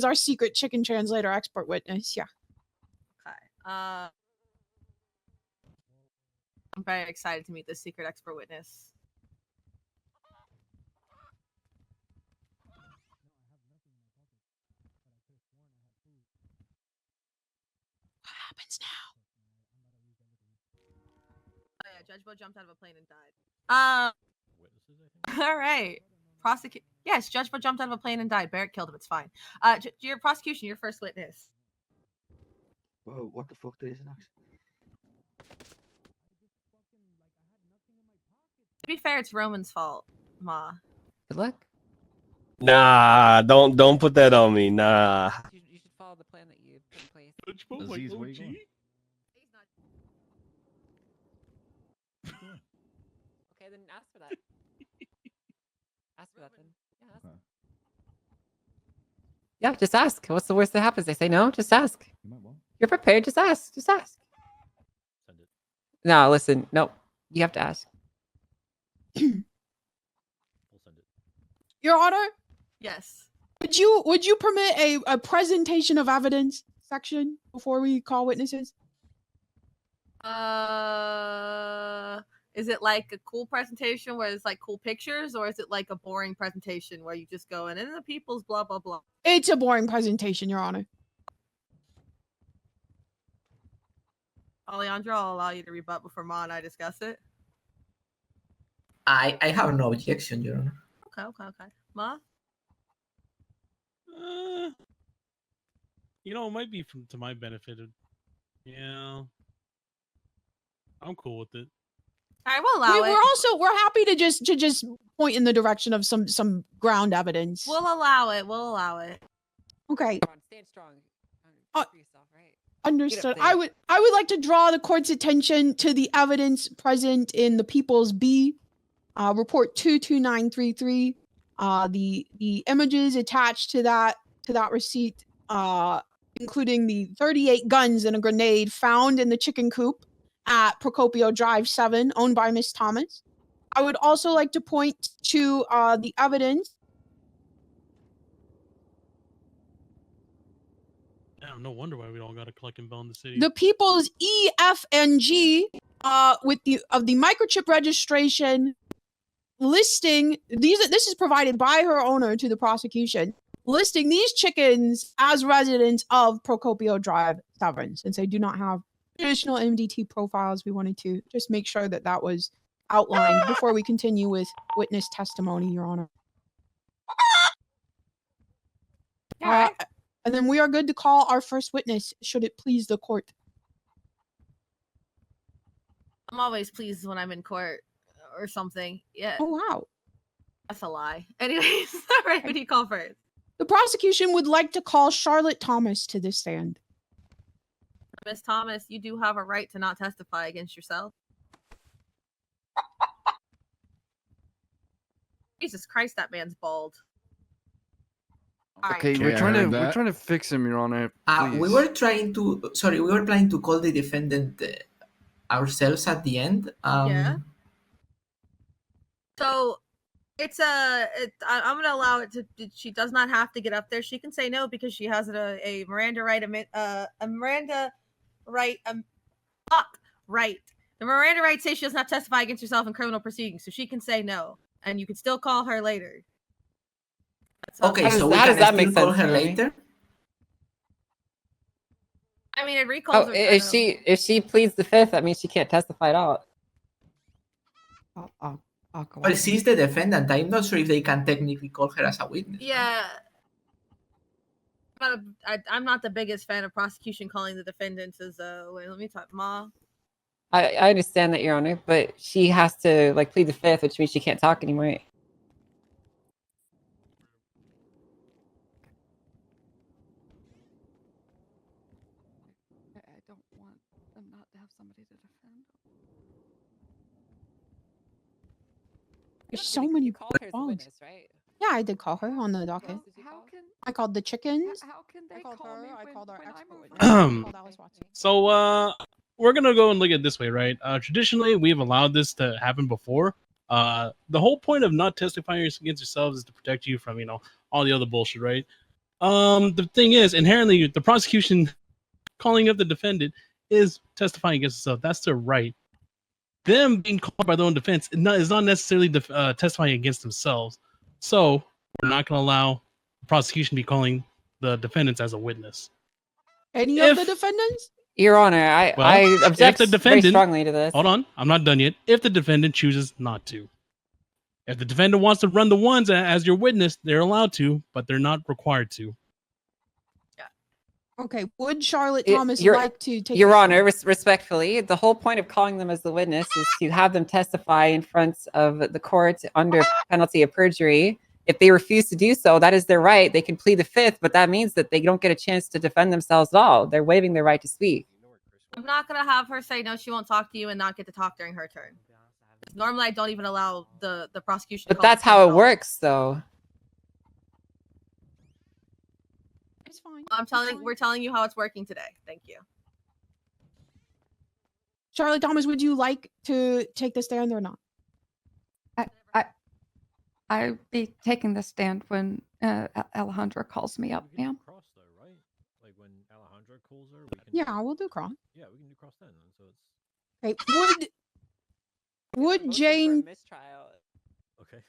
is our secret chicken translator expert witness. Yeah. Okay. I'm very excited to meet this secret expert witness. What happens now? Oh yeah, Judge Bo jumped out of a plane and died. All right. Prosecute. Yes, Judge Bo jumped out of a plane and died. Barrett killed him. It's fine. Your prosecution, your first witness. Whoa, what the fuck did this next? To be fair, it's Roman's fault, Ma. Good luck. Nah, don't put that on me. Nah. You should follow the plan that you put in place. Aziz, where you going? Okay, then ask for that. Ask for that then. Yeah, ask. Okay. Yeah, just ask. What's the worst that happens? They say no, just ask. You might want. You're prepared, just ask. Just ask. Send it. No, listen. Nope. You have to ask. We'll send it. Your Honor, Yes. would you permit a presentation of evidence section before we call witnesses? Is it like a cool presentation where it's like cool pictures, or is it like a boring presentation where you just go in and the people's blah blah blah? It's a boring presentation, Your Honor. Alejandro, I'll allow you to rebut before Ma and I discuss it. I have no objection, Your Honor. Okay. Ma? You know, it might be to my benefit. Yeah. I'm cool with it. All right, we'll allow it. We're happy to just point in the direction of some ground evidence. We'll allow it. Okay. Come on, stand strong. For yourself, right? Understood. I would like to draw the court's attention to the evidence present in the People's B, report 22933. The images attached to that receipt, including the 38 guns and a grenade found in the chicken coop at Procopio Drive 7, owned by Miss Thomas. I would also like to point to the evidence. Damn, no wonder why we don't got a collect and bell in the city. The People's E, F, and G with the microchip registration listing these. This is provided by her owner to the prosecution, listing these chickens as residents of Procopio Drive 7. Since they do not have traditional MDT profiles, we wanted to just make sure that was outlined before we continue with witness testimony, Your Honor. And then we are good to call our first witness, should it please the court. I'm always pleased when I'm in court or something. Yeah. Oh, wow. That's a lie. Anyways, all right, who do you call first? The prosecution would like to call Charlotte Thomas to the stand. Miss Thomas, you do have a right to not testify against yourself. Jesus Christ, that man's bald. Okay, right. we're trying to fix him, Your Honor. We were planning to call the defendant ourselves at the end. Yeah. So I'm gonna allow it to. She does not have to get up there. She can say no because she has a Miranda right. A Miranda right. Right. The Miranda right says she does not testify against herself in criminal proceedings, so she can say no, and you can still call her later. Okay, so we can still call her later. I mean, it recalls. Oh, if she pleads the fifth, that means she can't testify at all. Well, she's the defendant. I'm not sure if they can technically call her as a witness. Yeah. I'm not the biggest fan of prosecution calling the defendants as wait, let me talk, Ma. I understand that, Your Honor, but she has to plead the fifth, which means she can't talk anymore. I don't want them not to have somebody to defend. There's so many. You called her as a witness, right? Yeah, I did call her on the docket. I called the chickens. How can they call me I called our when expert I'm witness. I called Alice Watson. So we're gonna go and look at it this way, right? Traditionally, we've allowed this to happen before. The whole point of not testifying against yourselves is to protect you from, all the other bullshit, right? The thing is, inherently, the prosecution calling up the defendant is testifying against themselves. That's their right. Them being called by their own defense is not necessarily testifying against themselves. So we're not going to allow the prosecution to be calling the defendants as a witness. Any of the defendants? Your Honor, I object very strongly to this. Hold on, I'm not done yet. If the defendant chooses not to. If the defendant wants to run the ones as your witness, they're allowed to, but they're not required to. Okay, would Charlotte Thomas like to take Your Honor, respectfully, the whole point of calling them as the witness is to have them testify in front of the court under penalty of perjury. If they refuse to do so, that is their right. They can plead the fifth, but that means that they don't get a chance to defend themselves at all. They're waiving their right to speak. I'm not gonna have her say no, she won't talk to you and not get to talk during her turn. Normally, I don't even allow the prosecution. But that's how it works, though. It's fine. We're telling you how it's working today. Thank you. Charlotte Thomas, would you like to take the stand or not? I'll be taking the stand when Alejandra calls me up, ma'am. Cross though, right? Like when Alejandra calls her, we can. Yeah, we'll do cross. Yeah, we can do cross then. So it's. Okay. Would Jane? Mistrial. Okay.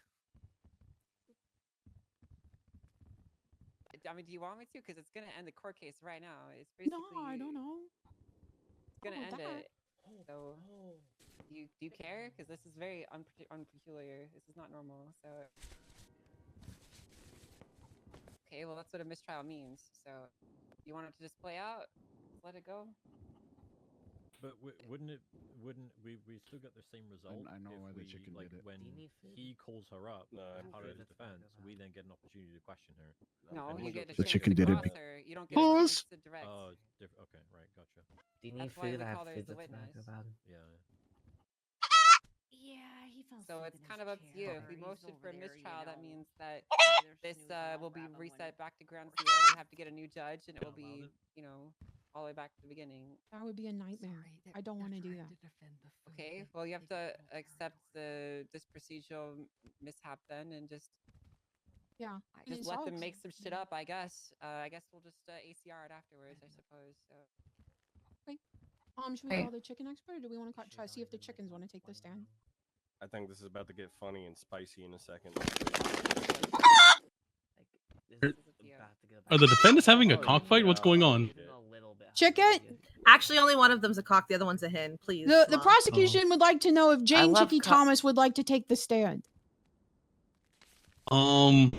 I mean, do you want me to? Because it's gonna end the court case right now. It's basically. No, I don't know. It's gonna end it. So, do you care? Because this is very unpeculiar. This is not normal. So. Okay, well, that's what a mistrial means. So, you want it to just play out? Let it go. But wouldn't we still get the same result? I know why the chicken like did it. when he calls her up as part of his defense, we then get an opportunity to question her. No, you get a The chance chicken to did it. cross her. You don't get a chance to direct. Oh, okay, right, gotcha. That's why we call her as a witness. Yeah. Yeah, he felt So it's kind of up to you. If we motion for a mistrial, that means that this will be reset back to ground zero. We have to get a new judge, and it will be, all the way back to the beginning. That would be a nightmare. I don't want to do that. Okay, well, you have to accept this procedural mishap then, and just It let them sucks. make some shit up. I guess. I guess we'll just ACR it afterwards. I suppose. So. Should we call the chicken expert, or do we want to try to see if the chickens want to take the stand? I think this is about to get funny and spicy in a second. Are the defendants having a cockfight? What's going on? Chicken? Actually, only one of them's a cock. The other one's a hen. Please. The Mom. prosecution would like to know if Jane love Chicky Thomas would like to take the stand. Jane?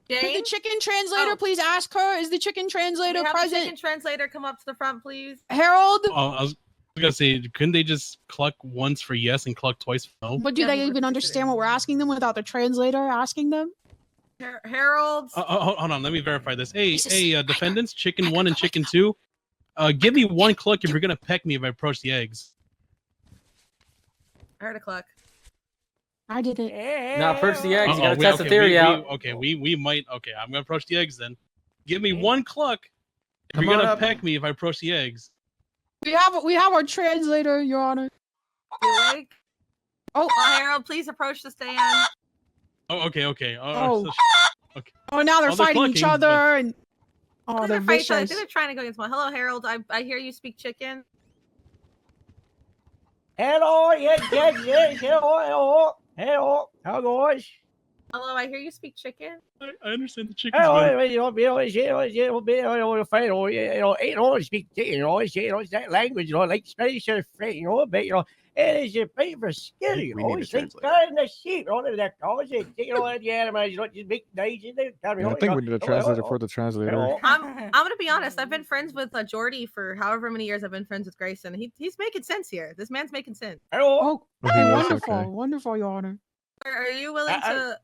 Could the chicken translator please ask her? Is the chicken translator We have present? the chicken translator come up to the front, please. Harold? I was gonna say, couldn't they just cluck once for yes and cluck twice for no? But do they even understand what we're asking them without the translator asking them? Harold? Hold on, let me verify this. Hey, defendants, chicken 1 and chicken 2. Give me 1 cluck if you're gonna peck me if I approach the eggs. I heard a cluck. I did it. Now approach the eggs. You gotta we- test the okay, theory we- out. we might. Okay, I'm gonna approach the eggs then. Give me 1 cluck if Come you're on gonna up. peck me if I approach the eggs. We have our translator, Your Honor. You awake? Oh, Harold, please approach the stand. Oh, okay. Oh. Okay. Oh, now they're Oh, they're fighting each clucking, other, but- and oh, They're they're fighting each other. I vicious. think they're trying to go against one. Hello, Harold. I hear you speak chicken. Hello, yes, hello. How goes? Hello, I hear you speak chicken. I understand the chicken's better. Speak, it's that language, like Spanish or French, but it is a paper scary, We need a it's translator. kind of sheep, that cause it, the animals, just big days in there. I think we need a translator for the translator. I'm gonna be honest. I've been friends with Jordy for however many years I've been friends with Grayson. He's making sense here. This man's making sense. Oh, Okay, okay, that's wonderful, okay. wonderful, Your Honor. Are you willing to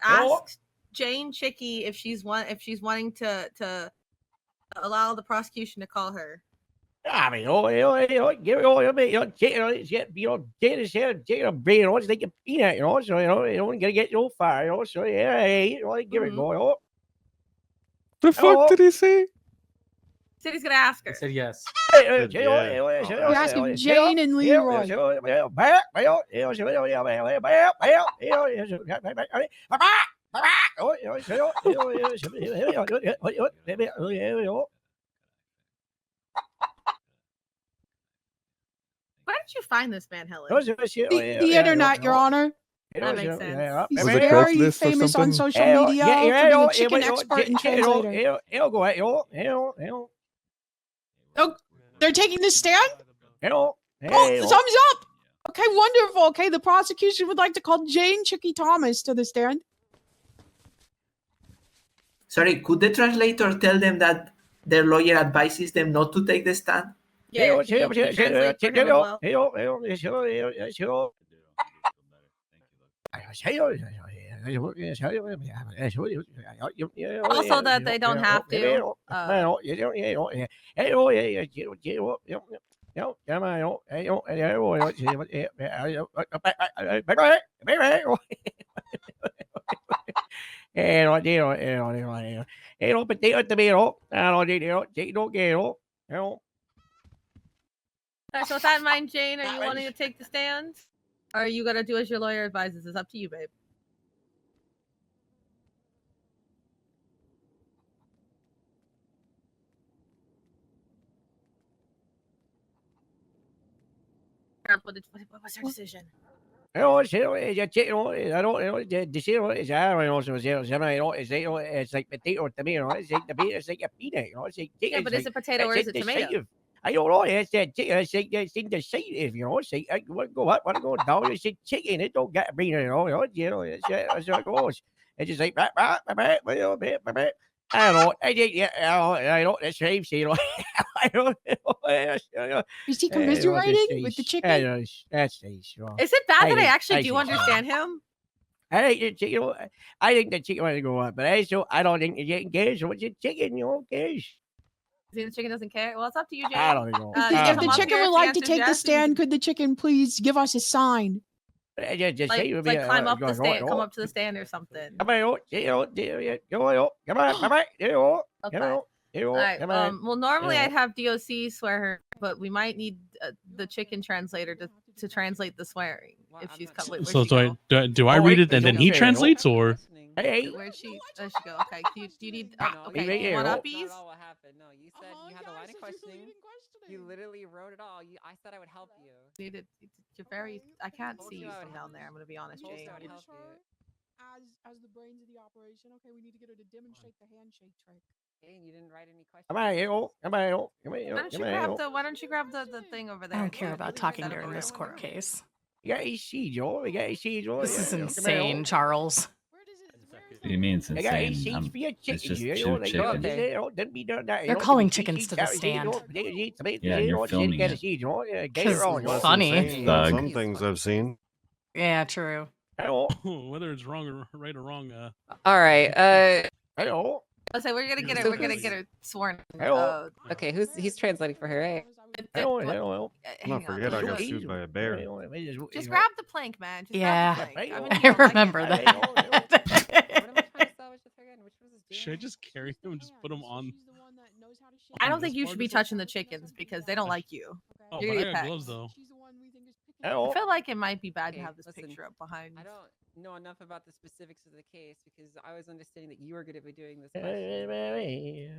ask Jane Chicky if she's wanting to allow the prosecution to call her? I mean, give it Janice here, brain, they can peanut, so, you don't get to get no fire, so, give it, The fuck did he say? Said he's gonna ask her. said yes. You're asking Jane and Leroy. Where did you find this man, Helen? The internet, Your Honor. That makes sense. He's Was it very Craigslist or famous on something? social media for being a chicken expert and translator. Oh, they're taking the stand? Oh, thumbs up! Okay, wonderful. Okay, the prosecution would like to call Jane Chicky Thomas to the stand. Sorry, could the translator tell them that their lawyer advises them not to take the stand? Yeah, you can translate for him as well. Also, that they don't have to. Alright, so with that in mind, Jane, are you wanting to take the stand? Or are you gonna do as your lawyer advises? It's up to you, babe. What's her decision? It's like potato tomato. It's like the it's like a peanut. Yeah, but is it potato or is it tomato? I don't know. It's that chicken. It's like it's indecisive. It's like I go up, want to go down. It's a chicken. It don't get a brain. It's how it goes. It's just like I don't know. I don't. That's shame. I don't know. Is he commiserating with the chicken? That's nice. Is it bad that I actually do understand him? I think the chicken. I think the chicken wants to go up, but I don't think the chicken cares. So what's the chicken? Cares. The chicken doesn't care. Well, it's up to you, Jane. I don't know. If the chicken would like to take the stand, could the chicken please give us a sign? Just like climb up the stand, come up to the stand or something. Okay. All right. Well, normally I'd have DOC swear her, but we might need the chicken translator to translate the swearing if she's coming. So do I read it and then he translates, or? Hey. Where'd she? There she go. Okay. Do you need? Okay. You want uppies? What happened? No, you said you had a line of questioning. You literally wrote it all. I said I would help you. You're very. I can't see you from down there. I'm gonna be honest, Jane. I would help you. As the brains of the operation, okay, we need to get her to demonstrate the handshake trick. Jane, you didn't write any questions. Why don't you grab the thing over there? I don't care about talking during this court case. This This is insane, Charles. What do you mean it's insane? It's just two chickens. They're calling chickens to the stand. Yeah, and you're filming it. Because funny. Some things I've seen. Yeah, true. Whether it's wrong or right or wrong. All right. Hello. I'll say we're gonna get her. We're gonna get her sworn. Okay, he's translating for her, right? Hello. Not forget I got sued by a bear. Just grab the plank, man. Just Yeah, grab the plank. I remember that. Should I just carry him and just put him on? I don't think you should be touching the chickens because they don't like you. Oh, You're but I gonna got get gloves pecked. though. I feel like it might be bad to Okay, have this listen, picture up behind. I don't know enough about the specifics of the case because I was understanding that you were going to be doing this question.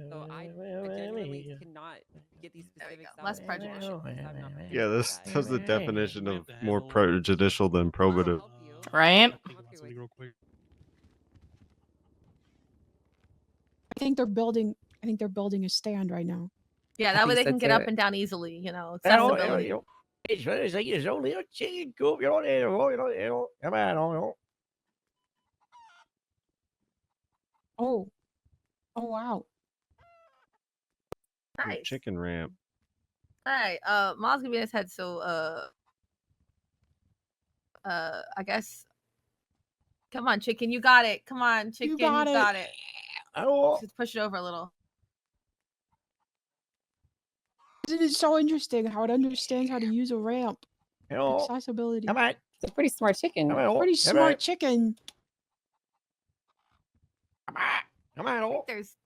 So I genuinely cannot get these specifics out. Less there. prejudice. I'm not prepared Yeah, for this that. has the definition of more prejudicial than probative. Right? Real quick. I think they're building a stand right now. Yeah, I that way think they can so get up too. and down easily. Accessibility. It's like it's only a chicken coop. Come on. Oh wow. Nice. Chicken ramp. All right. Ma's gonna be in his head. So I guess. Come on, chicken. You got it. Come on, chicken. You got it. Just push it over a little. It is so interesting how it understands how to use a ramp. Accessibility. Come on. It's a pretty smart chicken. Pretty smart chicken. Come on. There's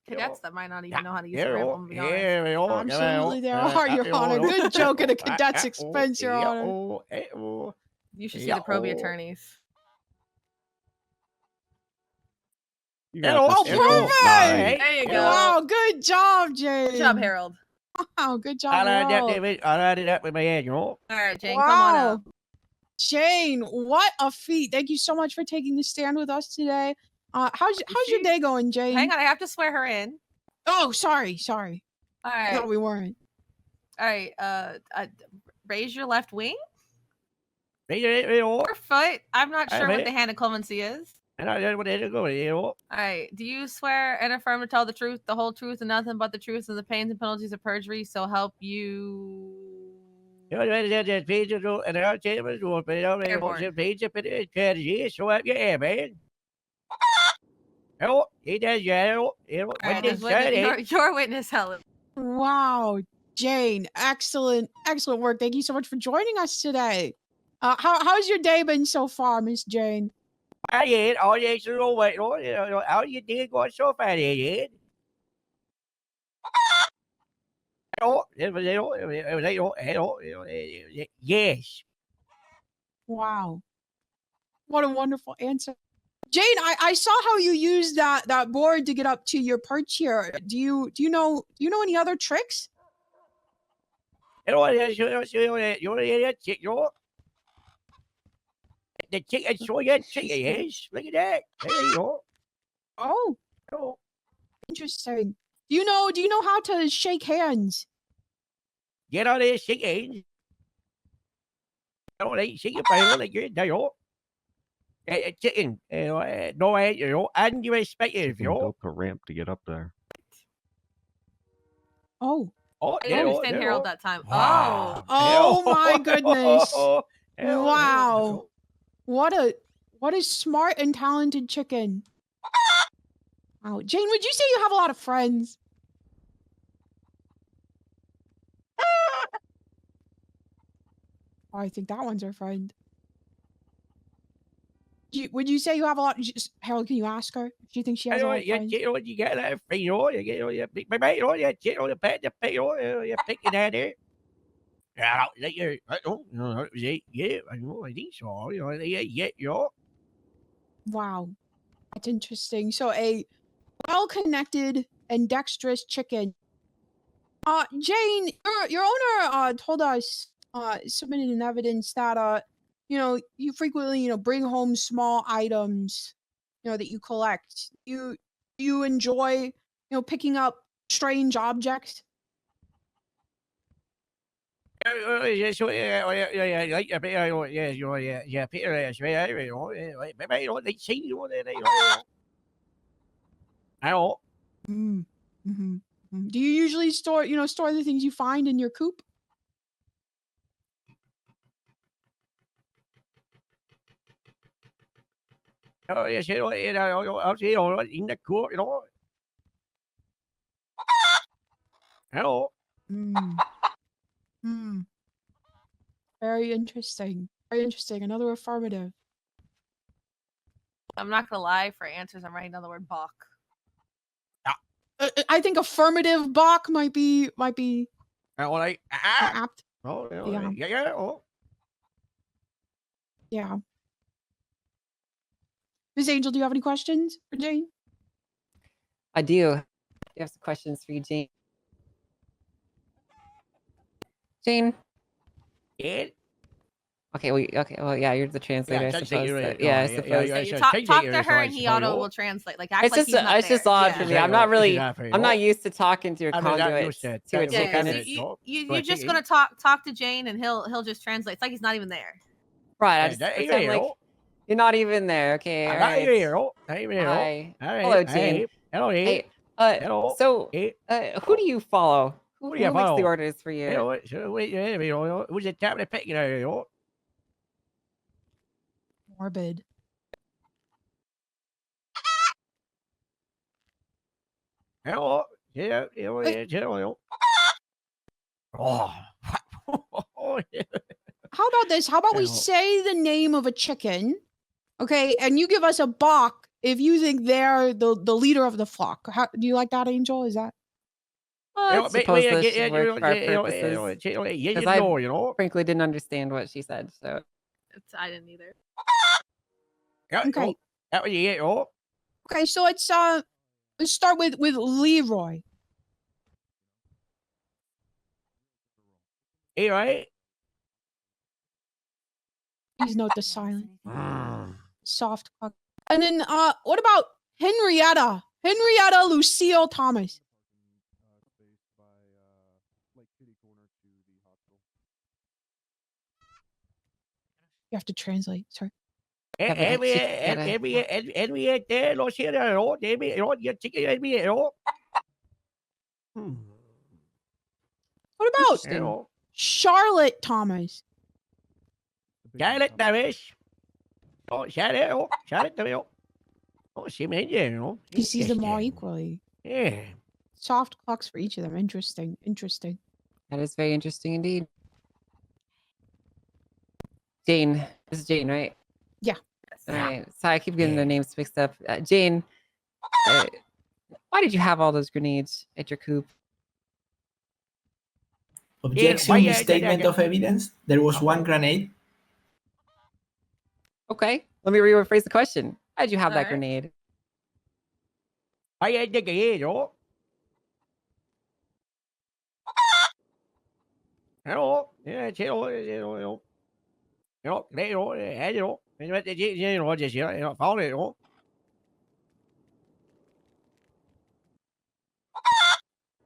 cadets that might not even know how to use a ramp. I'm gonna be honest. Absolutely, there are, Your Honor. Good joke at a cadet's expense, Your Honor. You should see the probie attorneys. You Hello, got Oh, this. hello. perfect! Nice. There you go. Wow, good job, Jane. Good job, Harold. Wow, good job, I lined Harold. it up with my head, you know. All right, Jane, come on Wow. up. Jane, what a feat. Thank you so much for taking the stand with us today. How's your day going, Jane? Hang on, I have to swear her in. Oh, sorry. All I right. thought we weren't. All right. Raise your left wing You know. or foot. I'm not sure what right. the hand of clemency is. And I just want to go, you know. All right. Do you swear and affirm to tell the truth, the whole truth, and nothing but the truth, and the pains and penalties of perjury? So help you. You know, there's pages and I'll tell you, but I want some page up in the strategy, so up your hair, man. Oh, he does, you know, All right, your witness, Helen. Wow, Jane, excellent work. Thank you so much for joining us today. How's your day been so far, Miss Jane? I did, all the extra way, you know, how you did go so far, did. Yes. Wow. What a wonderful answer. Jane, I saw how you used that board to get up to your perch here. Do you know any other tricks? The chicken, so your chicken is. Look at that. There you go. Oh, interesting. Do you know how to shake hands? Get on there, shake hands. They shake your face, like you're there. Chicken, no, you know, and you respect it, You built a ramp to get up there. Oh. Oh, I didn't understand Harold that time. Wow. Oh my goodness. Hell, Wow. What a smart and talented chicken. Wow. Jane, would you say you have a lot of friends? Oh, I think that one's her friend. Would you say you have a lot? Harold, can you ask her? Do you think she has a lot of friends? You got that free, you know, you pick my mate, you know, you pet the pig, you pick it out there. I don't know, yeah, I know, I think so, you know, you know. Wow. That's interesting. So a well-connected and dexterous chicken. Jane, your owner told us submitted an evidence that you frequently bring home small items that you collect. You enjoy picking up strange objects? Do you usually store the things you find in your coop? Oh, yes, you know, in the court, you know. Hello. Very interesting. Very interesting. Another affirmative. I'm not gonna lie. For answers, I'm writing down the word Bach. I think affirmative Bach might be Like, apt. Oh, Yeah. yeah. Oh. Yeah. Ms. Angel, do you have any questions for Jane? I do. I have some questions for you, Jane. Jane? Yeah. Okay, well, yeah, you're the translator, I suppose. I suppose. You talk to her and he will translate. Like, act It's like just, he's not it's just there. odd for me. I'm not used to talking to a conduit to a chicken. You're just gonna talk to Jane and he'll just translate. It's like he's not even there. Right. I'm like, you're not even there. Okay. I'm All not right. here. Hi. All Hello, right. Jane. Hello. Hey. Hello. So, who do you follow? Who do you makes follow? the orders for you? Who's the top of the picking area? Morbid. Hello. Yeah. Oh. How about this? How about we say the name of a chicken, okay, and you give us a Bach if you think they're the leader of the flock. Do you like that, Angel? Is that? I suppose this should work for our purposes. Because I frankly didn't understand what she said, so. I didn't either. Okay. That was it. Okay, so let's start with Leroy. Hey, right? Please note the silent. Soft clock. And then what about Henrietta? Henrietta Lucille Thomas. You have to translate. Sorry. Henrietta, lo siento, no, no. What about Charlotte Thomas? Charlotte Thomas. Oh, Charlotte Thomas. Oh, she made you know. He sees them all equally. Yeah. Soft clocks for each of them. Interesting. Interesting. That is very interesting indeed. Jane. This is Jane, right? Yeah. All right. So I keep getting their names mixed up. Jane, why did you have all those grenades at your coop? Objection, statement of evidence. There was one grenade. Okay. Let me rephrase the question. Why did you have that grenade? I had the grenade, oh. Hello. Yeah, hello. No, grenade, oh, had it, oh. And what did you know, just, found it, oh.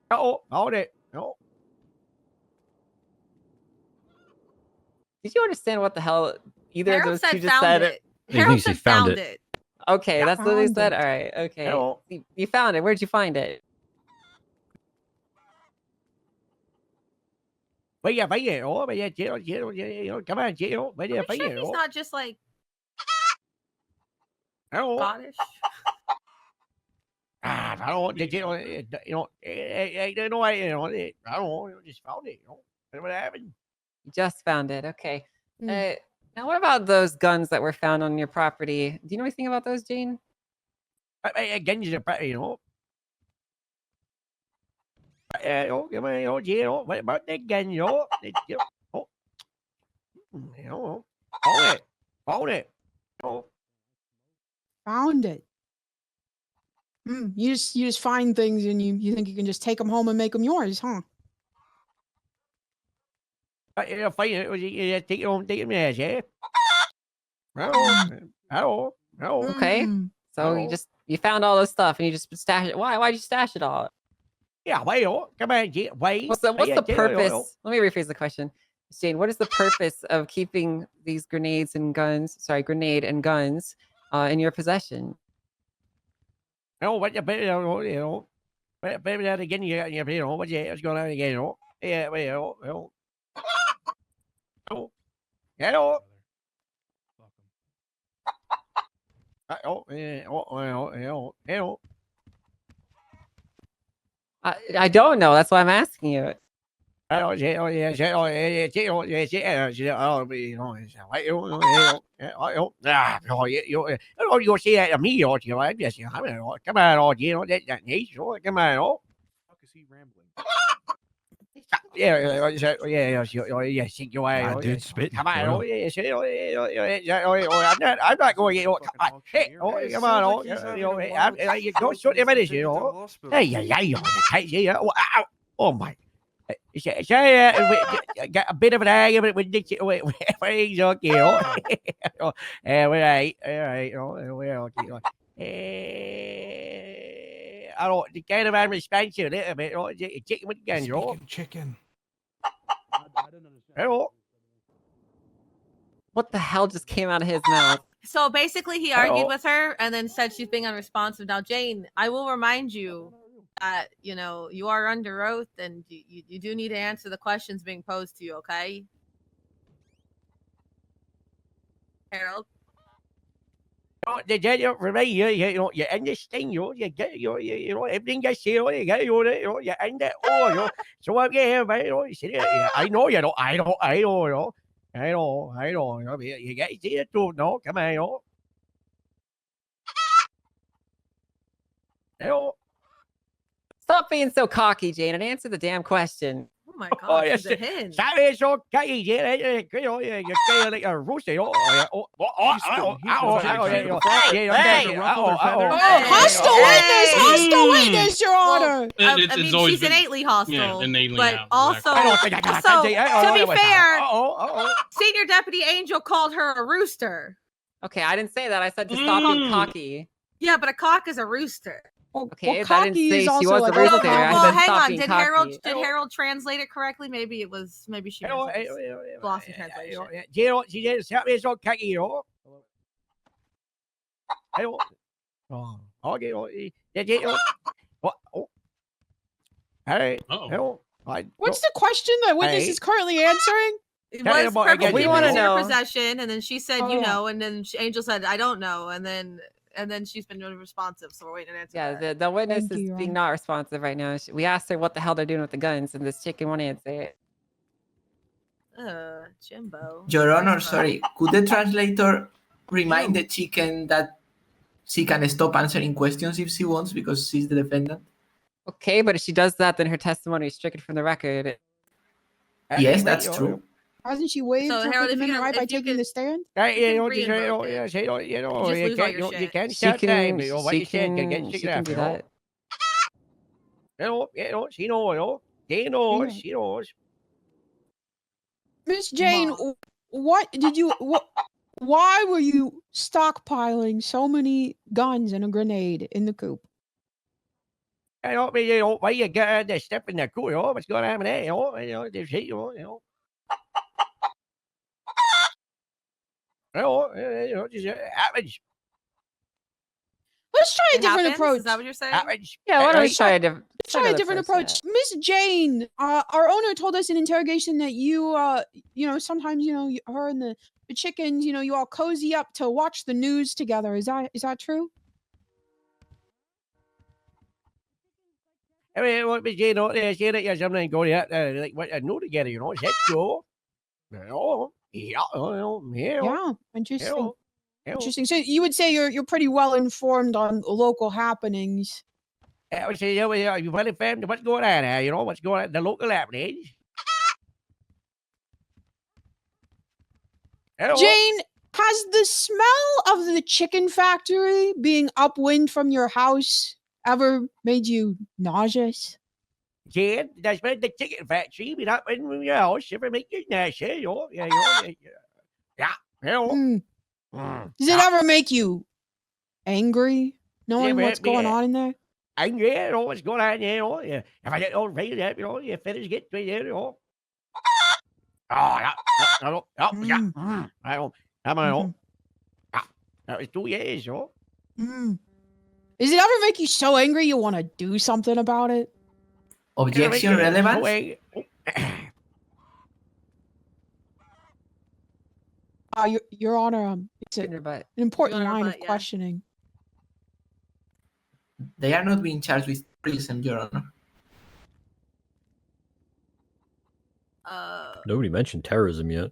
Oh, found it. No. Did you understand what the hell either Harold of those said two just found said? it. Harold said found it. Okay, Yeah, that's what they found said. it. All right. Okay. Hello. You found it. Where'd you find it? Bây giờ phải về ủa bây giờ chị cảm ơn chị ủa bây giờ I'm phải sure về he's ủa not just like Hello. Scottish. I don't know, I don't know, just found it, what happened? You just found it. Okay. Now, what about those guns that were found on your property? Do you know anything about those, Jane? Again, cảm ơn chị what about that gun, found it. Found it. You just find things and you think you can just take them home and make them yours, huh? Phải take them there, chef. Hello. Okay. So you found all this stuff and you just stashed it. Why'd you stash it all? Yeah, wait, come on, wait. What's the purpose? Let me rephrase the question. Jane, what is the purpose of keeping these grenades and guns, grenade and guns in your possession? No, what you Baby that again, what's going on again, Yeah, wait, hello. I don't know. That's why I'm asking you. You'll see that to me, or you like this. Come on, or you know that niece, come on, oh. Yeah, dude, spit. Come on, oh, I'm not going to hey, oh, come on, oh, you don't shoot him at this, Hey, oh my. Got a bit of an argument with Dick. Wait, okay, all right, I don't the kind of I'm responsive a little bit, chicken with guns, Chicken. Hello. What the hell just came out of his mouth? So basically, he argued with her and then said she's being unresponsive. Now, Jane, I will remind you that you are under oath and you do need to answer the questions being posed to you. Okay, Harold. For me, you understand, you get everything I say, you get you understand, so I'm here, I know you don't, I know, you get see the truth, no, come on, Stop being so cocky, Jane, and answer the damn question. my Oh, gosh, yes. she's a hen. Sabe so cay, yeah, you care like a rooster. Oh, hostile witness, Your Honor. I It's mean, always she's been- innately hostile, yeah, innately, but yeah, also, exactly. to be fair, Senior Deputy Angel called her a rooster. Okay, I didn't say that. I said to stop being cocky. Yeah, but a cock is a rooster. Okay, well, that didn't cocky say is she also was like a rooster. a I Well, said hang stop on. being Did cocky. Harold translate it correctly? Maybe she meant Blossom translation. She did sabe so cay, you know. Okay, what? Oh. Hey, What's the question that witness is currently answering? It was perfectly we want to considered know. possession, and then she said, Oh, you yeah. know, and then Angel said, I don't know, and then she's been responsive, so we're waiting to answer. Yeah, the witness Thank is you, Your being Honor. not responsive right now. We asked her what the hell they're doing with the guns, and this chicken won't answer it. Jimbo. Your Honor, sorry. Could the translator remind the chicken that she can stop answering questions if she wants because she's the defendant? Okay, but if she does that, then her testimony is stricken from the record. Yes, that's true. Hasn't she waived So, her Harold, Fifth if you Amendment could- right by if you taking could- the stand? You can't start time. You know what you said. Get She chicken can out. do that. She knows. She knows. She knows. Miss Jane, what did you? Why were you stockpiling so many guns and a grenade in the coop? I don't mean, you know, why you got that step in the cool, you know, what's going on there, you know, there's heat, you know. You know, just average. Let's try a It different happens? approach. Is that what you're saying? Average. Yeah, why don't we try a different? Let's try a different approach. Miss Jane, our owner told us in interrogation that you, you know, sometimes, you know, her and the chickens, you know, you all cozy up to watch the news together. Is that true? I mean, what you know, there's something going out like what I know together, you know, is that true? No, yeah, Yeah, interesting. Yeah. Interesting. So you would say you're pretty well informed on local happenings. I would say, yeah, you well informed what's going on here, you know, what's going on, the local happenings. Jane, has the smell of the chicken factory being upwind from your house ever made you nauseous? Jane, that's when the chicken factory, we not in your house, if it make you nasty, you know, yeah, you know. Does it ever make you angry knowing Yeah, what's going on in there? Angry, you know, what's going on, you know, yeah. If I get all raised up, you know, you finish get to you know. Oh, yeah, I don't, I'm on, that was 2 years, you know. Does it ever make you so angry you want to do something about it? Objection relevance? Your Honor, it's an important line of questioning. They are not being charged with treason, Your Honor. Nobody mentioned terrorism yet.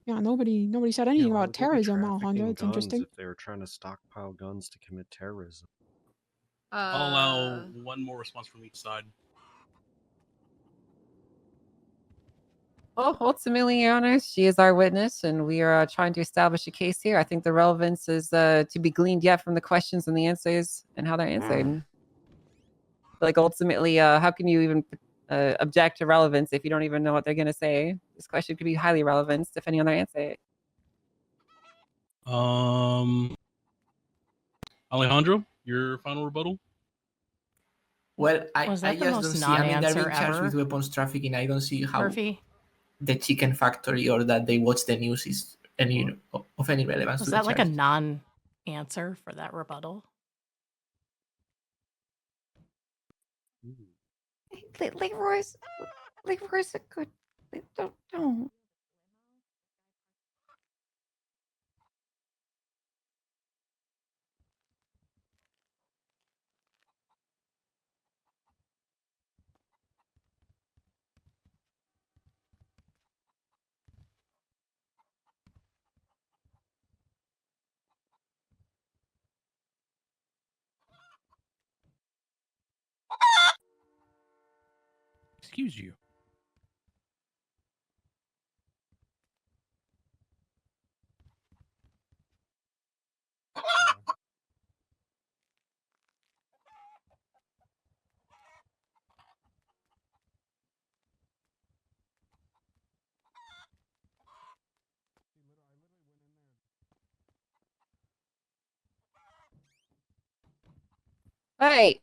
Yeah, nobody said anything about terrorism, Alejandro. It's interesting. If they were trying to stockpile guns to commit terrorism. I'll allow one more response from each side. Well, ultimately, Your Honor, she is our witness, and we are trying to establish a case here. I think the relevance is to be gleaned yet from the questions and the answers and how they're answered. Like, ultimately, how can you even object to relevance if you don't even know what they're going to say? This question could be highly relevant depending on their answer. Alejandro, your final rebuttal? Well, Was I that the just don't most see. I mean, they're non-answer being charged with ever? weapons trafficking. I don't see how Murphy? the chicken factory or that they watch the news is any of any relevance. Was to that the like a charge. non-answer for that rebuttal? Leroy's a good. Don't. Excuse you. Hey.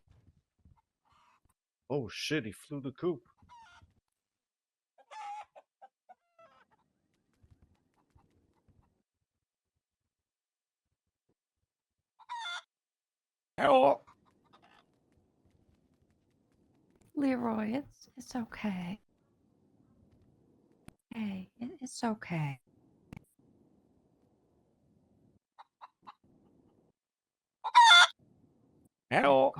Oh shit, he flew the coop. Hello. Leroy, it's okay. Hey, it's okay. Hello.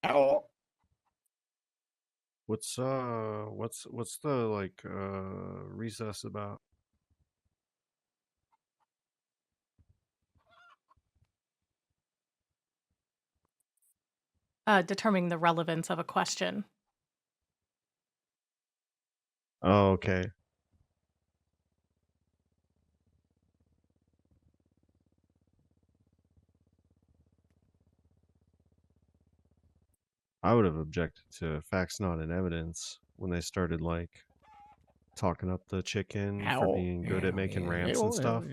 Hello. What's the like recess about? Determining the relevance of a question. Oh, okay. I would have objected to facts not in evidence when they started like talking up the chicken for Hello. being good at making ramps and stuff.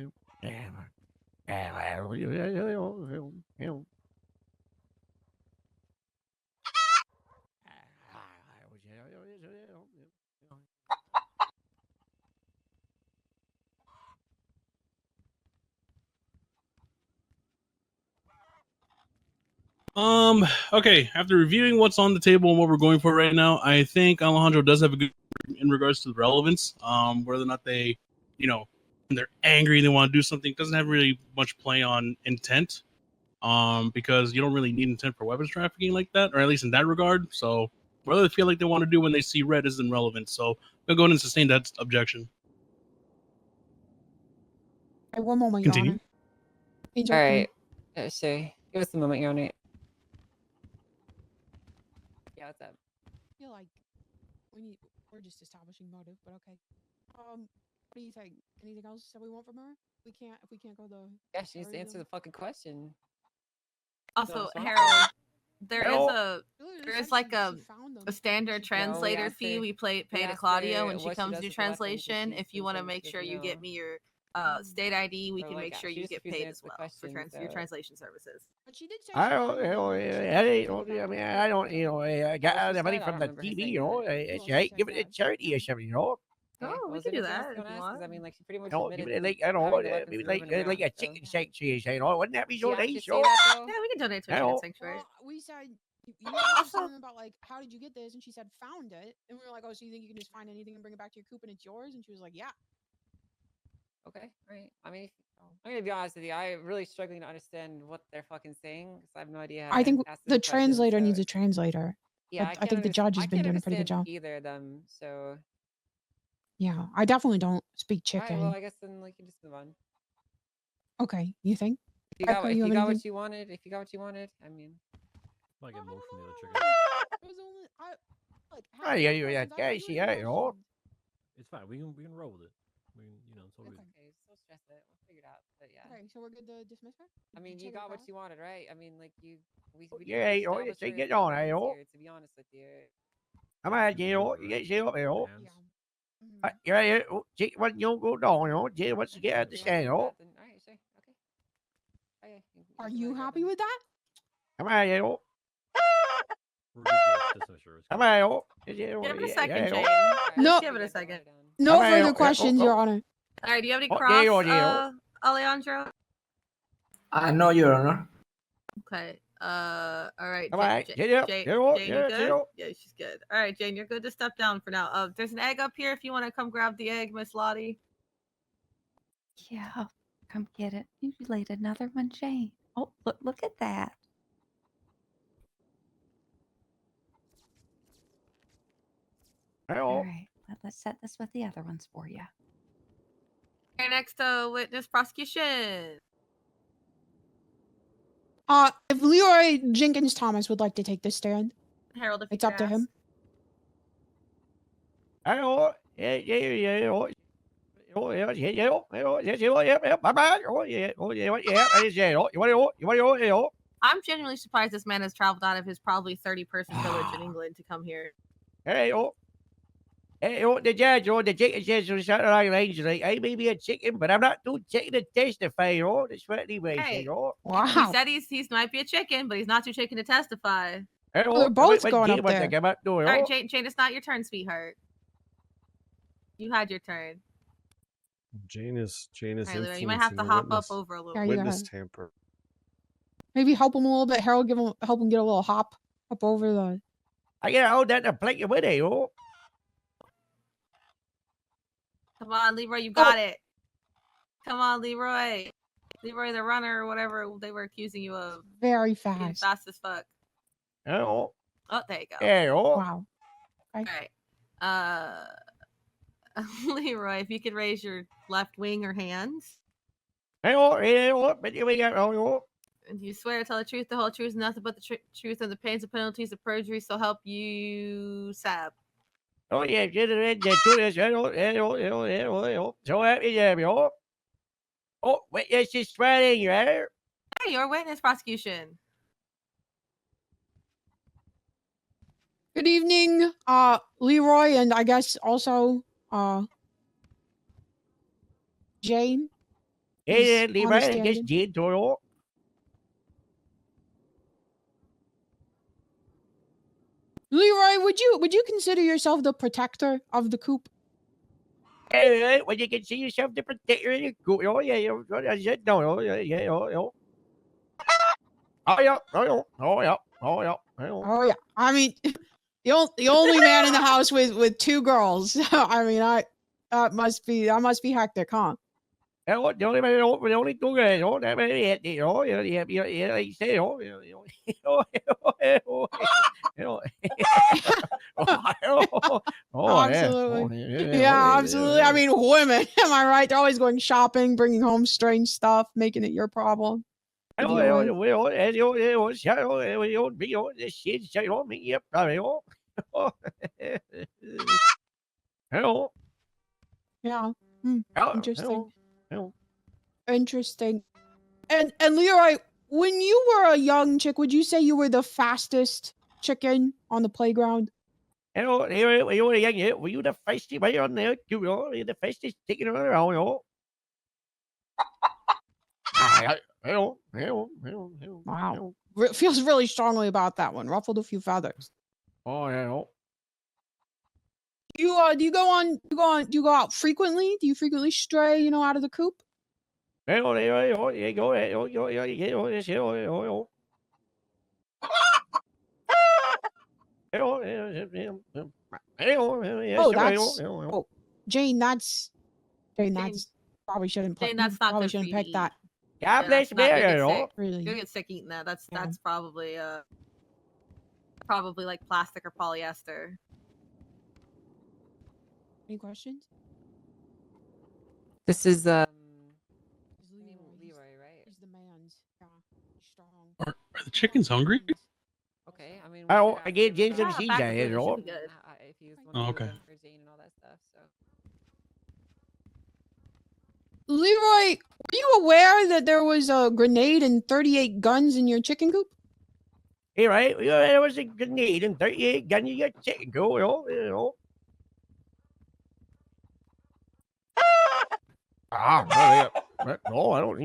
Okay, after reviewing what's on the table and what we're going for right now, I think Alejandro does have a good in regards to the relevance. Whether or not they, when they're angry and they want to do something, doesn't have really much play on intent. Because you don't really need intent for weapons trafficking like that, or at least in that regard. So whether they feel like they want to do when they see red isn't relevant. So I'm gonna go ahead and sustain that objection. Hey, one moment, Continue. Your Honor. Angel, All right. Sure. Give us a moment, Your Honor. Yeah, what's up? I feel like we're just establishing motive, but okay. What do you think? Anything else that we want from her? If we can't go the Yeah, she needs to answer the fucking question. Also, No, Harold, there Hello. is like a standard translator fee we pay to Claudia when she comes to do translation. If you want to make sure you get me your state ID, we can make sure you get paid as well for your translation services. But she did say I don't, I mean, I don't, I got the money from the TV, it's hey, give it a charity or something, Oh, we can do that if you want. I mean, like, she pretty much give admitted it like, to I don't know, having the weapons maybe moving like around, a so. chicken sanctuary, wouldn't that be Did so she actually nice, say that, though? Yeah, we can donate to a Hello. chicken sanctuary. we said you asked her something about like how did you get this, and she said found it, and we were like, oh, so you think you can just find anything and bring it back to your coop and it's yours? And she was like, yeah. Okay, right. I mean, I'm gonna be honest with you. I'm really struggling to understand what they're fucking saying because I have no idea. How I to think ask the these questions, translator so. needs a translator. Yeah, I think the judge has been doing a pretty good job. Either of them, so. Yeah, I definitely don't speak All right, chicken. well, I guess then like you just move on. Okay, you think? If you got, Echo, if you have got anything? what you wanted, I mean. Might get more from the other chicken. It was only Oh, yeah, Casey, It's fine. We can roll with it. It's all good. Okay, so stress it. We'll figure it out. But yeah. Okay, so we're good to dismiss her? I mean, you got what you wanted, right? I mean, like we Yeah, established say her get on, here, to be honest with you. I'm out, you get you up, Yeah. yeah, what you go down, what's you get the stand, All right, sure. Okay. Okay. Are you happy with that? Come on, We're good to dismiss her. come on, Give it a second, Jane. No. Just give it a second. No further questions, Your Honor. All right, do you have any Oh, cross, Alejandro? No, Your Honor. Okay. All right. All right, Jane, get up, Jane, get up, Jane, get you up, good? get up. Yeah, she's good. All right, Jane, you're good to step down for now. There's an egg up here if you want to come grab the egg, Miss Lottie. Yeah, I'll come get it. You laid another one, Jane. Oh, look at that. All right. Let's set this with the other ones for you. Okay, next witness prosecution. If Leroy Jenkins Thomas would like to take this stand, Harold, if you it's up could to ask. him. I'm genuinely surprised this man has traveled out of his probably 30-person village in England to come here. The judge or the chicken says something like, I may be a chicken, but I'm not too chicken to testify. That's what he may say. He said he's might be a chicken, but he's not too chicken to testify. They're both going up there. All right, Jane, it's not your turn, sweetheart. You had your turn. Jane is Right, you might have to hop up over a little. Yeah, you witness gotta- tamper. Maybe help him a little bit. Harold, help him get a little hop up over the. I gotta hold that to plate with it. Come on, Leroy, you got it. Come on, Leroy. Leroy the runner or whatever they were accusing you of. Very Being fast. fast as fuck. Oh, there you go. Wow. All right. Leroy, if you could raise your left wing or hands. And you swear to tell the truth, the whole truth, and nothing but the truth, and the pains and penalties of perjury, so help you, Sab. Oh, yeah, so happy, oh, witness is swearing, right? Hey, your witness prosecution. Good evening, Leroy, and I guess also Jane. Hey, is Leroy, on the I stand. guess Jane Toro. Leroy, would you consider yourself the protector of the coop? Hey, when you can see yourself the protector in the coop, oh, yeah, I said no, oh, yeah. Oh, yeah, Oh yeah. I mean, the only man in the house with two girls. I mean, that must be hectic, huh? The only two guys, that may be it, yeah, you say, Absolutely. Yeah, absolutely. I mean, women. Am I right? They're always going shopping, bringing home strange stuff, making it your problem. to deal with. Hello. Yeah. Hmm. Hello. Interesting. Hello. Interesting. And Leroy, when you were a young chick, would you say you were the fastest chicken on the playground? Hello, were you the fastest player on there? You know, the fastest chicken around, you know? Wow. Feels really strongly about that one. Ruffled a few feathers. Oh, yeah. Do you go out frequently? Do you frequently stray, out of the coop? Oh, Jane, that's probably shouldn't Jane, that's not probably good for shouldn't you to pick that. God Yeah, bless that's not- America, you'll get you sick. Really? You'll get sick eating that. That's probably probably like plastic or polyester. Any questions? This is Leroy, right? He's the man's. Yeah, strong. Are the chickens hungry? Okay, I mean, I gave James some seeds out here, you know? if you want Oh, okay. for Jane and all that stuff, so. Leroy, were you aware that there was a grenade and 38 guns in your chicken coop? Hey, right? There was a grenade and 38 gun you got chicken go, you know? No, I don't,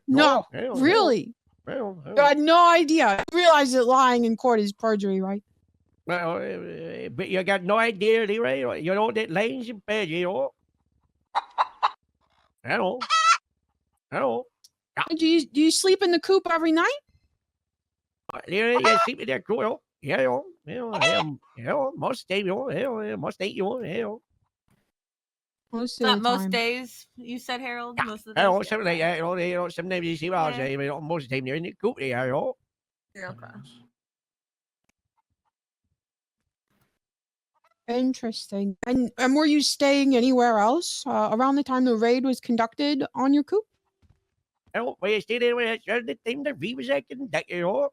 No, no, really? no. You had no idea. You realize that lying in court is perjury, right? Well, but you got no idea, Leroy. You know that lanes in bed, you know. Hello. Do you sleep in the coop every night? Leroy, you sleep in there, cool. Yeah, most days, most days, Most Not most days, you said, Harold. Most of the days. something like that, sometimes you see what I say, but most of the time you're in the coop there, you know. You're okay. Interesting. And were you staying anywhere else around the time the raid was conducted on your coop? Oh, well, you stay there with the thing that we was acting that you know.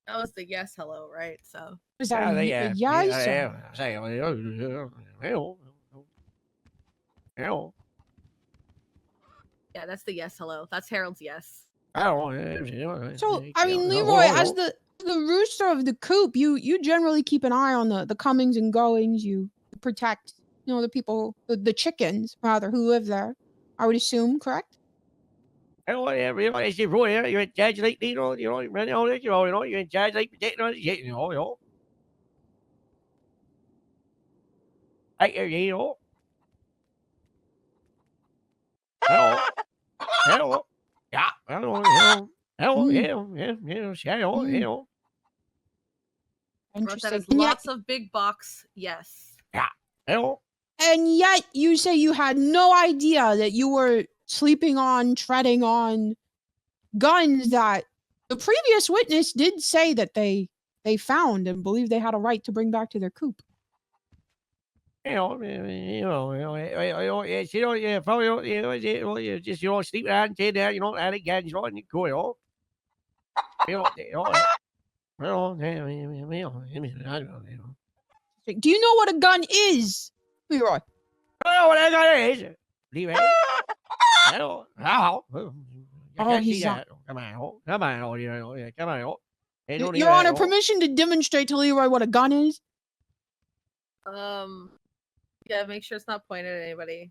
That was the yes, hello, right? So. Is that a yes? Yeah, that's the yes, hello. That's Harold's yes. So, I mean, Leroy, as the rooster of the coop, you generally keep an eye on the comings and goings. You protect, the people, the chickens rather, who live there. I would assume, correct? You're in charge like you're running all this, you're in charge like protecting all this shit, you know. Hello. Yeah, hello. But that is lots of big box, yes. Yeah. Hello. And yet you say you had no idea that you were sleeping on, treading on guns that the previous witness did say that they found and believed they had a right to bring back to their coop. Just sleep around and say that, and again, and you go, Do you know what a gun is, Leroy? I know what a gun is. Leroy. Hello. He's not. Come on. Come on. Your Honor, permission to demonstrate to Leroy what a gun is? Yeah, make sure it's not pointed at anybody.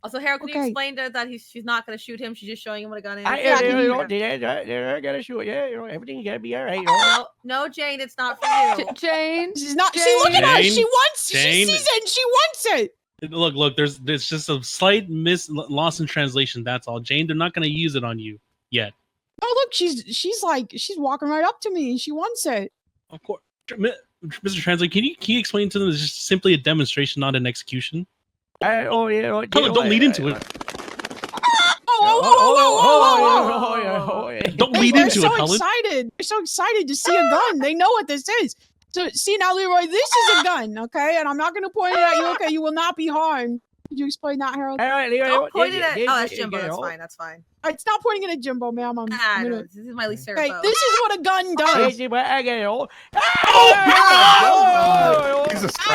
Also, Harold, can you explain to her that she's not going to shoot him? She's just showing him what a gun is. They're gonna shoot. Yeah, everything's gonna be all right. No, Jane, it's not for you. Jane, this is not. See, look at her. She wants. Jane. She sees it. And she wants it. Look. There's just a slight loss in translation. That's all. Jane, they're not going to use it on you yet. Oh, look, she's walking right up to me and she wants it. Of course, Mr. Translate, can you explain to them it's just simply a demonstration, not an execution? Don't lead into it. Don't lead into it, Helen. They're so excited to see a gun. They know what this is. So, see now, Leroy, this is a gun, okay? And I'm not going to point it at you, okay? You will not be harmed. Could you explain that, Harold? Don't point it at... Oh, that's Jimbo. That's fine. It's not pointing it at Jimbo, ma'am. This is my least favorite. Okay, this is what a gun does. This is what I get. That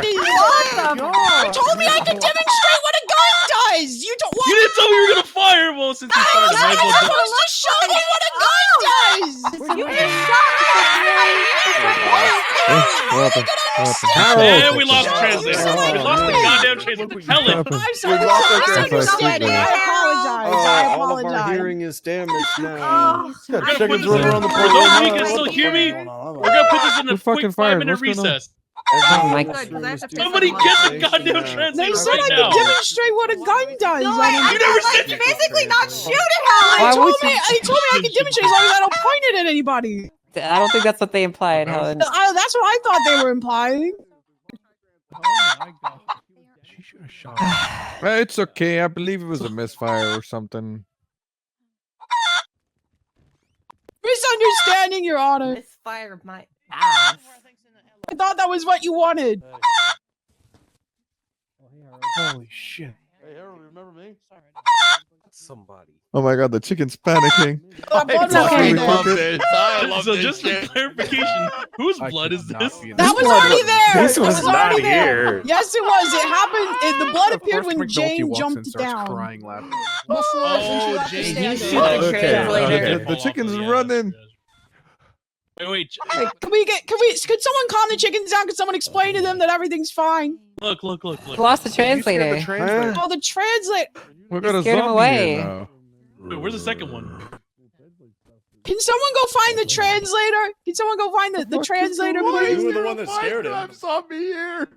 is wild. You told me I could demonstrate what a gun does. You didn't tell me you were going to fire. Well, since you started, I was supposed to show me what a gun does. You just shot me. And we lost the translator. We lost the goddamn translator. Helen. I'm sorry. I apologize. All of our hearing is damaged now. Chickens running around the board. For those of you who can still hear me, we're going to put this in a quick 5-minute recess. Oh my God. Somebody get the goddamn translator They said right I now. could demonstrate what a gun does. No, you never said you physically not shoot it, Helen. He told me I could demonstrate as long as I don't point it at anybody. I don't think that's what they implied, Helen. That's what I thought they were implying. Oh my God. She should have shot. It's okay. I believe it was a misfire or something. Misunderstanding, Your Honor. Misfire my ass. I thought that was what you wanted. Holy shit. Hey, Harold, remember me? Somebody. Oh my God, the chicken's panicking. So just for clarification, whose blood is this? That was already there. This was not here. Yes, it was. It happened. The blood appeared when Jane jumped down. Crying, laughing. Before Jane. The chicken's running. Wait. Could someone calm the chickens down? Could someone explain to them that everything's fine? Look. Lost the translator. Oh, the translator. We got a Scared him zombie away. here now. Wait, where's the second one? Can someone go find the translator? Can someone go find the translator, please? You were the one that scared him. Zombie here.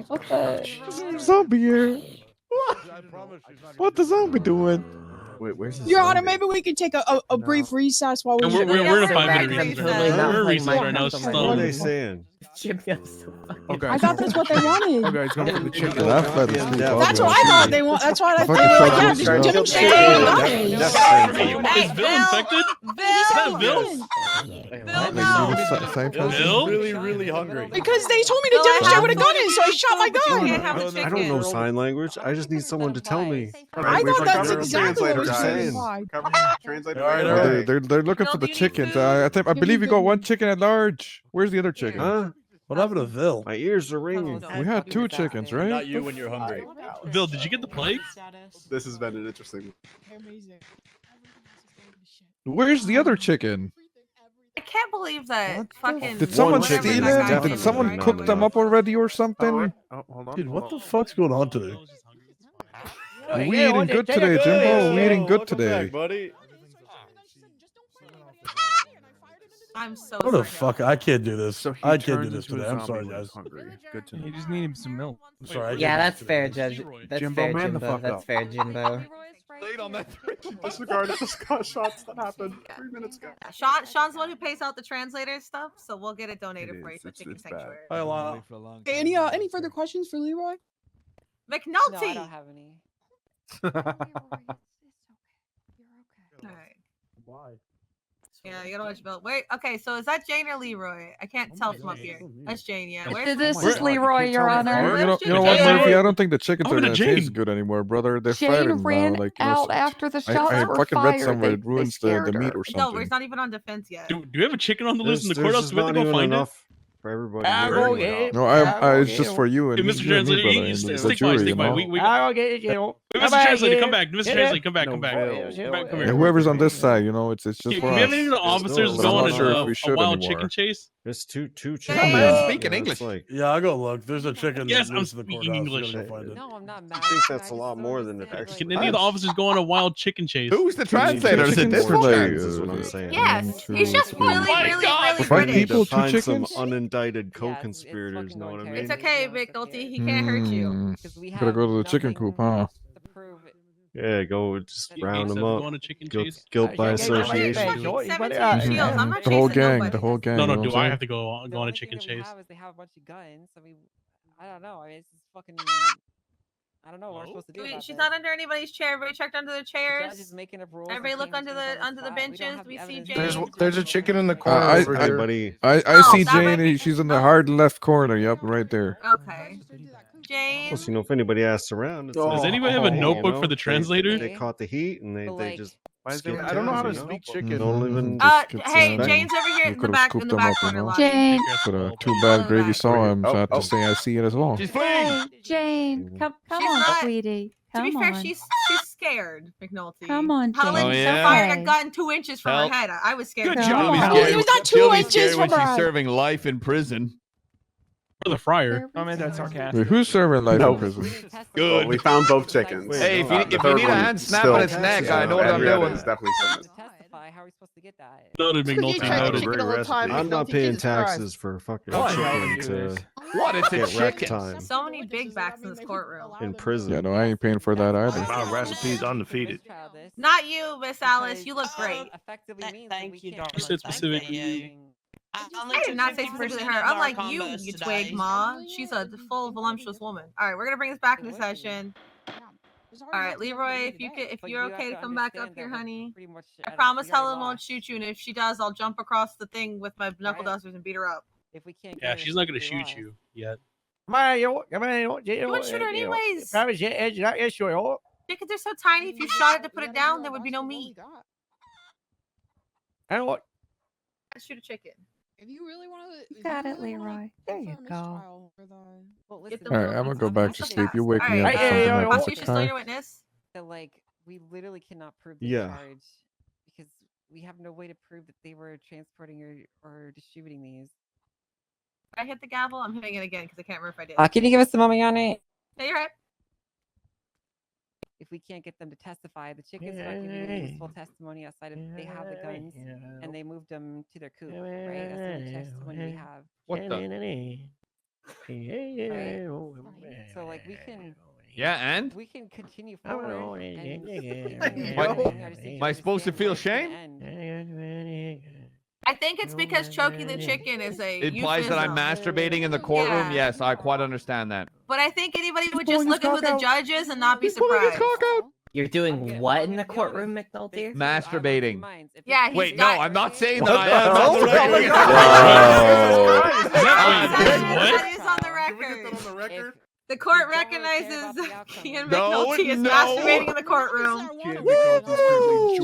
What the? Zombie here. What the zombie doing? Wait, where's the Your Honor, zombie? maybe we could take a brief recess while we. And we're in a we're 5-minute back recess. recess. We're in recess right now. What are they saying? Okay. I thought that's what they wanted. Okay, it's going for the chicken. That I fed fell asleep. That's what I thought they want. That's what I Fucking thought. fucking Yeah, just chicken. demonstrate Hey, Is Bill infected? Is that Bill? Bill? Really hungry. Because they told me to demonstrate what a gun is, so I shot my Can't have gun. the I don't know chicken. sign language. I just need someone to tell me. I thought that's exactly what was saying. implied. Translator. They're looking for the chickens. I believe we got one chicken at large. Where's the other chicken? Huh? What happened to Vil? My ears are ringing. We had 2 chickens, right? Not you when you're hungry. Bill, did you get the plague? This has been an interesting. Where's the other chicken? I can't believe that fucking. Did someone chicken steal is them? Did definitely someone not cook them enough. up already or something? Hold on. Dude, what the fuck's going on today? We eating good today, Jimbo. We eating good today. buddy. I'm so What the sorry. fuck? I can't do this. So he I can't do turns this into a today. I'm zombie sorry, when guys. he's hungry. Good to know. You just need him some milk. I'm sorry. I Yeah, can't that's do fair, this. Judge. That's Jimbo, fair, man the Jimbo. fuck That's up. fair, Jimbo. Late on that 3 disregarded the Scott shots that happened 3 minutes ago. Yeah, Sean's the one who pays out the translator stuff, so we'll get it donated It for you is. for Chicken It's bad. Sanctuary. Hi, Alana. Okay, any further questions for Leroy? No, I McNulty. don't have any. Alright. Why? Yeah, you gotta watch Bill. Wait, okay, so is that Jane or Leroy? I can't tell from up here. That's Jane, yeah. Where's This Where's- is Leroy, Your Honor. You know Jimbo? what, Jane. Murphy? I don't think the chickens I'm are gonna gonna taste Jane. good anymore, brother. They're Jane fattened ran now. Like, out after the I shots were fucking fired. read somewhere it They ruins the scared meat her. or No, something. he's not even on defense yet. Do we have a chicken on the list in the There's courthouse? just Do we have not to go even find it? enough for everybody. I here. go get No, it's just for you and Hey, Mr. you and me, Translator, brother, you and stick the by, jury, stick you by. know? I go get you. Wait, Mr. Translator, come back. Mr. Translator, come back, come back. Come back, come Yeah, here. whoever's on this side, you know, it's just Can for we have us. any of the officers But go I'm on not sure if we a should wild anymore. chicken chase? There's two Hey, chickens. man, speaking Yeah, English. it's like, Yeah, I'll go look. There's a chicken. Yes, I'm loose in the speaking courthouse. You English. gotta go find it. No, I'm not I mad. think at that's a you. I lot just more don't than an understand, extra. Can any of the officers go on a wild chicken chase? Who's the translator? Is it chickens this or or chickens is what I'm saying. Yes, Two, he's just three. really, my really, God. really Five We need British. people, to two find some chickens? unindicted Yeah, co-conspirators. fucking Know what I going mean? crazy. It's okay, McNulty. He can't hurt you. Because we Gotta have go to the chicken nothing coop, huh? to prove it. Yeah, go just You round said them go up. on a chicken Guilt, chase? guilt by Yeah, association. yeah, 17 shields. I'm not The whole chasing gang, nobody. the whole gang. No, you no. know Do what I'm I saying? have to go on The a only chicken thing that we chase? have is they have a bunch of guns, so I don't know. I mean, it's just fucking. I don't know what we're supposed to do. About She's this. not under anybody's chair. Everybody checked under the The judge chairs. is making up rules. Everybody and look changing under things the on under the spot. We don't benches. have the We see evidence. Jane. There's a chicken in the corner I- over here. Everybody, I Oh, see that might Jane. be- She's in the hard left corner. Yep, right there. Okay. Jane. plus, you know, if anybody asks around, it's Does like, anybody have a hey, you notebook know, for the they translator? caught the heat and But, they like, just. Why is skip there- I don't know how to town, you speak know? chicken. Don't even. Just get Hey, some- Jane's over here We in the could've back scooped in the them back up, you corner know? lobby. Jane, But too bad Gravy saw him, so I have Oh, to say I see it as well. She's fleeing. hey, Jane, come She's on, not- sweetie. To be Come fair, on. she's scared, McNulty. Come on, Helen Jane. fired a Hey. gun 2 inches from Help. her head. I was scared. Good too. job. Come He's on. He was not 2 inches from her. serving life in prison. For the fryer. Oh, man, that's sarcastic. Wait, who's serving life No. in prison? Well, we found both chickens. Hey, if you The need third a one hand snap still- on its neck, I know what I'm Henrietta doing. is definitely To serving. testify, how are we supposed to get that? Noted, McNulty. try Noted. chicken all the time. I'm not paying taxes for fucking Oh, I chicken do to this. What? It's a get wreck chicken. time So many big backs in this courtroom. in prison. Yeah, no, I ain't paying for that either. My recipe's undefeated. Not you, Miss Alice. You look great. Effectively means thank you, You said specifically. I did not say specifically her. Unlike you, you twig, Ma. She's a full, voluptuous woman. All right, we're gonna bring this back into session. All right, Leroy, if you're okay to come back up here, honey. I promise Helen won't shoot you, and if she does, I'll jump across the thing with my knuckle dusters and beat her up. If we can't. Yeah, she's not gonna shoot you yet. You wouldn't shoot her anyways. Chickens are so tiny. If you shot it to put it down, there would be no meat. what? I'd shoot a chicken. If you really want to, You got it, Leroy. There you go. Well, Get listen, the All right, I'm gonna go back to sleep. You wake me All up right, with something like prosecution, this. still Okay? your witness. that, like, we literally cannot prove this Yeah. charge because we have no way to prove that they were transporting or distributing these. I hit the gavel. I'm hitting it again because I can't remember if I did. Can you give us the moment on it? Yeah, you're right. If we can't get them to testify, the chickens are not giving any useful testimony outside of they have the guns and they moved them to their coop, right? That's the only testimony we have. What the? Right? So, like, we can Yeah, and we can continue I don't know. forward. am I supposed to feel shame? I think it's because choking the chicken is a Implies that I'm euphemism. masturbating in the courtroom. Yeah. Yes, I quite understand that. But I think anybody would just look at who the judge is and not be Pulling his surprised. cock out. You're doing what in the courtroom, McNulty? Masturbating. Yeah, he's Wait, got- no, I'm not saying What that. the I am hell? on the record. That is on the record. The court recognizes Ian McNulty as masturbating in the courtroom.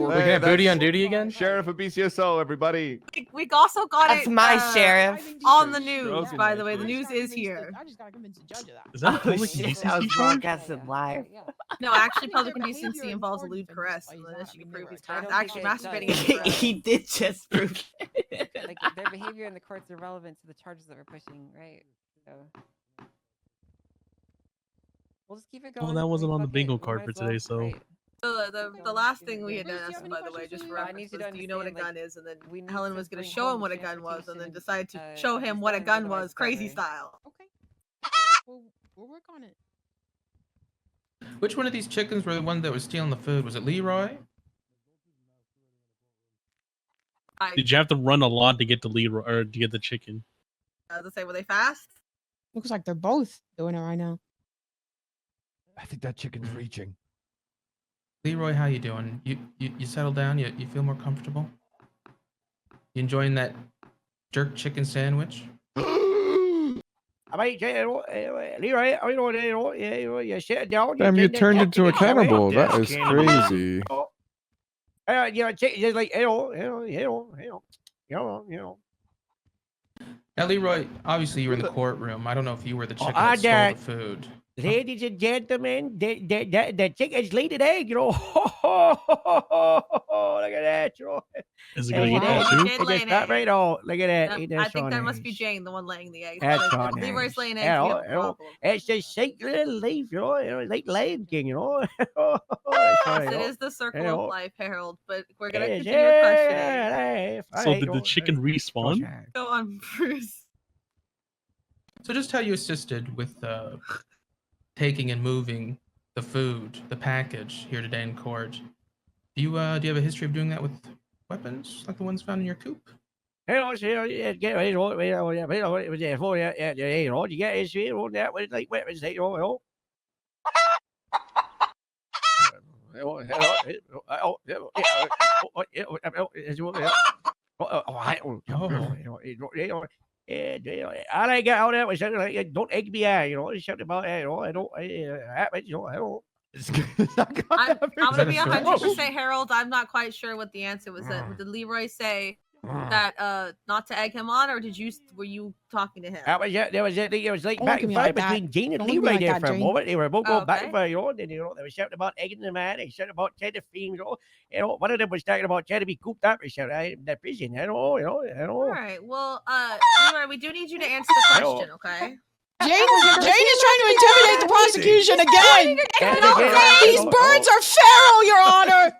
Looking at booty on duty again? Sheriff of BCSO, everybody. We also got That's it my sheriff. on the news, by the way. The news is here. I just gotta convince the judge of that. Is that Oh, public shit, decency that was charge? broadcasted live. No, actually, public indecency involves a lewd caress. Unless you can prove he's actually masturbating in the caress. He did just prove Like their behavior in the courts are relevant to the charges that we're pushing, right? So we'll just keep it going. Oh, that wasn't on the bingo We card might for as well- today, so right. So the last thing we had Bruce, do you asked have him, any by the way, questions just for for me? I need reference, you to was, do you know what a understand, gun is? And we then need Helen to was going to bring show him home what a gun was, and then transportation, decided to show him what a guns, gun otherwise was, crazy better. style. Okay. We'll work on it. Which one of these chickens were the one that was stealing the food? Was it Leroy? Did you have to run a lot to get the lead or to get the chicken? To say, were they fast? Looks like they're both doing it right now. I think that chicken's reaching. Leroy, how you doing? You settled down? You feel more comfortable? You enjoying that jerk chicken sandwich? Leroy, you sit down. Damn, you turned into a cannibal. That is Cannibal. crazy. Just like, Now, Leroy, obviously you were in the courtroom. I don't know if you were the chicken I that stole the food. Ladies and gentlemen, the chicken's laid an egg, you know. Look at that, you know. Is it Look gonna at get that. that too? It just got right on. Look at that. Ain't that I think that so must be nice? Jane, the one laying the eggs. That's so Leroy's nice. laying You eggs. We know, have a you know, problem. it's just shake little leaf, you know, like Lion King, you know. That's Yes, right, you it know. is the circle You know. of life, Harold. But we're gonna Yes, continue questioning. yeah, So did the chicken respawn? Go on, Bruce. So just how you assisted with taking and moving the food, the package here today in court. Do you have a history of doing that with weapons like the ones found in your coop? You know, so, you get it, you know, it was there for you know, you get it, you know, that was like weapons, you know. I like get out there with something like don't egg me out, you know, something about that, you know, I don't happen, you know, I don't. I'm gonna be Is that a 100% Harold. I'm not quite sure what the answer was. Did Leroy say that not to egg him on, or were you talking to him? That was it. There was it. It was like Don't back look at and me forth like that. between Gene and Don't look at me Leroy like there that, for a Jane. moment. They were both going back Okay. and forth, you know, and you know, they were shouting about egging the man. They shouting about trying to feed, you know, one of them was talking about trying to be cooped up in the prison. You know. All right. Well, Leroy, we do need you to answer the question, okay? Jane is trying to intimidate the prosecution again. These birds are feral, Your Honor.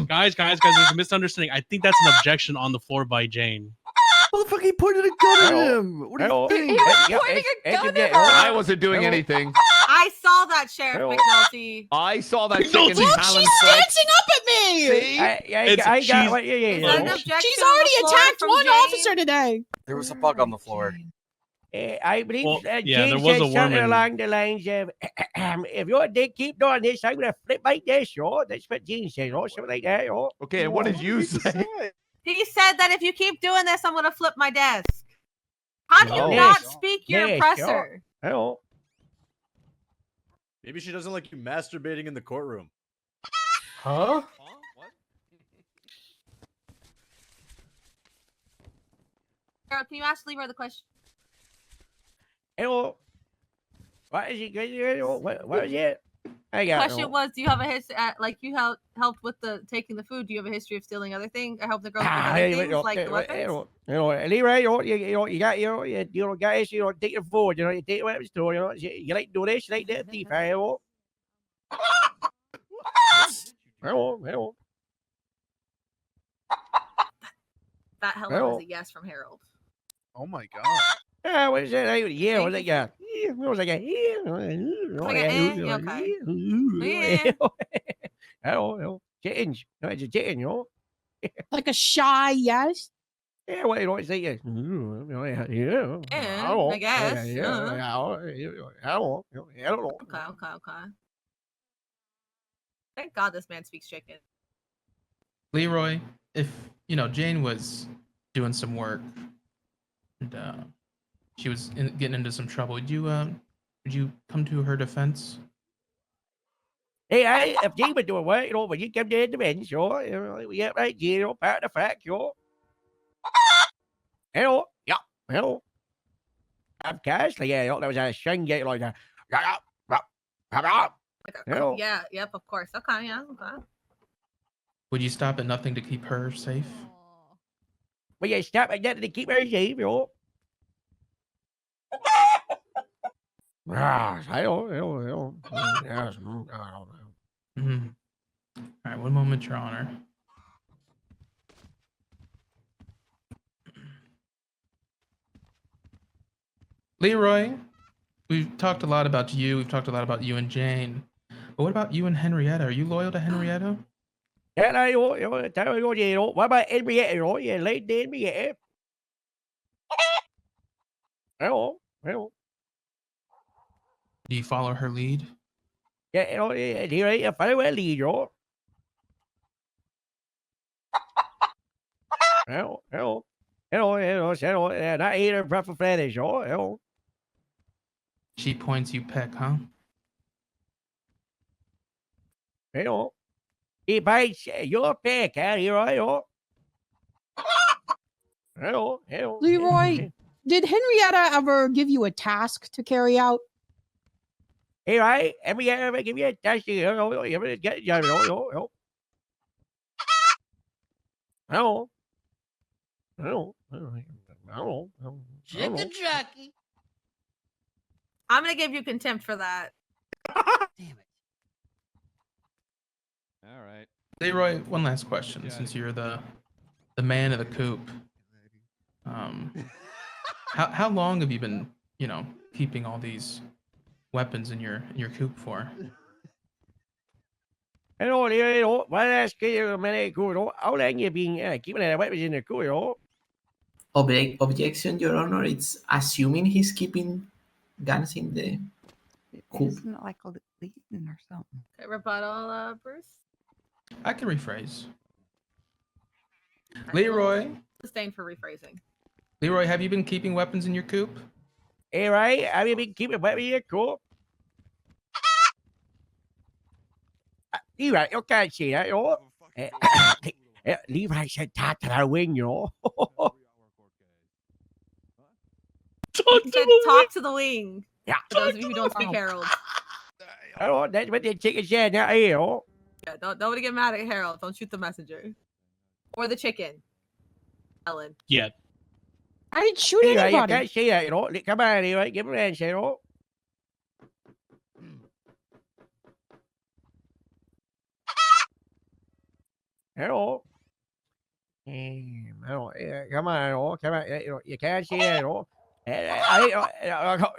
Guys, there's a misunderstanding. I think that's an objection on the floor by Jane. Motherfucker, he pointed a gun at him. What do you think? He was pointing a gun at her. I wasn't doing anything. I saw that, Sheriff McNulty. I saw that No, chicken. look, Look, Talon she's flick. dancing up at me. See? I got what you Is that an objection She's on the already floor attacked from one Jane? officer today. There was a bug on the floor. I believe Well, yeah, Jane there was said a something woman. along the lines of, if they keep doing this, I'm going to flip like this, you know. That's what Jane said, you know, something like that, you know. Okay, and what did you say? He said that if you keep doing this, I'm gonna flip my desk. How do you No. not Yes. speak your Yes, oppressor? You know. Maybe she doesn't like you masturbating in the courtroom. Huh? Harold, can you ask Leroy the question? Hello. What is it? What is it? I got Question was, do you have a history? Like you helped with the taking the food. Do you have a history of stealing other things? Or help the girls with other things like the weapons? Leroy, you got guys, take your food, you take your weapons too, you like to do this, you like that thief, hello. That hello Harold. is a yes from Harold. Oh my god. What is that? Yeah, what is that? What was that? I don't know. Chickens. No, it's a chicken, you know. Like a shy yes? Yeah, well, you know, it's like, yeah, I guess. I don't know. Okay. Thank God this man speaks chicken. Leroy, if Jane was doing some work and she was getting into some trouble, would you come to her defense? Hey, if Jane was doing work, when you come to the bench, yeah, right, part of the fact, yeah, of course, yeah, there was a string get like that. Yeah, yep, of course. Okay, yeah, okay. Would you stop at nothing to keep her safe? Will you stop at nothing to keep her safe, I don't know. Mm-hmm. All right, one moment, Your Honor. Leroy, we've talked a lot about you. We've talked a lot about you and Jane. But what about you and Henrietta? Are you loyal to Henrietta? Yeah, what about Henrietta? Yeah, lady Henrietta. Hello. Do you follow her lead? Yeah, I follow her lead, Hello. Not either proper fetish, hello. She points you peck, huh? Hello. He bites your peck, Hello. Leroy, did Henrietta ever give you a task to carry out? Hey, right? Ever give you a task, hello. Chicken jockey. I'm gonna give you contempt for that. Damn it. All right. Leroy, one last question, since you're the man of the coop. How long have you been, keeping all these weapons in your coop for? Hello, what else can you manage? How long you been keeping the weapons in the coop, Objection, Your Honor. It's assuming he's keeping guns in the coop. Isn't it like a leading or something? Okay, rebuttal, Bruce. I can rephrase. Leroy. Sustained for rephrasing. Leroy, have you been keeping weapons in your coop? Hey, right? Have you been keeping weapons in your coop? Leroy, you can't see that, Leroy said talk to the wing, Talk to the wing. Yeah. For those of you who don't speak Herald. Hello, that's what the chicken said now, Yeah, nobody get mad at Harold. Don't shoot the messenger. Or the chicken. Ellen. Yeah. I didn't shoot anybody. You anybody. can't see that, Come on, Leroy. Give him an answer, Hello. Come on, come on. You can't see it,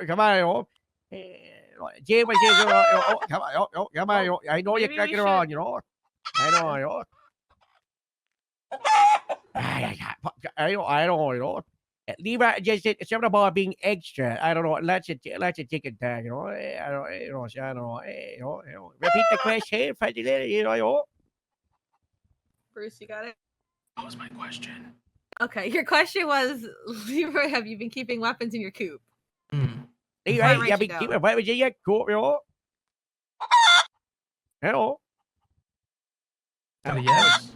Come on, Jim was just, come on, I know you're cracking around, I know, I don't know, Levi just said something about being extra. I don't know. Let's a chicken tag, I don't know. Repeat the question, Bruce, you got it? What was my question? Okay, your question was, Leroy, have you been keeping weapons in your coop? Leroy, have you been keeping weapons in your coop, Hello. Yes.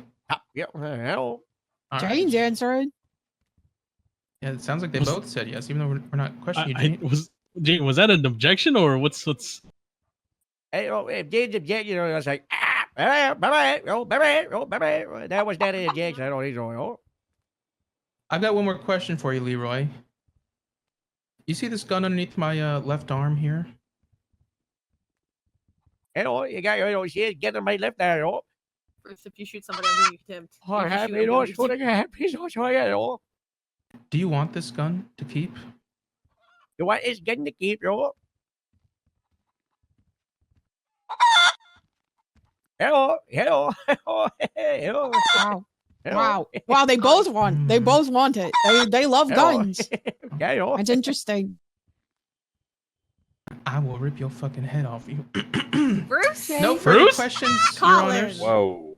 Yeah, hello. Jane's answering. Yeah, it sounds like they both said yes, even though we're not questioning you. Jane, was that an objection or what's? Hey, if Jane's objection, I was like, bye-bye. That was not an objection. I don't need to. I've got one more question for you, Leroy. You see this gun underneath my left arm here? Hello, you got see it get on my left arm, Bruce, if you shoot somebody, I'm giving you contempt. I have it, please don't show it, Do you want this gun to keep? What is getting the keep, yo? Hello, hello, hello, hello. Wow. Hello. Wow. Wow, they both want. They both want it. They love Hello. guns. Hello. That's interesting. I will rip your fucking head off you. Bruce? No further Bruce? questions, Your Colin. Honors. Whoa.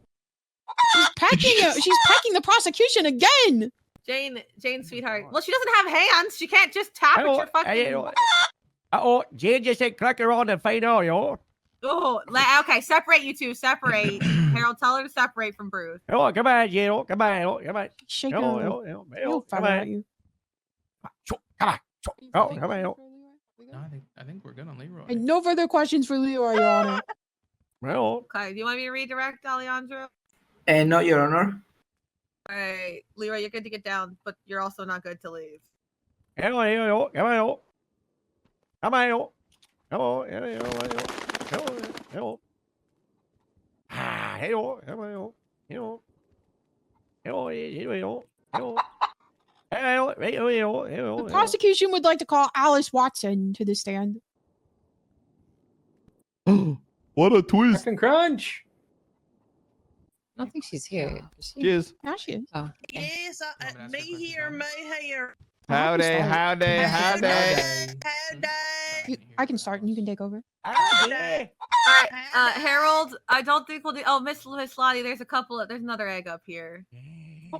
She's pecking the prosecution again. Jane, sweetheart. Well, she doesn't have hands. She can't just tap at your fucking. Jane just said click her on the final, yo. Oh, okay. Separate you two. Separate. Harold, tell her to separate from Bruce. Oh, come on, Jane. Come on, come on. Shaking Hello, her hello, little- hello, little come feather on. at you. Come on. Oh, come on. No, I think we're good on Leroy. And no further questions for Leroy, Your Honor. Well. Okay. Do you want me to redirect, Alejandro? No, Your Honor. All right, Leroy, you're good to get down, but you're also not good to leave. Hello, hello, come on. Come on. Hello, hello, hello, hello. Ah, hello, hello, hello. Hello, hello, hello. The prosecution would like to call Alice Watson to the stand. What a twist. Crunch. I don't think she's here. Is she? Cheers. Yeah, she is. Oh. Yes, me here, me here. Howdy, howdy, howdy. I can start and you can take over. All right, Harold. I don't think we'll do. Oh, Miss Lottie, there's another egg up here.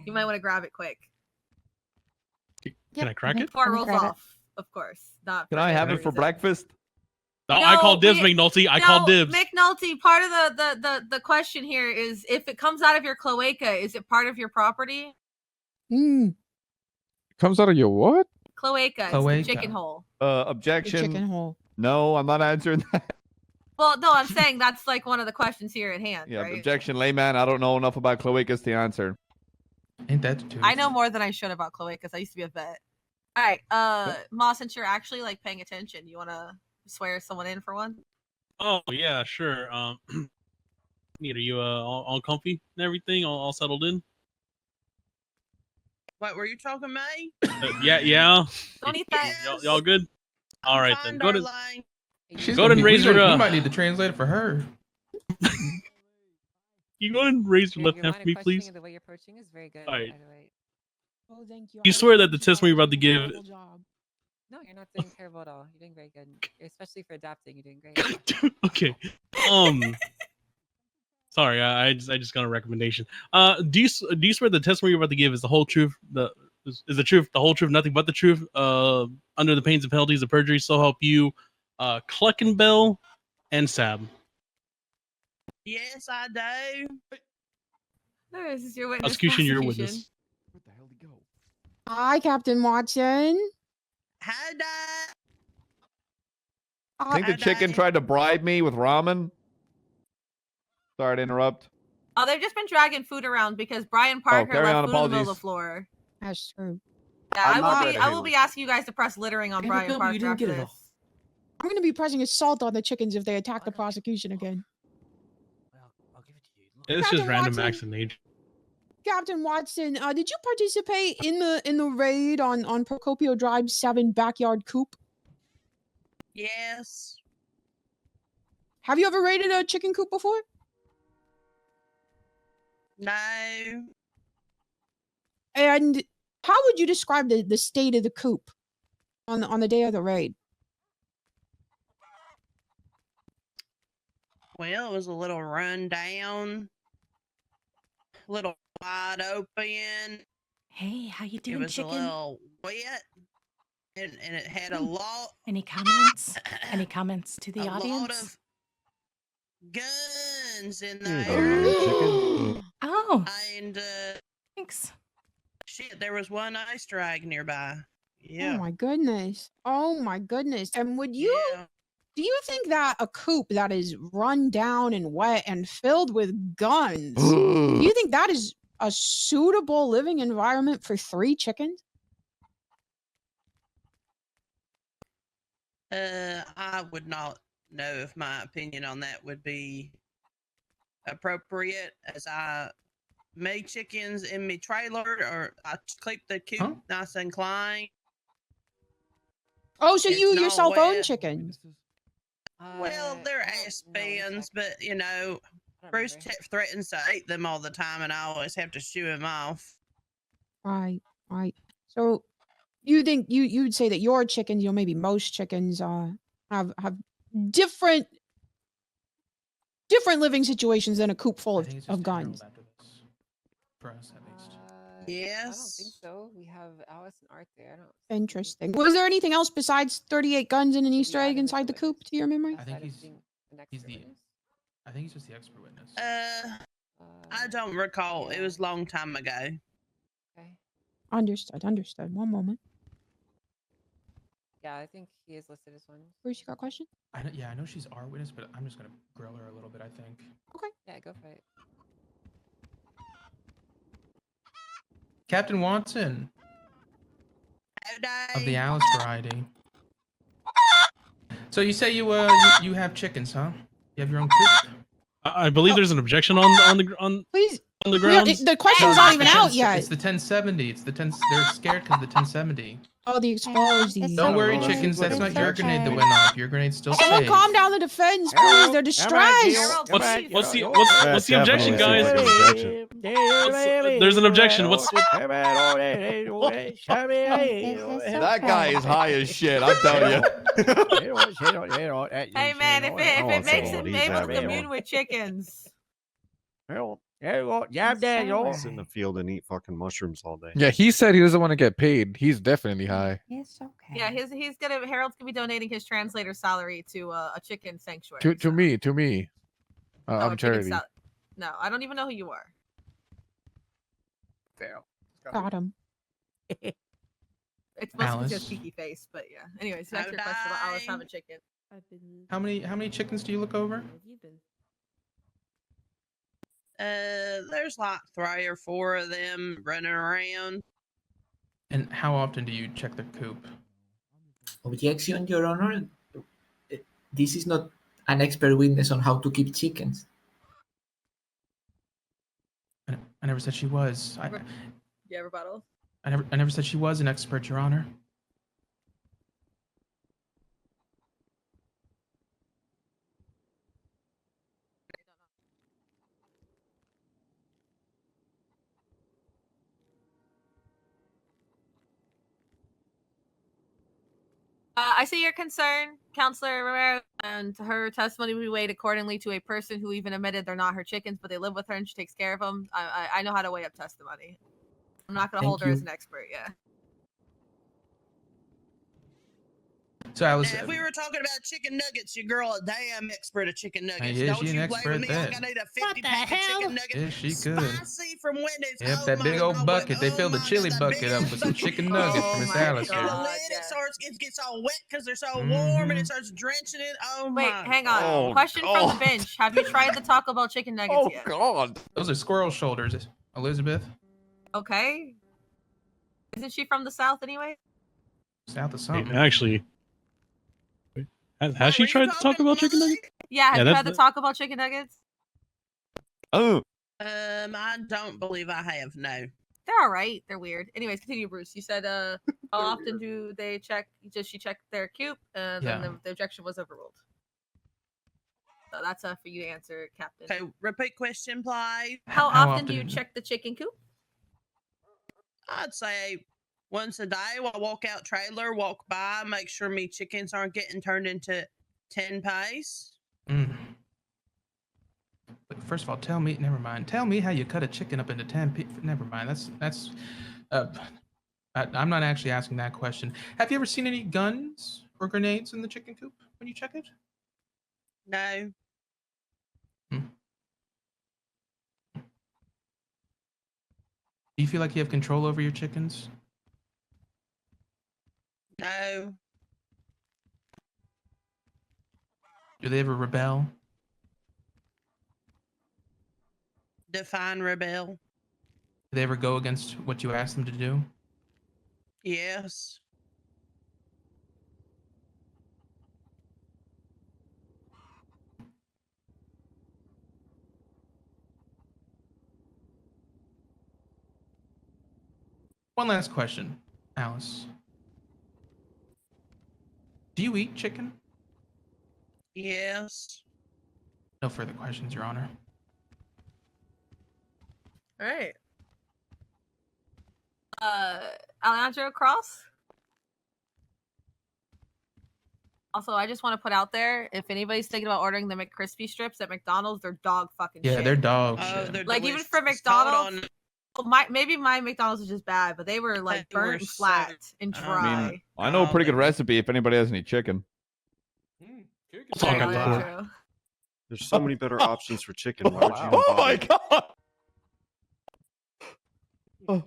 You might want to grab it quick. Can I crack it? Before it rolls off, of course. Not. Can I have it for breakfast? No, I call dibs, we- McNulty. I call dibs. McNulty, part of the question here is if it comes out of your cloaca, is it part of your property? Comes out of your what? Cloaca, Cloaca. it's the chicken hole. Objection. Chicken hole. No, I'm not answering that. Well, no, I'm saying that's like one of the questions here at hand, Yeah, right? objection, layman. I don't know enough about cloacas to answer. Ain't that too? I know more than I should about cloacas. I used to be a vet. All right, Ma, since you're actually like paying attention, you want to swear someone in for one? Oh yeah, sure. Nita, you all comfy and everything, all settled in? What were you talking to me? Yeah. Don't eat that. Y'all good? All right then. Go to. She's Go ahead and raise your. We might need the translator for her. You go ahead and raise your left hand for me, please. The way you're approaching is very good. All right. By the way. Oh, thank you. You swear that the testimony you're about to give. No, you're not doing terrible at all. You're doing very good, especially for adapting. You're doing great. Okay. Sorry, I just got a recommendation. Do you swear the testimony you're about to give is the whole truth, is the truth, the whole truth, nothing but the truth, under the pains and penalties of perjury, so help you, Cluckenbell and Sab? Yes, I do. No, this is your witness. Prosecution, you're a witness. Hi, Captain Watson. I think the chicken tried to bribe me with ramen. Sorry to interrupt. Oh, they've just been dragging food around because Brian Parker carry left on, food in the middle of the apologies. floor. That's true. Yeah, I will be asking you guys to press littering on Brian Parker after this. I'm going to be pressing assault on the chickens if they attack the prosecution again. It's just random acts of nature. Captain Watson, did you participate in the raid on Procopio Drive's 7 backyard coop? Yes. Have you ever raided a chicken coop before? No. And how would you describe the state of the coop on the day of the raid? Well, it was a little run down, a little wide open. Hey, how you doing, It was chicken? a little wet, and it had a lot. Any comments? Any comments to the a audience? lot of guns in Hey, there. chicken. Oh, And thanks. shit, there was one ice drag nearby. Oh Yeah. my goodness. Oh my goodness. And would you do you think that a coop that is run down and wet and filled with guns, do you think that is a suitable living environment for 3 chickens? I would not know if my opinion on that would be appropriate, as I made chickens in my trailer, or I keep the coop nice and clean. Oh, so It's you not yourself own wet. chickens? Well, they're aspens, but you know, Bruce threatens to eat them all the time, and I always have to shoo him off. Right, right. So you think you'd say that your chickens, maybe most chickens, have different living situations than a coop full of guns. For us, at least. Yes. I don't think so. We have Alice and Art there. I don't. Interesting. Was there anything else besides 38 guns and an Easter egg inside the coop to your memory? I think he's just the expert witness. I don't recall. It was a long time ago. Okay. Understood. One moment. Yeah, I think he is listed as one. Bruce, you got a question? I know she's our witness, but I'm just gonna grill her a little bit. I think. Okay. Yeah, go for it. Captain Watson of the Alice variety. So you say you have chickens, huh? You have your own coop. I believe there's an objection on the Please. on the grounds. The question's not even out yet. It's the 1070. It's the 10. They're scared because the 1070. Oh, the explosives. Don't worry, chickens. That's not your grenade that went off. Your grenade's still Someone safe. calm down the defense, please. They're distressed. What's the objection, guys? There's an objection. What's That guy is high as shit. I'm telling you. Hey man, if it makes him able to commune with chickens. Sit in the field and eat fucking mushrooms all day. Yeah, he said he doesn't want to get paid. He's definitely high. It's okay. Yeah, Harold's gonna be donating his translator salary to a chicken sanctuary. To me. Oh, I'm a chicken charity. No, I don't even know who you are. Got him. It's mostly just Alice. cheeky face, but yeah. Anyways, back to your question about Alice having chicken. How many chickens do you look over? There's like 3 or 4 of them running around. And how often do you check the coop? Objection, Your Honor. This is not an expert witness on how to keep chickens. I never said she was. Yeah, rebuttal. I never said she was an expert, Your Honor. I see your concern, Counselor Romero, and her testimony will be weighed accordingly to a person who even admitted they're not her chickens, but they live with her and she takes care of them. I know how to weigh up testimony. I'm not going to hold her as an expert, yeah. So Alice, Now, if we were talking about chicken nuggets, your girl a damn expert at chicken nuggets. Hey, is Don't she an you expert blame me? at I'm that? gonna need a 50-pack of chicken nuggets. Yeah, she could. Spicy from Wendy's. Yep, Oh that my big old God, bucket. They filled the chili bucket up with some chicken nuggets for Miss Alice. The here. lid, it gets all wet because they're so warm and it starts drenching it. Oh Wait, my hang on. God. Question from the bench. Have you tried the Taco Bell chicken nuggets yet? God. Those are squirrel shoulders, Elizabeth. Okay. Isn't she from the South anyway? South of something. Actually, has she tried to talk about chicken nuggets? Yeah, have you that's had the Taco Bell chicken nuggets? Oh. I don't believe I have. No. They're all right. They're weird. Anyways, continue, Bruce. You said, how often do they check? Does she check their coop? And Yeah. then the objection was overruled. So that's for you to answer, Captain. Okay, repeat question, please. How often do you check the chicken coop? I'd say once a day. I'll walk out trailer, walk by, make sure me chickens aren't getting turned into 10 pace. But first of all, tell me. Never mind. Tell me how you cut a chicken up into 10 pieces. Never mind. That's. I'm not actually asking that question. Have you ever seen any guns or grenades in the chicken coop when you check it? No. Do you feel like you have control over your chickens? No. Do they ever rebel? Define rebel. Do they ever go against what you ask them to do? Yes. One last question, Alice. you eat chicken? Yes. No further questions, Your Honor. All right. Alejandro Cross. Also, I just want to put out there, if anybody's thinking about ordering the McCrispy strips at McDonald's, they're dog fucking Yeah, shit. they're dog Oh, shit. they're Like even delicious. for Hold McDonald's, on. well, maybe my McDonald's is just bad, but they were like They were burnt and so- flat and I I dry. mean, I know a pretty good Oh, recipe if anybody has any chicken. We'll Yeah, talk after that's court. true. There's so many better options for chicken. Why would you even Oh my bother? god! Oh,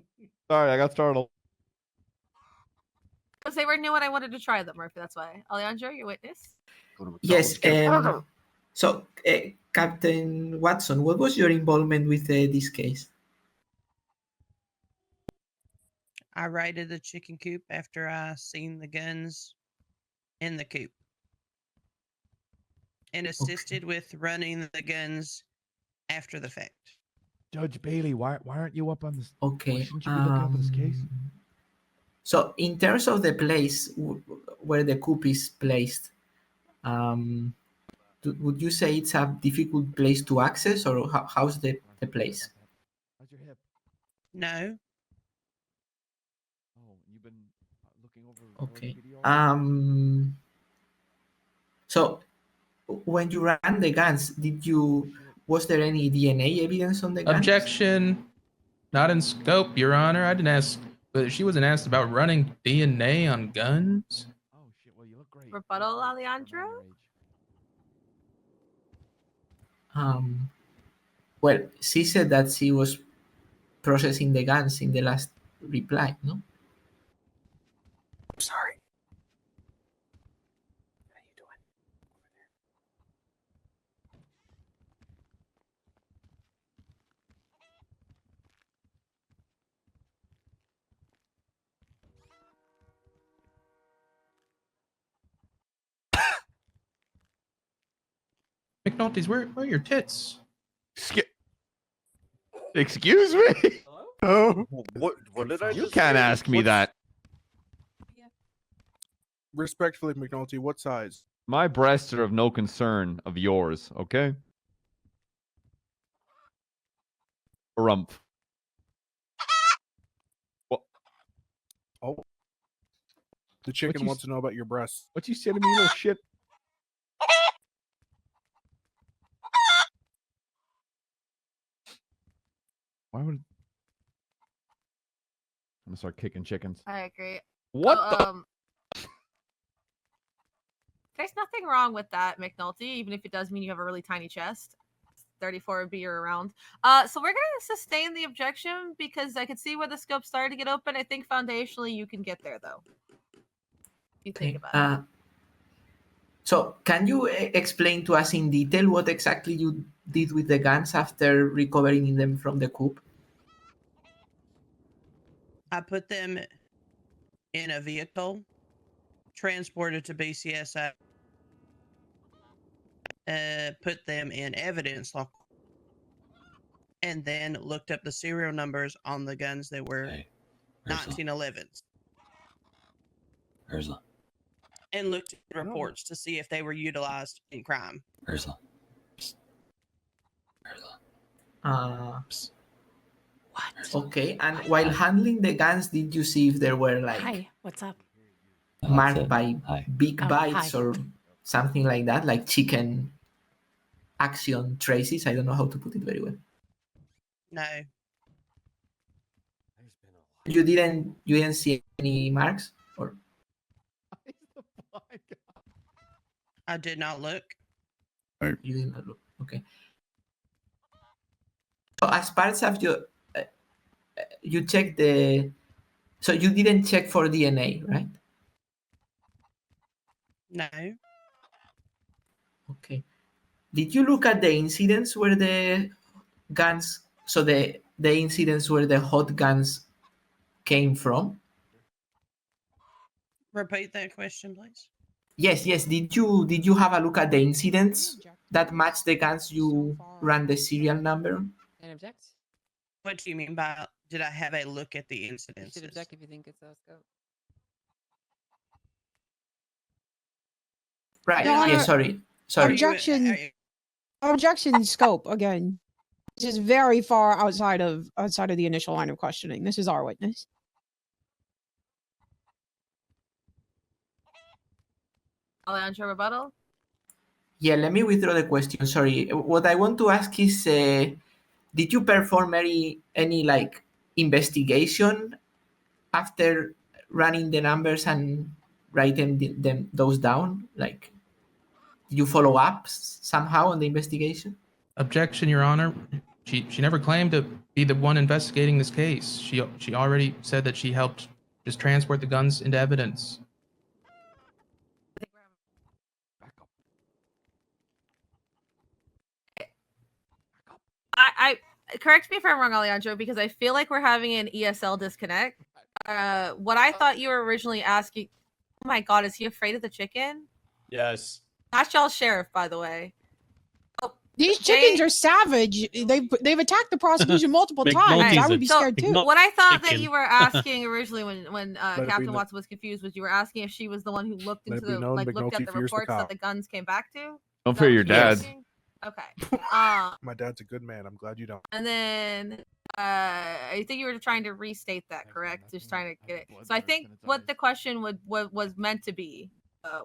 sorry, I got startled. Because they were new and I wanted to try them, Murphy. That's why. Alejandro, your witness. Yes. So, Captain Watson, what was your involvement with this case? I raided the chicken coop after I seen the guns in the coop and assisted with running the guns after the fact. Judge Bailey, why aren't you up on this? Okay. Shouldn't you be looking up for this case? So, in terms of the place where the coop is placed, would you say it's a difficult place to access, or how's the place? How's your hip? No. Oh, you've been looking over. Okay. LSPD already? So when you ran the guns, was there any DNA evidence on the guns? Objection. Not in scope, Your Honor. I didn't ask, but she wasn't asked about running DNA on guns. Oh shit! Well, you look great. Rebuttal, Alejandro. Well, she said that she was processing the guns in the last reply, no? I'm sorry. McNulty's, where are your tits? Excuse me? Oh, What did I You just can't say? ask me that. respectfully, McNulty, what size? My breasts are of no concern of yours, okay? Rumpf. What? Oh. The chicken you wants to know about your breasts. What you say to me, you little shit? Why would... I'm gonna start kicking chickens. I agree. What the? There's nothing wrong with that, McNulty, even if it does mean you have a really tiny chest. 34 would be your round. So we're gonna sustain the objection because I could see where the scope started to get open. I think foundationally you can get there though. If you think about it. So can you explain to us in detail what exactly you did with the guns after recovering them from the coop? I put them in a vehicle, transported to BCSI, put them in evidence lock, and then looked up the serial numbers on the guns that were 1911s. Ursula. And looked at reports to see if they were utilized in crime. Ursula. Okay, and while handling the guns, did you see if there were like Hi, what's up? marked by big Oh, bites hi. or something like that, like chicken action traces? I don't know how to put it very well. No. You didn't see any marks, or I did not look. you did not look? Okay. So as part of your, you checked the. So you didn't check for DNA, right? No. Okay. Did you look at the incidents where the guns? So the incidents where the hot guns came from? Repeat that question, please. Yes. Did you have a look at the incidents that match the guns you ran the serial number? And object? What do you mean by did I have a look at the You incidents? should object if you think it's a scope. Right. Your Yeah. Honor, Sorry. Objection scope again. This is very far outside of the initial line of questioning. This is our witness. Alejandro, rebuttal? Yeah. Let me withdraw the question. Sorry. What I want to ask is, did you perform any like investigation after running the numbers and writing those down? Like, did you follow up somehow on the investigation? Objection, Your Honor. She never claimed to be the one investigating this case. She already said that she helped just transport the guns into evidence. I correct me if I'm wrong, Alejandro, because I feel like we're having an ESL disconnect. What I thought you were originally asking. Oh my God, is he afraid of the chicken? Yes. That's y'all sheriff, by the way. These chickens are savage. They've attacked the prosecution multiple times. I would be scared too. What I thought that you were asking originally when Let it be Captain known- Watson was confused was you were asking if she was the one who looked Let into it be the known looked at McNulty the fears the reports that cop. the guns came back to. Don't fear your dad. Okay. My dad's a good man. I'm glad you don't. And then I think you were trying to restate that, correct? Just trying to get it. So I think what the question was meant to be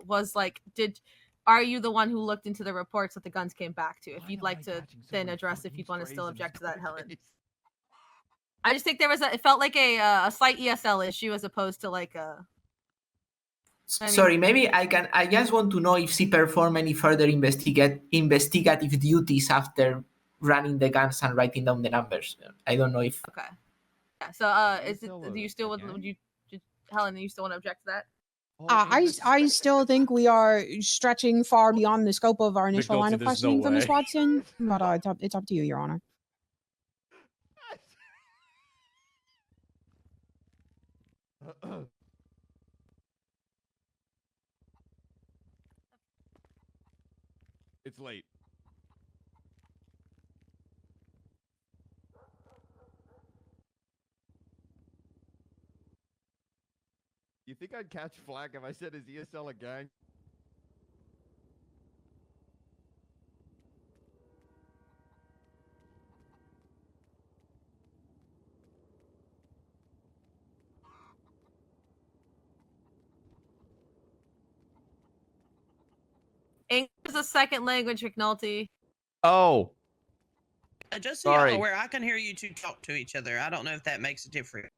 was like, are you the one who looked into the reports that the guns came back to? If you'd like to then address if you'd want to still object to that, Helen. I just think it felt like a slight ESL issue as opposed to like a. Sorry, maybe I just want to know if she performed any further investigative duties after running the guns and writing down the numbers. I don't know if. Okay. Yeah. So, do you still would you, Helen? Do you still want to object to that? I still think we are stretching far beyond the scope of our initial line of there's no questioning for Ms. way. Watson, but it's up to you, Your Honor. It's late. You think I'd catch flack if I said is ESL a gang? English is a second language, McNulty. Oh. Just so y'all Sorry. are aware, I can hear you two talk to each other. I don't know if that makes a difference.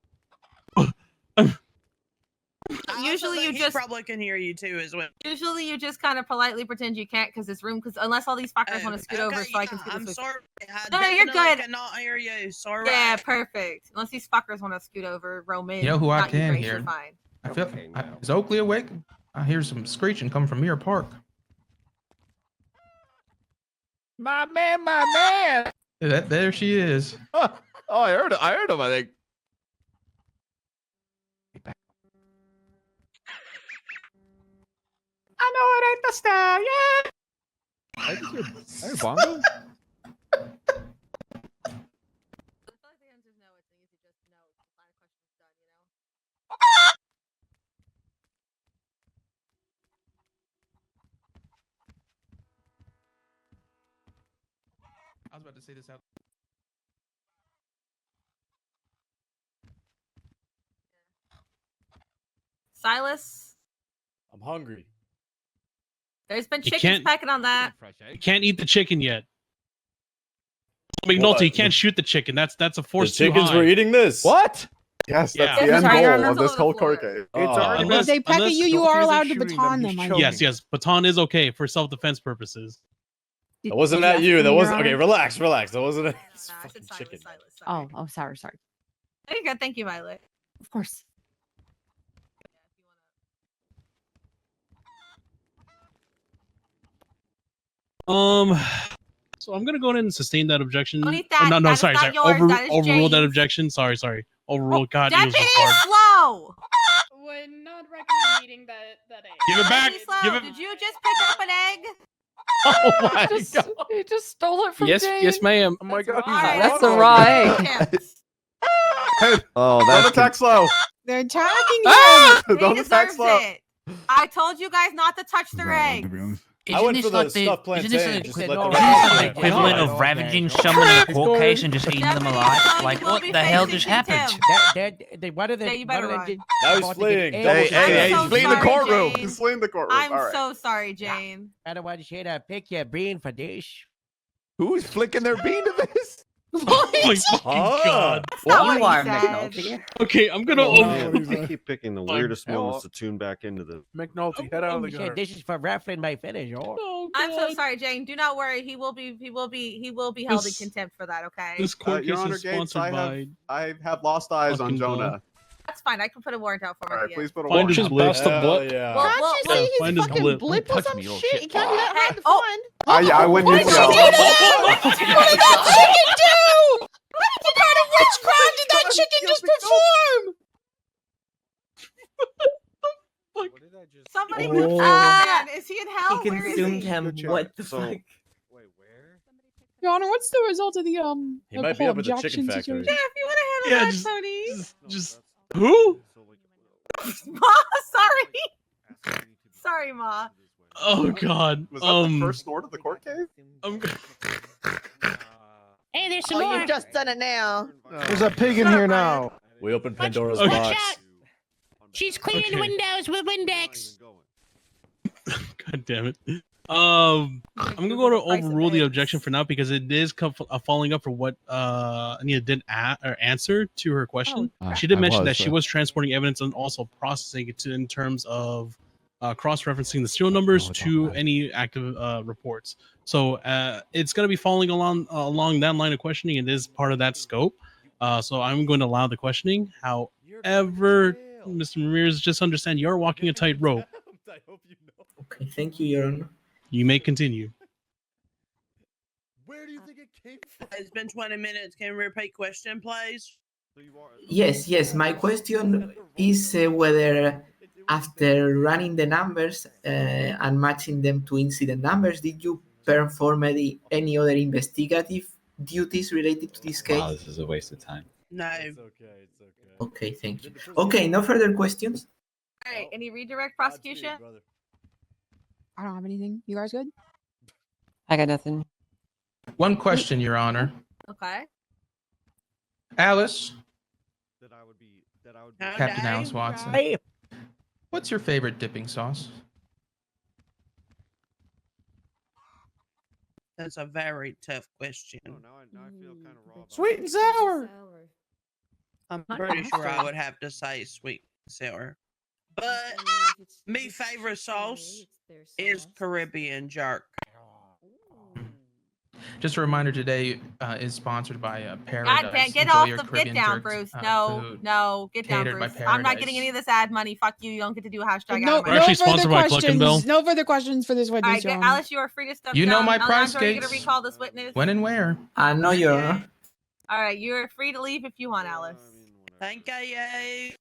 Usually you he just probably can hear you too as well. Usually you just kind of politely pretend you can't because it's room. Because unless all these fuckers want to scoot over, so I can scoot I'm this way. sorry. I No, you're definitely good. cannot hear you. Sorry. Yeah, perfect. Unless these fuckers want to scoot over, Roman. You know who not I can Grace, hear? You're fine. I feel. Is Oakley awake? I hear some screeching coming from Mirror Park. My man. Yeah, there she is. Oh, I heard him. I think. I know it ain't the style, yeah. I just hear bongo. I was about to say this out. Silas, I'm hungry. there's been You chickens can't- pecking on that. You can't eat the chicken yet. McNulty, What? you can't shoot the chicken. That's a The force too chickens high. were eating this. What? Yes, Yeah. that's the end Sorry, Your goal Honor. of this whole It's on the court floor. case. Unless- If they peck at you, you Sophie are isn't allowed to shooting them, baton he's them. I choking. Yes, yes. Baton is okay for self-defense purposes. That wasn't Did at you. That ask me, was Your okay. Honor? Relax. That wasn't a Nah, I said fucking Silas, chicken. Silas. Oh, sorry. There you go. Thank you, Violet. Of course. So I'm gonna go ahead and sustain that objection. Don't eat that. No, That is sorry. not yours. That is Overrule that Jane's. objection. Sorry. Overrule. God, That it was thing hard. is slow. Would not recommend eating that egg. Give it back. Really slow. Give it. Did you just pick up an egg? Oh my god. He just stole it from Yes, Jane. yes, ma'am. Oh my god. All right, That's I'm a raw egg. Champs. Oh, Don't that's attack slow. They're attacking him. He Don't attack deserves slow. it. I told you guys not to touch their eggs. I went for the stuffed plantain. Just let the equivalent of ravaging someone in a court case and just eating them alive? Like, what the hell just happened? What are they? Now he's fleeing. He's fleeing the courtroom. He's fleeing the courtroom. I'm so sorry, Jane. I don't want to share that pick your brain for this. Who's flicking their bean to this? Oh my fucking god! What You are said. McNulty. Okay, I'm gonna. They keep picking the weirdest moments to tune back into the. McNulty, head out of the gutter. This is for raffling my finish, oh. Oh, I'm so God. sorry, Jane. Do not worry. He will be held in This- contempt for that. Okay. This court Your case Honor, is Gates, sponsored by. I have lost eyes on Fucking Jonah. That's fine. I can put a warrant out for him. All at right, the please end. put a Find warrant. his blip. Hell yeah. Well, Can't you see find his his fucking blip. blip or Touch some me, little shit? shit. You can't do that hard to Oh. find. I wouldn't What did yell. you do to that? What did that chicken do? What kind of witchcraft did that chicken just perform? Somebody. Oh. Man, is he in hell? He Where is consumed he? him. What the So- fuck? Wait, where? Your Honor, what's the result of the He might be whole up at the chicken objection factory. Yeah, situation? if you want to handle Yeah, that, Tony. just who? Ma, sorry. Sorry, Ma. Oh god. Was that the first snort of the court case? Hey, there's some more. just done it now. There's a pig in here now. We opened Pandora's Okay. box. She's cleaning Okay. windows with Windex. God damn it. I'm gonna go to overrule the objection for now because it is following up for what Anita did answer to her question. She did mention that she was transporting evidence and also processing it in terms of cross-referencing the serial numbers to any active reports. So it's going to be following along that line of questioning. It is part of that scope. So I'm going to allow the questioning. However, Mr. Ramirez, just understand you're walking a tightrope. Okay, thank you, Your Honor. You may continue. Where do you think it came from? It's been 20 minutes. Can we repeat question, please? Yes. My question is whether after running the numbers and matching them to incident numbers, did you perform any other investigative duties related to this case? Wow, this is a waste of time. No. It's okay. It's okay. Okay, thank you. Okay, no further questions? All right. Any redirect prosecution? I don't have anything. You guys good? I got nothing. One question, Your Honor. Okay. Alice, Howdy. Captain Alice Watson. Hey, What's your favorite dipping sauce? That's a very tough question. Sweet and sour. I'm pretty sure I would have to say sweet and sour. But me favorite sauce is Caribbean jerk. Just a reminder, today is sponsored by God Paradise. damn, get Enjoy off your the Caribbean get down, jerk, Bruce. food. No, get down, catered by Bruce. I'm not Paradise. getting any of this ad money. Fuck you. You don't get to do a hashtag. No, ad We're no actually further sponsored by Cluck and Bell. questions. No further questions for this All witness, right, Your Honor. Alice, you are free to step You know down. my price, Alejandro, are you gonna Gates. recall this witness? When and where? No, Your Honor. All right, you're free to leave if you want, Alice. Thank you.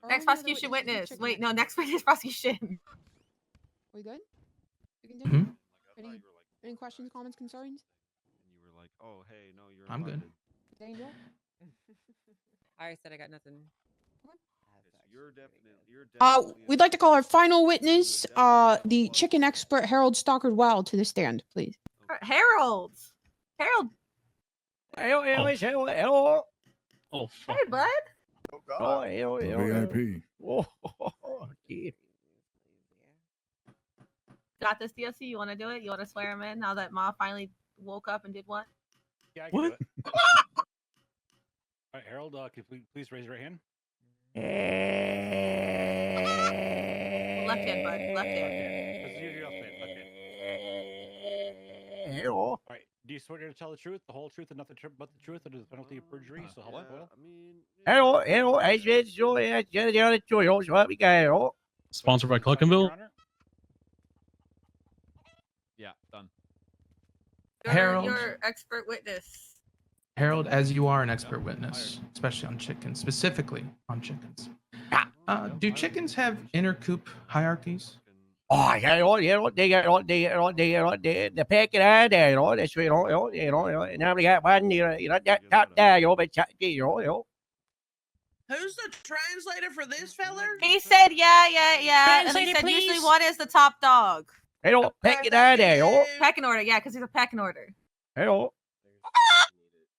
Next prosecution witness. Wait, no, next witness prosecution. We good? We continue? Mhm. Any questions, comments, concerns? Oh, hey, no, you're. I'm good. Angel? I already said I got nothing. We'd like to call our final witness, the chicken expert Harold Stockard Wild, to the stand, please. Harold. Harold. Hello. Oh, Hey, bud. VIP. Got this, DLC? You want to do it? You want to swear him in now that Ma finally woke up and did what? Yeah, I can What? do it. All right, Harold, can you please raise your right hand? Left hand, bud. Left hand. Let's use your left hand. Hello. All right. Do you swear to tell the truth, the whole truth, and nothing but the truth under the penalty of perjury? So help us well. Hello. I said so. What we got? Sponsored by Cluck and Bell. Yeah, done. Harold. You're expert witness. Harold, as you are an expert witness, especially on chickens, specifically on chickens. Do chickens have inner coop hierarchies? Oh, the packet out there, that's right, now we got one, that top there, but Who's the translator for this feller? He said, yeah. And he Translator, said usually please. one is the top dog. Hello, pecking order, yo. Pecking order, yeah, because he's a pecking order. Hello.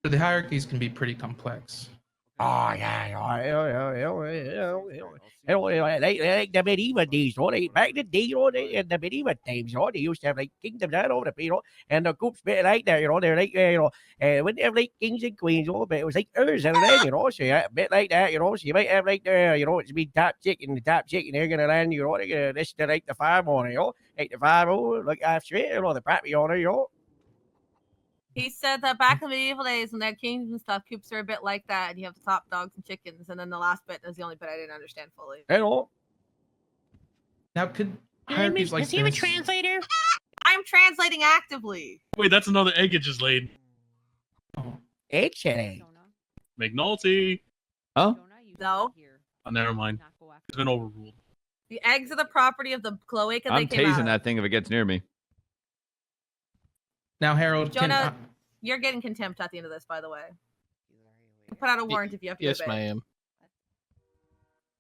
So the hierarchies can be pretty complex. Oh, yeah. Like the medieval days, you know, back in the day, you know, in the medieval times, you know, they used to have like kingdoms all over the place, you know, and the groups bit like that, you know, they're like, when they have like kings and queens, you know, but it was like ours and then, you know, so yeah, a bit like that, you know, so you might have like you know, it's be top chicken, they're gonna land, you know, they're gonna listen to like the farm owner, you know, like the farm owner, look after it, you know, the property owner, you know. He said that back in medieval days when they had kings and stuff, coops are a bit like that, and you have the top dogs and chickens, and then the last bit is the only bit I didn't understand fully. Hello. Now, could hierarchies like Does he have a this? translator? I'm translating actively. Wait, that's another egg it just laid. Excellent. McNulty. Huh? No. Oh, never mind. It's been overruled. The eggs are the property of the cloaca I'm they came out tasing of. that thing if it gets near me. Now, Harold, Jonah, you're getting contempt at the end of this, by the way. We'll put out a warrant if you have to. Yes, ma'am.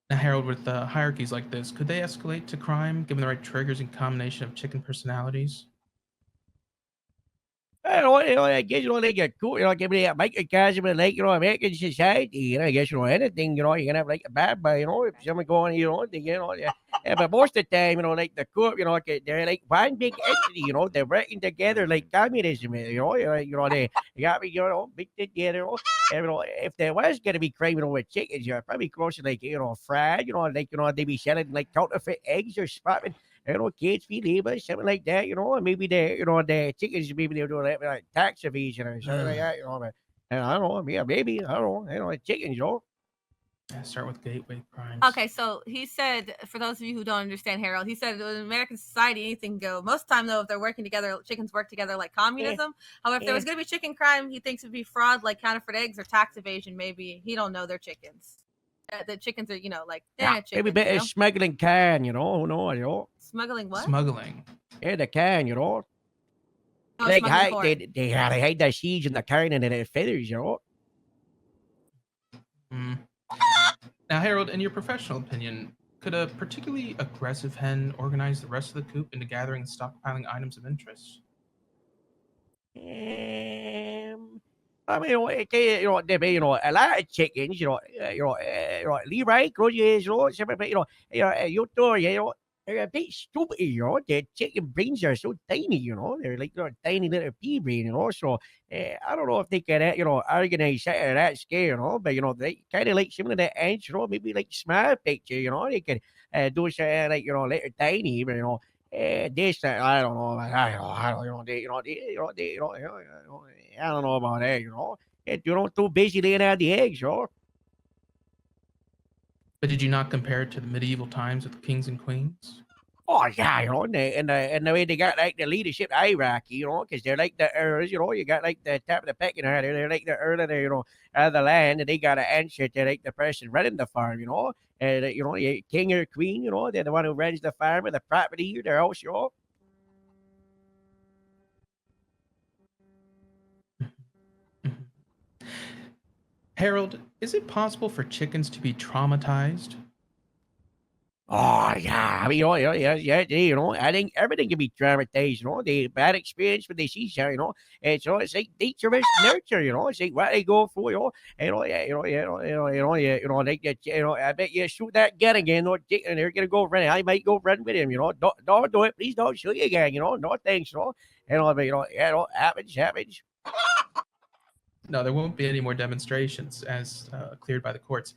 Now, Harold, with hierarchies like this, could they escalate to crime given the right triggers and combination of chicken personalities? I guess, you know, they get cool, you know, give me a microcosm of, like, you know, American society, you know, I guess, you know, anything, you know, you're gonna have, like, a bad boy, you know, if someone going, you know, yeah. But most of the time, you know, like, the court, you know, they're, like, one big entity, you know, they're working together like communism, you know, they got me, you know, big together, you know, if there was gonna be crime, you know, with chickens, you're probably close to, like, you know, fried, you know, like, you know, they be selling, like, counterfeit eggs or spotting, you know, kids free labor, something like that, you know, and maybe the chickens, maybe they're doing like tax evasion or something like that, you know, but, and I don't know, yeah, maybe, I don't know, you know, chickens, you know. Start with gateway crimes. Okay, so he said, for those of you who don't understand Harold, he said in American society, anything can go. Most of the time, though, if they're working together, chickens work together like communism. However, if there was going to be chicken crime, he thinks it'd be fraud like counterfeit eggs or tax evasion, maybe. He don't know they're chickens. The chickens are, you know, like, Yeah, chickens, maybe better smuggling can, you know, no, you know. Smuggling what? Smuggling. Yeah, the can, you know. Oh, Like, smuggling they hide the seeds in the can and then the feathers, you know. Now, Harold, in your professional opinion, could a particularly aggressive hen organize the rest of the coop into gathering and stockpiling items of interest? I mean, you know, there be, you know, a lot of chickens, you know, Levi, Groziers, you know, you know, you know, they're a bit stupid, you know. Their chicken brains are so tiny, you know. They're like tiny little pea brain, you know. So I don't know if they can, you know, organize that at that scale, you know. But you know, they kind of like some of the ants, you know, maybe like small picture, you know. They can do something like, you know, little tiny, but you know. This I don't know, I don't know, I don't know about that, you know. You know, too busy laying out the eggs, you know. But did you not compare it to the medieval times with kings and queens? Oh yeah, you know, and the way they got like the leadership hierarchy, you know, because they're like the earls, you know, you got like the top of the pecking order, they're like the earl of the, you know, of the land, and they got to answer to like the person running the farm, you know, and you know, king or queen, you know, they're the one who runs the farm or the property or the house, you know. Harold, is it possible for chickens to be traumatized? Oh yeah, I mean, you know, I think everything can be traumatized, you know. The bad experience when they see something, you know, and so it's like nature versus nurture, you know. It's like what they go for, you know, like that, you know. I bet you shoot that gun again, or and they're gonna go run. I might go run with him, you know. Don't do it, please. Don't shoot you again, you know. No thanks, you know. But you know, happens. No, there won't be any more demonstrations as cleared by the courts.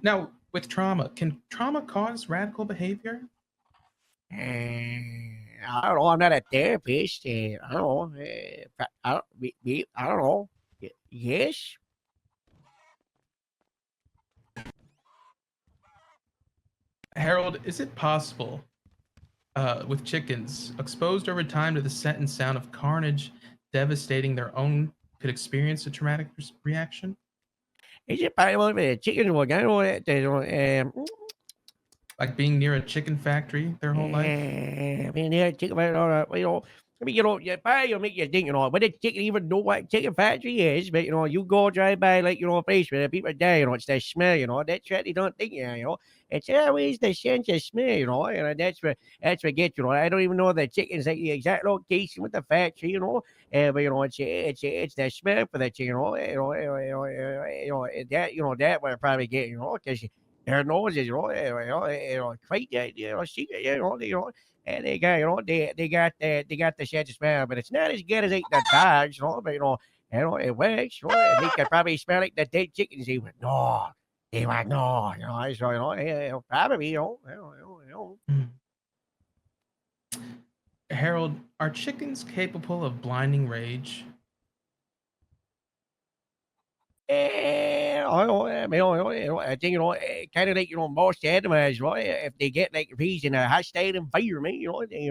Now, with trauma, can trauma cause radical behavior? I don't know. I'm not a therapist. I don't know. I don't know. Yes. Harold, is it possible with chickens exposed over time to the scent and sound of carnage devastating their own could experience a traumatic reaction? Is it possible that chickens will go like being near a chicken factory their whole life? Being near a chicken factory, you know, I mean, you'll make you think, when the chicken even know what chicken factory is, but, you go drive by, like, a place where people die, it's the smell, that's what they don't think, it's always the sense of smell, and that's what gets, I don't even know the chicken's like the exact location with the factory, but, it's the smell for the chicken, that will probably get, because their noses, quite, secret, and they got, they got the sense of smell, but it's not as good as eating the dogs, but it works, and they can probably smell like the dead chickens. They went, no, they went, no, so probably, Harold, are chickens capable of blinding rage? I think, kind of like, most animals, if they get like raised in a hostile environment, they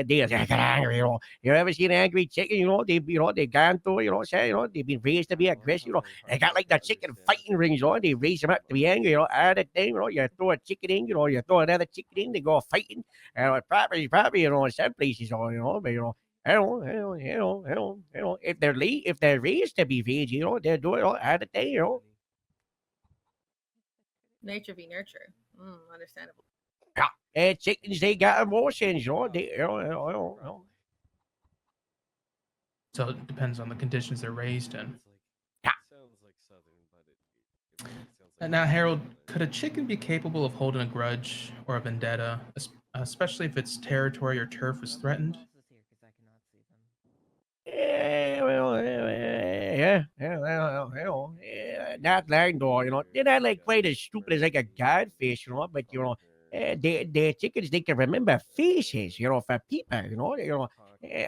get angry, You ever seen an angry chicken, they've gone through, say, they've been raised to be aggressive, they got like the chicken fighting rings, they raise them up to be angry, all the time, you throw a chicken in, you throw another chicken in, they go fighting, probably, in some places, but, if they're raised to be raised, they're doing it all the time, Nature v nurture. Understandable. Yeah, chickens, they got emotions, they, So it depends on the conditions they're raised in. And now, Harold, could a chicken be capable of holding a grudge or a vendetta, especially if its territory or turf is threatened? Not like though, they're not like quite as stupid as like a godfish, but the chickens they can remember faces, for people,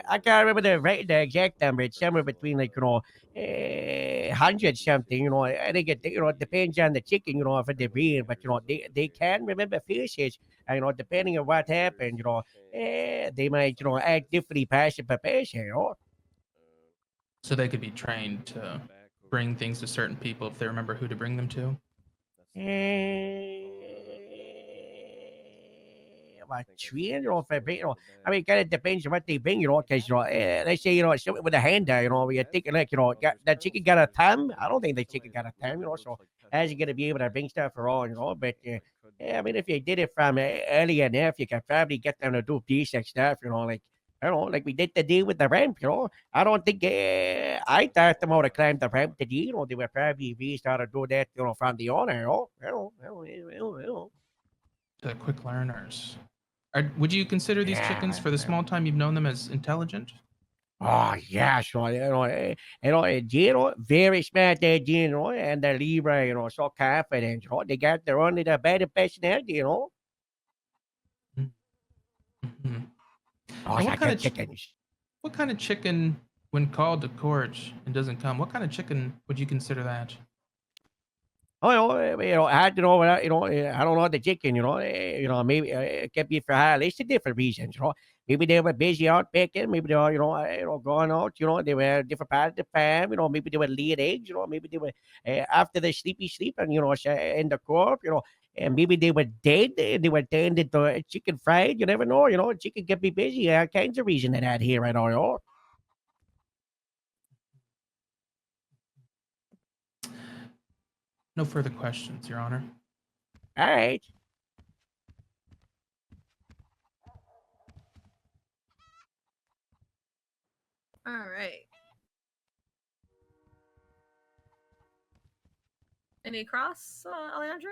I can't remember the exact number. It's somewhere between like 100 something, I think it depends on the chicken, for the breed, but they can remember faces, and depending on what happened, they might act differently person per person, So they could be trained to bring things to certain people if they remember who to bring them to? Train, if I bring, I mean, kind of depends on what they bring, because, let's say, something with a hand there, where you're thinking, like, got, that chicken got a thumb. I don't think the chicken got a thumb, so how's he going to be able to bring stuff around, but, yeah, I mean, if you did it from early enough, you could probably get them to do basic stuff, like, I don't know, like we did today with the ramp, I don't think I taught them how to climb the ramp today, they were probably raised how to do that, from the owner, The quick learners. Would you consider these chickens, for the small time you've known them, as intelligent? Oh, yeah, so, very smart, and the Libra, so confident, they got their own little better personality, Mm-hmm. Oh, And what kind of chickens? What kind of chicken, when called to court and doesn't come, what kind of chicken would you consider that? Oh, I don't know, I don't know the chicken, maybe it could be for a list of different reasons, Maybe they were busy out picking, maybe they were, going out, they were different part of the farm, maybe they were laying eggs, maybe they were after the sleepy sleep and, in the crop, and maybe they were dead, they were tended to chicken fried, you never know, chicken can be busy, all kinds of reason that here right now, No further questions, Your Honor. All right. All right. Any cross, Alejandro?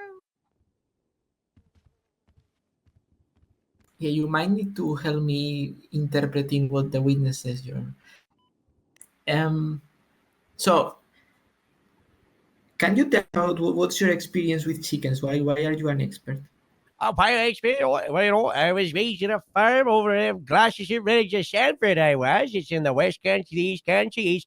Yeah, you might need to help me interpreting what the witness says, Your Honor. So, can you tell about what's your experience with chickens? Why are you an expert? I was raised in a farm over in Gloucestershire Village of Sanford, I was. It's in the West Country, the East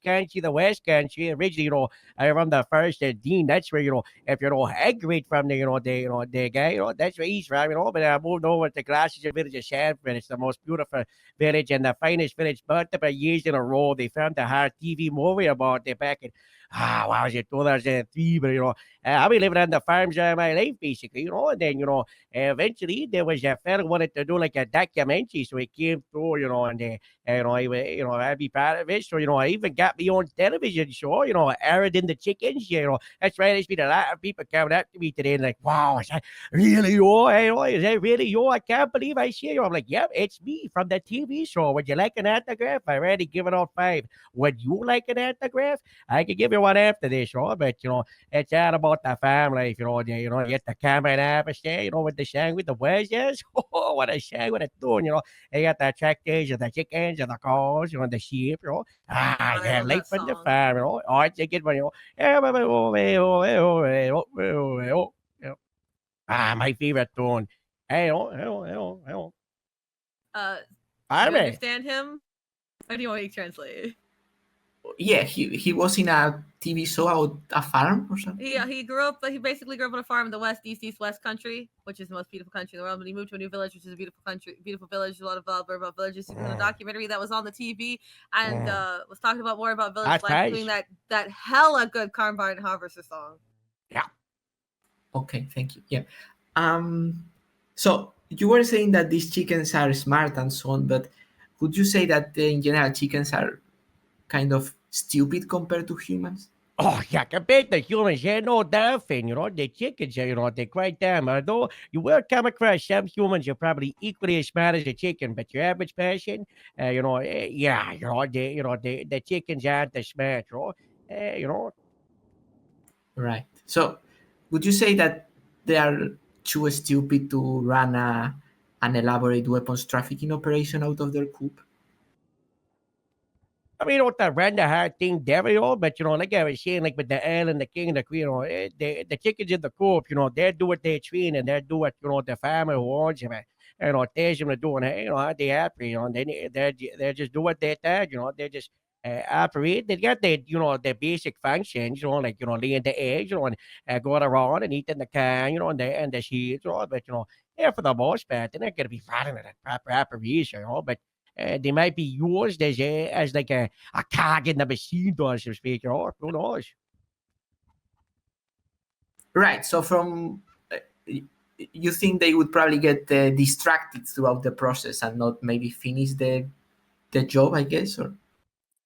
Country, the West Country. Originally, I run the first Dean. That's where, if you're Hagrid from the, the guy, that's where he's from, but I moved over to Gloucestershire Village of Sanford. It's the most beautiful village and the finest village. Multiple years in a row, they filmed a hard TV movie about it back in Wow, was it 2003? But I've been living on the farms all my life, basically, and then eventually there was a fellow wanted to do like a documentary, so he came through, and I'd be part of it. So I even got my own television show, aired in the chickens. That's right. There's been a lot of people coming up to me today and like, wow, is that really you? Is that really you? I can't believe I see you. I'm like, yep, it's me from the TV show. Would you like an autograph? I already given out 5. Would you like an autograph? I could give you one after this, but it's all about the family. You get the camera and apple, with the song with the wedges. Oh, what a song with a tune, They got the tractors and the chickens and the cows, the sheep, yeah, life from the farm, Oh, it's a good one, my favorite tune. Hey, Do Arme. you understand him? Or do you want me to translate? Yeah, he was in a TV show about a farm or something. He grew up. He basically grew up on a farm in the East West country, which is the most beautiful country in the world. But he moved to a new village, which is a beautiful country, beautiful village. A lot of about villages. He was in a documentary that was on the TV and was talking about more about village life, doing that hella good Combine Harvester song. Yeah. Okay, thank you. Yeah. So you were saying that these chickens are smart and so on, but would you say that in general chickens are kind of stupid compared to humans? Oh, yeah, compared to humans, no nothing. The chickens, they're quite dumb. Although you will come across some humans who are probably equally as smart as a chicken, but your average person, the chickens aren't as smart, Right. So would you say that they are too stupid to run an elaborate weapons trafficking operation out of their coop? I mean, not to run the hard thing there, but like I was saying, like with the L and the king and the queen, the chickens in the coop, they do what they train and they do what the farmer who owns them, tells them to do, and they happy, and they just do what they tell, they just operate. They got their basic functions, like laying the eggs, and going around and eating the can, and the seeds, but yeah, for the most part, they're not gonna be running it at proper operation, but. They might be used as like a cog in the machine, so to speak. Who knows? Right. So from you think they would probably get distracted throughout the process and not maybe finish the job, I guess, or.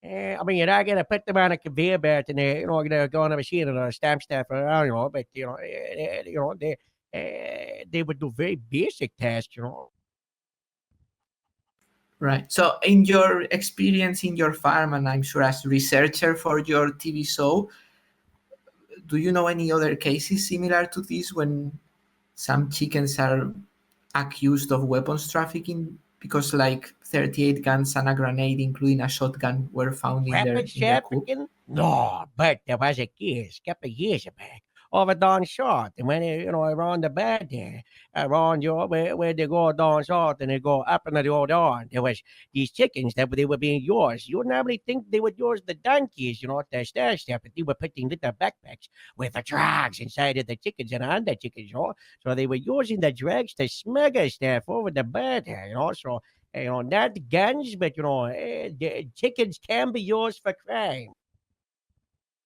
I mean, you're not gonna put them on a conveyor belt and they're gonna go on a machine and stamp stuff around, but they would do very basic tasks, Right. So, in your experience in your farm, and I'm sure as researcher for your TV show, do you know any other cases similar to this when some chickens are accused of weapons trafficking because, like, 38 guns and a grenade, including a shotgun, were found in their coop? No, but there was a case a couple of years back of a down shot. And when around the bed there, around where they go down short and they go up and they go down, there was these chickens that they were being used. You would normally think they would use the donkeys, to stash stuff, but they were putting little backpacks with the drugs inside of the chickens and on the chickens, So they were using the drugs to smuggle stuff over the bed there, So not guns, but the chickens can be used for crime.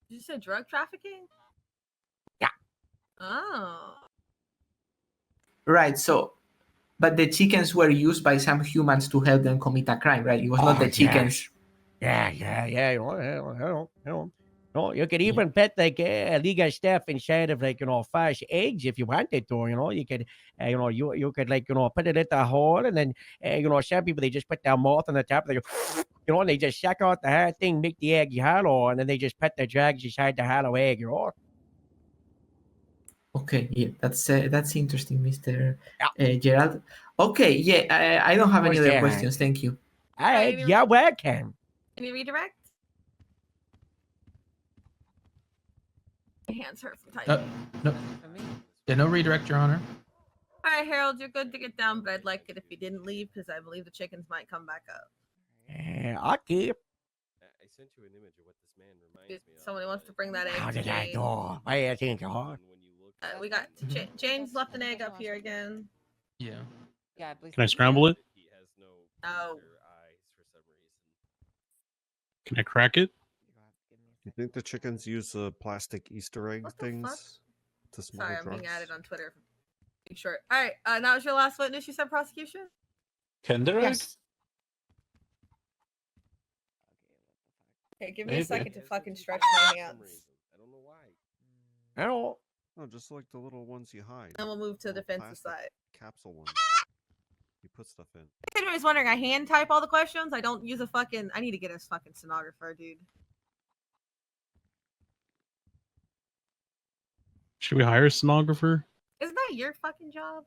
Did you say drug trafficking? Yeah. Oh. Right. So, but the chickens were used by some humans to help them commit a crime, right? It was not the chickens. Yeah. No, you could even put like illegal stuff inside of like fish eggs if you wanted to. You could you could like put it in the hole and then some people they just put their mouth on the top. They go, and they just suck out the whole thing, make the egg hollow, and then they just put the drugs inside the hollow egg. Okay, yeah, that's interesting, Mr. Gerald. Okay, yeah, I don't have any other questions. Thank you. All right, you're welcome. Any redirect? My hands hurt from typing. No. Yeah, no redirect, Your Honor. All right, Harold, you're good to get down, but I'd like it if you didn't leave because I believe the chickens might come back up. Okay. I sent you an image of what this man reminds me of. Somebody wants to bring that egg. How to did I Jane. know? I think We got Jane's left an egg up here again. Yeah. Can I scramble it? No. Can I crack it? You think the chickens use the plastic Easter egg What the things fuck? to smuggle Sorry, I'm drugs? being added on Twitter. Be short. All right, that was your last witness. You said prosecution. Kinder egg? Yes. Okay, give me a Maybe. second to fucking stretch my hands. I don't. No, just like the little ones you hide. Then we'll move to the Little defensive plastic side. capsule ones. You put stuff in. If anybody's wondering, I hand type all the questions. I don't use a fucking. I need to get a fucking stenographer, dude. Should we hire a stenographer? Isn't that your fucking job?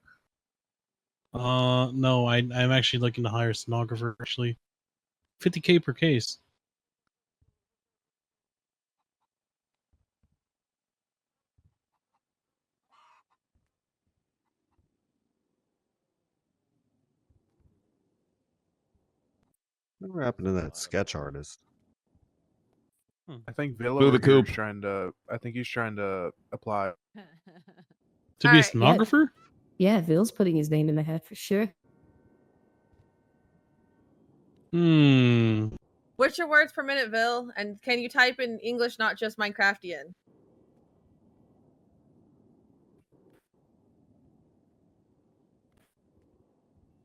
No, I'm actually looking to hire a stenographer. Actually, $50K per case. Whatever happened to that sketch artist? I think Villa Blew the over here is coop. trying to. I think he's trying to apply. To be a stenographer? Yeah, Ville's putting his name in the hat for sure. What's your words per minute, Vil? And can you type in English, not just Minecraftian?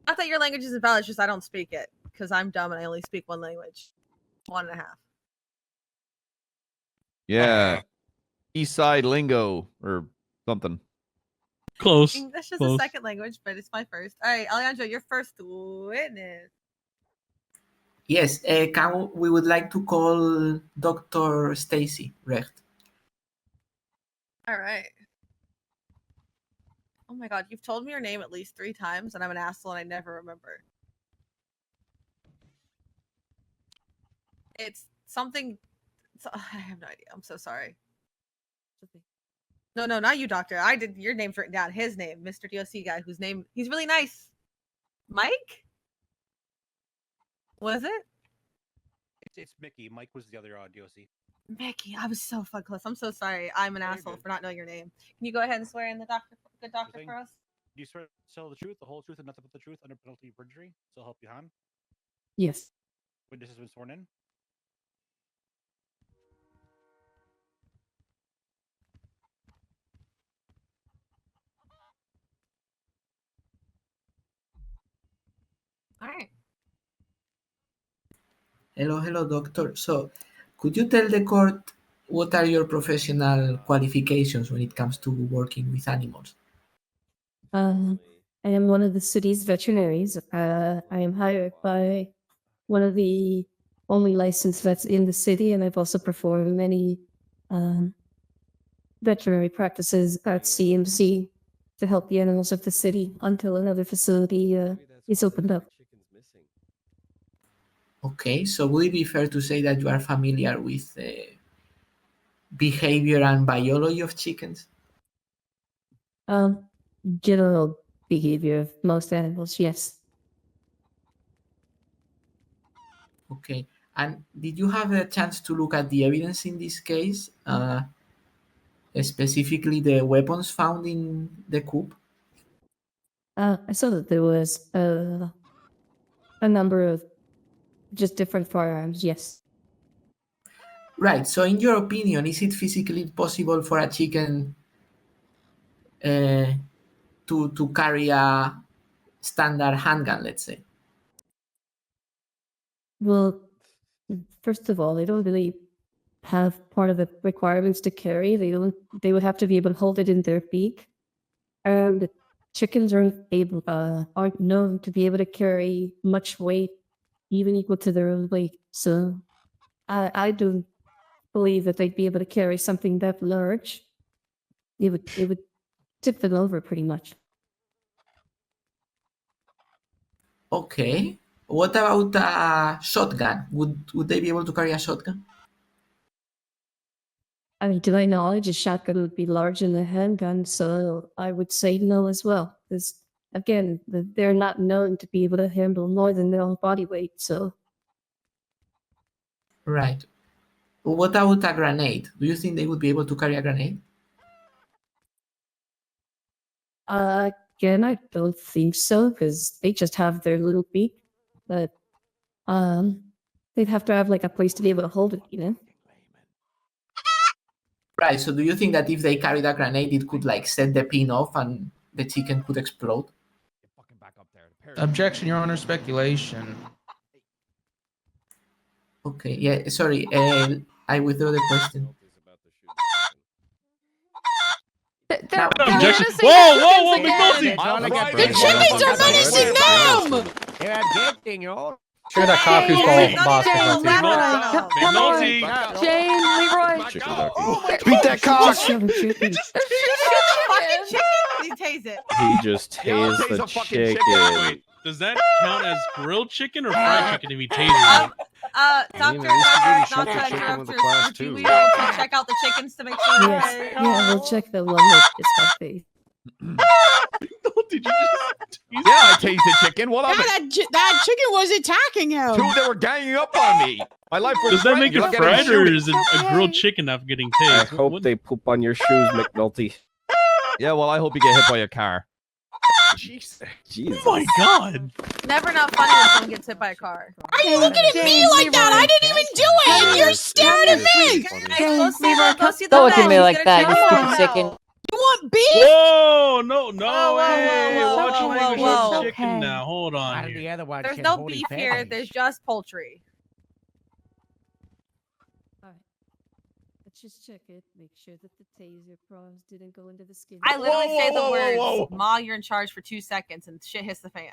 Not that your language is invalid, it's just I don't speak it because I'm dumb and I only speak one language. 1.5. Yeah. East Side lingo or something. Close. English is Close. a second language, but it's my first. All right, Alejandro, your first witness. Yes, we would like to call Dr. Stacy Recht. All right. Oh my god, you've told me your name at least 3 times, and I'm an asshole and I never remember. It's something. I have no idea. I'm so sorry. No, not you, Doctor. I did. Your name's written down. His name, Mr. DOC guy, whose name he's really nice. Mike? Was it? It's Mickey. Mike was the other DOC. Mickey, I was so fucking close. I'm so sorry. I'm an asshole for not knowing your name. Can you go ahead and swear in the good doctor for us? Do you swear to tell the truth, the whole truth, and nothing but the truth under penalty of perjury? So help you, Han. Yes. Witness has been sworn in. All right. Hello, doctor. So, could you tell the court what are your professional qualifications when it comes to working with animals? I am one of the city's veterinaries. I am hired by one of the only licensed vets in the city, and I've also performed many veterinary practices at CMC to help the animals of the city until another facility is opened up. Okay, so would it be fair to say that you are familiar with behavior and biology of chickens? General behavior of most animals, yes. Okay, and did you have a chance to look at the evidence in this case? Specifically the weapons found in the coop? I saw that there was a number of just different firearms, yes. Right, so in your opinion, is it physically possible for a chicken to carry a standard handgun, let's say? Well, first of all, they don't really have part of the requirements to carry. They would have to be able to hold it in their beak. And chickens aren't known to be able to carry much weight, even equal to their own weight. So I don't believe that they'd be able to carry something that large. It would tip them over pretty much. Okay. What about a shotgun? Would they be able to carry a shotgun? I mean, to my knowledge, a shotgun would be larger than a handgun, so I would say no as well. Because again, they're not known to be able to handle more than their own body weight. So, Right. What about a grenade? Do you think they would be able to carry a grenade? again, I don't think so because they just have their little beak. But they'd have to have like a place to be able to hold it, you know. Right. So do you think that if they carried a grenade, it could like set the pin off and the chicken could explode? Objection, Your Honor. Speculation. Okay. Yeah. Sorry. I withdraw the question. They're Objection. menacing Whoa, the whoa, whoa, chickens McNulty! again. The chickens are menacing them! They're objecting, Your Sure, that coffee's Jane, boss. Jane, McNulty. come on. McNulty! Jane, Leroy. Beat that cow. Fucking chicken. He tased it. He just tased the chicken. Wait, does that count as grilled chicken or fried chicken if he tases it? Doctor, not to interrupt your would you be able to check out the chickens to make sure they're Yes. okay? Yeah, we'll check the one that is got face. Did you just Yeah, I tased the chicken. What Yeah, of it? that chicken was attacking him. Two, they were ganging up on me. My life was. Does that make it threatened. fried or is it a grilled chicken after getting I tased? hope they poop on your shoes, McNulty. Yeah, well, I hope you get hit by a car. Jesus. Oh my god! Never not funny when someone gets hit by a car. Why are you looking at me like that? I didn't even do it, and you're staring at me. Go see the Don't look at vet. me He's like gonna that, check you you stupid out. chicken. You want beef? Whoa, no, Whoa, hey, whoa, watch whoa, language whoa. on chicken Okay. now. Hold on Out of here. the other one, There's said no holy beef here. fatties. There's just poultry. Alright. Let's just check it. Make sure that the taser prongs didn't go into the skin. I literally Whoa, say whoa, the whoa, words, whoa. "Ma, you're in charge" for 2 seconds, and shit hits the fan.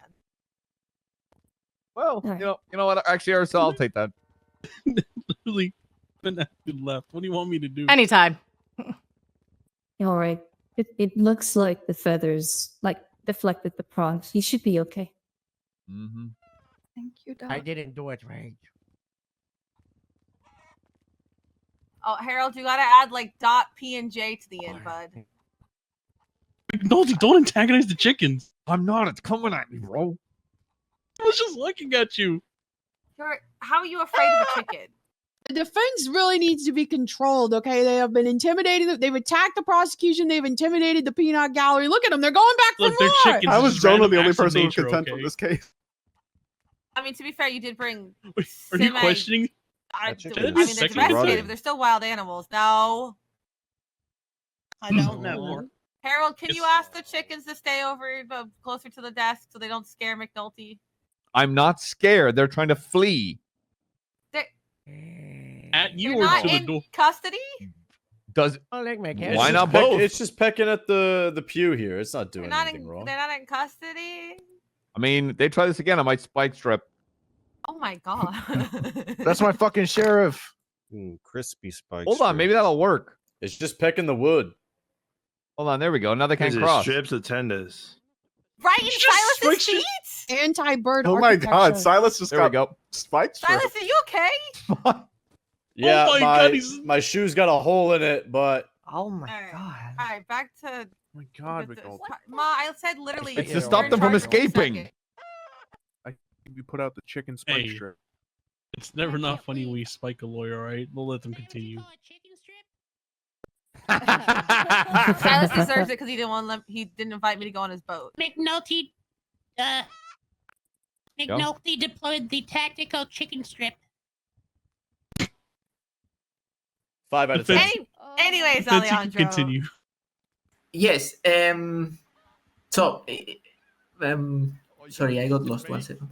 Well, Alright. you know what? Actually, Ursula, I'll take that. Literally, been left. What do you want me to do? Anytime. Alright. It looks like the feathers deflected the prongs. He should be okay. Mm-hmm. Thank you, Doc. I didn't do it right. Oh, Harold, you gotta add like .p&j to the end, bud. McNulty, don't antagonize the chickens. I'm not. It's coming at me, bro. I was just looking at you. How are you afraid of a chicken? The defense really needs to be controlled, okay? They have been intimidating. They've attacked the prosecution. They've intimidated the peanut gallery. Look at them. They're going back Look, for they're more. chickens. I was Just Jonah random the only acts of person who's nature, content okay? with this case. I mean, to be fair, you did bring. Wait, are you questioning? I chicken mean, is they're second domesticated, rotting. but they're still wild animals. No. I don't know. Harold, can you ask the chickens to stay over closer to the desk so they don't scare McNulty? I'm not scared. They're trying to flee. They're, At you they're or not to the in door? custody? Does Oh, like my Why cat. not both? It's just pecking at the pew here. It's not They're doing not anything in. wrong. They're not in custody. I mean, they try this again. I might spike strip. Oh my god. That's my fucking sheriff. Crispy spikes. Hold on, maybe that'll work. It's just pecking the wood. Hold on, there we go. Now they can't Is it cross. strips of tenders. Right in Silas's feet? Anti-bird Oh my god, architecture. Silas just There we got go. spiked. Silas, are you okay? Yeah, my God, he's- my shoe's got a hole in it, but Oh my Alright. god. All right, back to. Oh my god, the- McNulty. Ma, I said literally. It's to you're stop in them from charge for 2 escaping. seconds. You put out the chicken spike Hey. strip. It's never not funny when you spike a lawyer, all right? We'll let them continue. Silas deserves it because he didn't want to he didn't invite me to go on his boat. McNulty, McNulty deployed the tactical chicken strip. 5 out of 10. Anyways, Defense, you can Alejandro. continue. Yes. So, sorry, I got lost 1 second.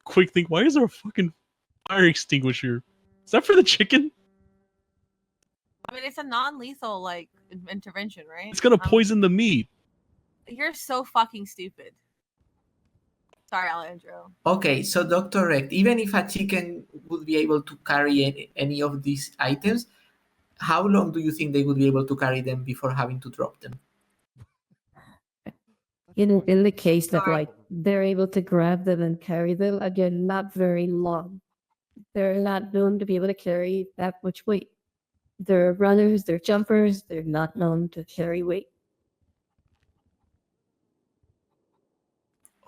Quick think, why is there a fucking fire extinguisher? Is that for the chicken? I mean, it's a non-lethal like intervention, right? It's gonna poison the meat. You're so fucking stupid. Sorry, Alejandro. Okay, so Dr. Recht, even if a chicken would be able to carry any of these items, how long do you think they would be able to carry them before having to drop them? In the case that they're able to grab them and carry them, again, not very long. They're not known to be able to carry that much weight. They're runners, they're jumpers, they're not known to carry weight.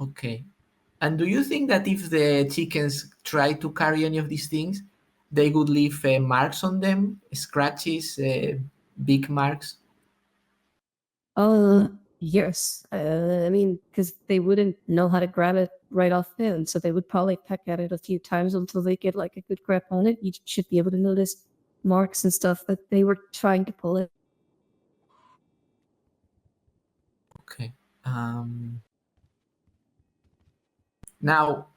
Okay. And do you think that if the chickens try to carry any of these things, they would leave marks on them, scratches, big marks? Yes, I mean, because they wouldn't know how to grab it right off then, so they would probably peck at it a few times until they get like a good grip on it. You should be able to notice marks and stuff that they were trying to pull it. Okay. Now,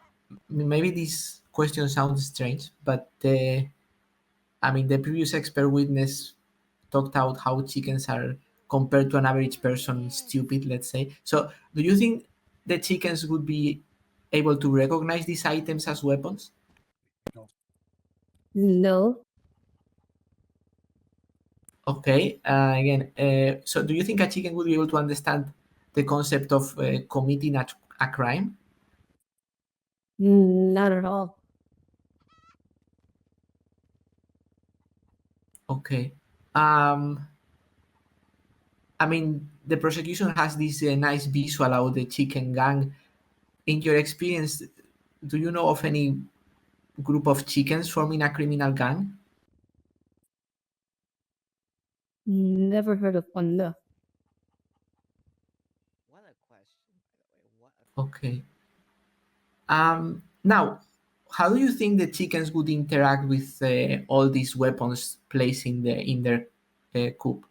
maybe this question sounds strange, but I mean, the previous expert witness talked out how chickens are, compared to an average person, stupid, let's say. So, do you think the chickens would be able to recognize these items as weapons? No. Okay. Again, so do you think a chicken would be able to understand the concept of committing a crime? Not at all. Okay. I mean, the prosecution has this nice visual about the chicken gang. In your experience, do you know of any group of chickens forming a criminal gang? Never heard of one, no. Okay. Now, how do you think the chickens would interact with all these weapons placed in their coop?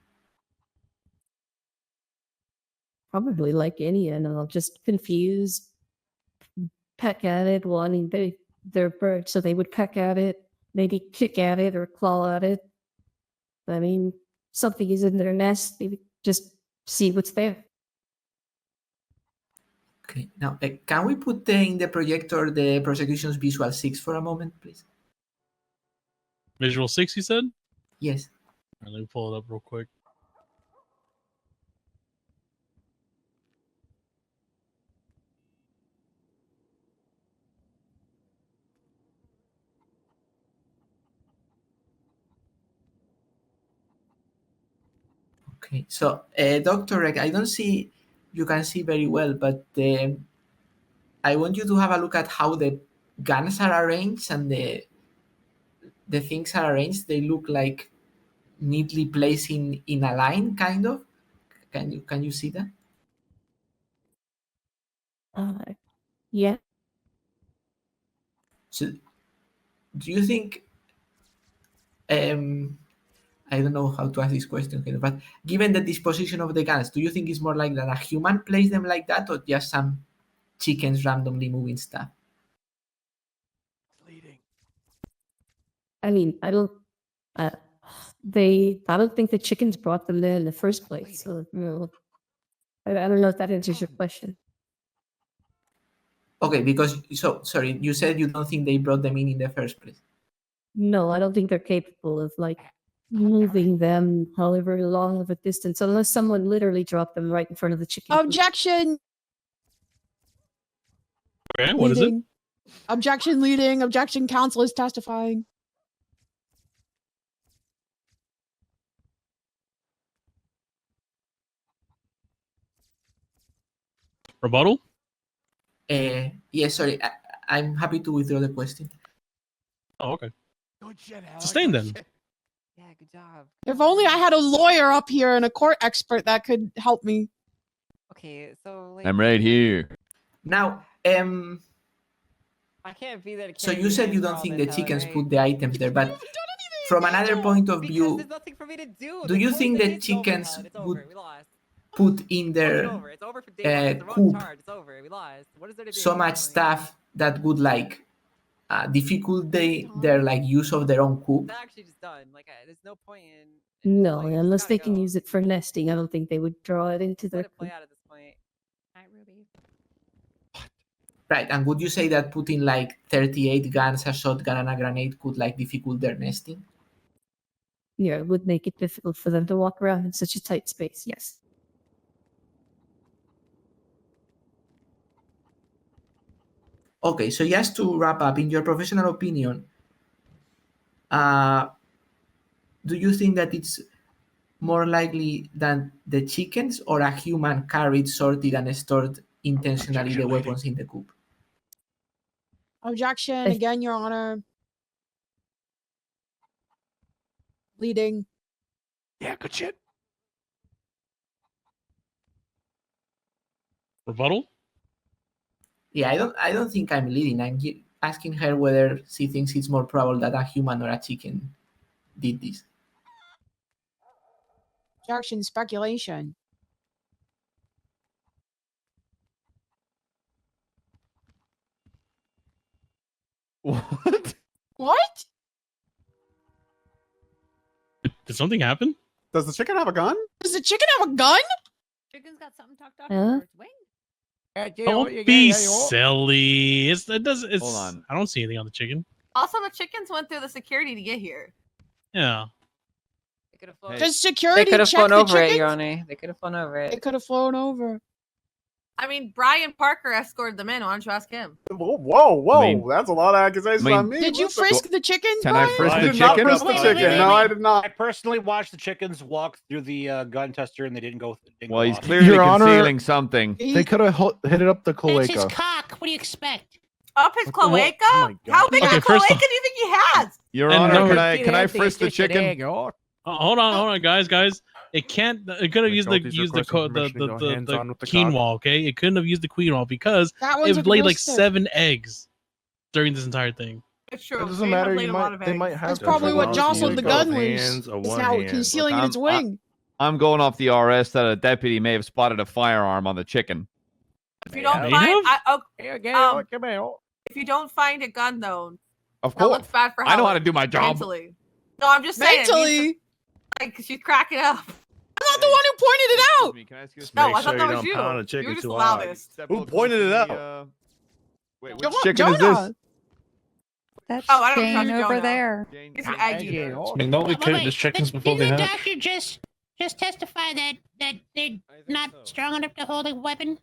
Probably like any animal, just confused, peck at it, wanting they're birds, so they would peck at it, maybe kick at it or claw at it. I mean, something is in their nest, they would just see what's there. Okay. Now, can we put in the projector the prosecution's visual 6 for a moment, please? Visual 6, you said? Yes. All right, let me pull it up real quick. Okay, so Dr. Reg, I don't see, you can see very well, but I want you to have a look at how the guns are arranged and the things are arranged. They look like neatly placed in a line, kind of. Can you see that? Yeah. So, do you think? I don't know how to ask this question, but given the disposition of the guns, do you think it's more like that a human placed them like that, or just some chickens randomly moving stuff? I mean, I don't think the chickens brought them there in the first place. So, I don't know if that answers your question. Okay, because sorry, you said you don't think they brought them in the first place. No, I don't think they're capable of like moving them however long of a distance, unless someone literally dropped them right in front of the chicken coop. Objection. Okay, what is it? Leading. Objection leading. Objection counsel is testifying. Rebuttal? Yes, sorry. I'm happy to withdraw the question. Oh, okay. Sustain then. Yeah, good job. If only I had a lawyer up here and a court expert that could help me. Okay, so like, I'm right here. Now, I can't be there. so you said you don't think the chickens put the items there, but from another point of view, there's nothing for me to do. do you think the chickens would put in their coop so much stuff that would like difficult their like use of their own coop? It's actually just done. Like, there's no point in. No, unless they can use it for nesting, I don't think they would draw it into their coop. Play out at this point. Alright, Ruby. Right, and would you say that putting like 38 guns, a shotgun, and a grenade could like difficult their nesting? Yeah, it would make it difficult for them to walk around in such a tight space, yes. Okay, so just to wrap up, in your professional opinion, do you think that it's more likely that the chickens or a human carried, sorted, and stored intentionally the weapons in the coop? Objection again, Your Honor. Leading. Yeah, good shit. Rebuttal? Yeah, I don't think I'm leading. I'm asking her whether she thinks it's more probable that a human or a chicken did this. Objection, speculation. What? What? Did something happen? Does the chicken have a gun? Does the chicken have a gun? Chicken's got something tucked up Huh? under its wing. Don't be silly. It's Hold on. I don't see anything on the chicken. Also, the chickens went through the security to get here. Yeah. Does security They could have check flown the over it, chickens? Your Honor. They could have flown over They it. could have flown over. I mean, Brian Parker escorted them in. Why don't you ask him? Whoa! I mean- That's a lot of accusations I mean- on me. Did you What the- frisk the chickens, Can I Brian? frisk I the did not chicken? frisk the chicken. No, I did not. I personally watched the chickens walk through the gun tester, and they didn't go. Well, he's off. clearly Your Honor, concealing something. They could have hit it up the That's his cloaca. cock. What do you expect? Up his Well, cloaca? oh my God. How big Okay, a first cloaca off- do you think he has? Your And Honor, no- can I frisk the chicken? Hold on, guys. It can't. It could have used the McNulty's requesting permission to go hands-on with the cock. quinoa. Okay, it couldn't have used the quinoa because That one's it laid like realistic. 7 eggs during this entire thing. It's true. It doesn't They have matter. laid a lot of They might eggs. have. That's probably what jostled the gun loose. Hands, It's now concealing in its wing. I'm going off the RS that a deputy may have spotted a firearm on the chicken. If you don't May find, have? if you don't find a gun though, Of that course. looks bad for I know how Helen to do my job. mentally. No, I'm just saying. it needs Mentally? to- Like, she's cracking up. I'm not the one who pointed it out. Can I ask you a No, question? I thought that was you. pound a You chicken were just too the hard. loudest. Who pointed it out? Wait, which Come on, chicken is Jonah. this? That's Oh, I don't Jane trust over Jonah. there. He's an egg eater. McNulty cooked his chickens before they Didn't the hatch. doctor just testify that they're not strong enough to hold a weapon?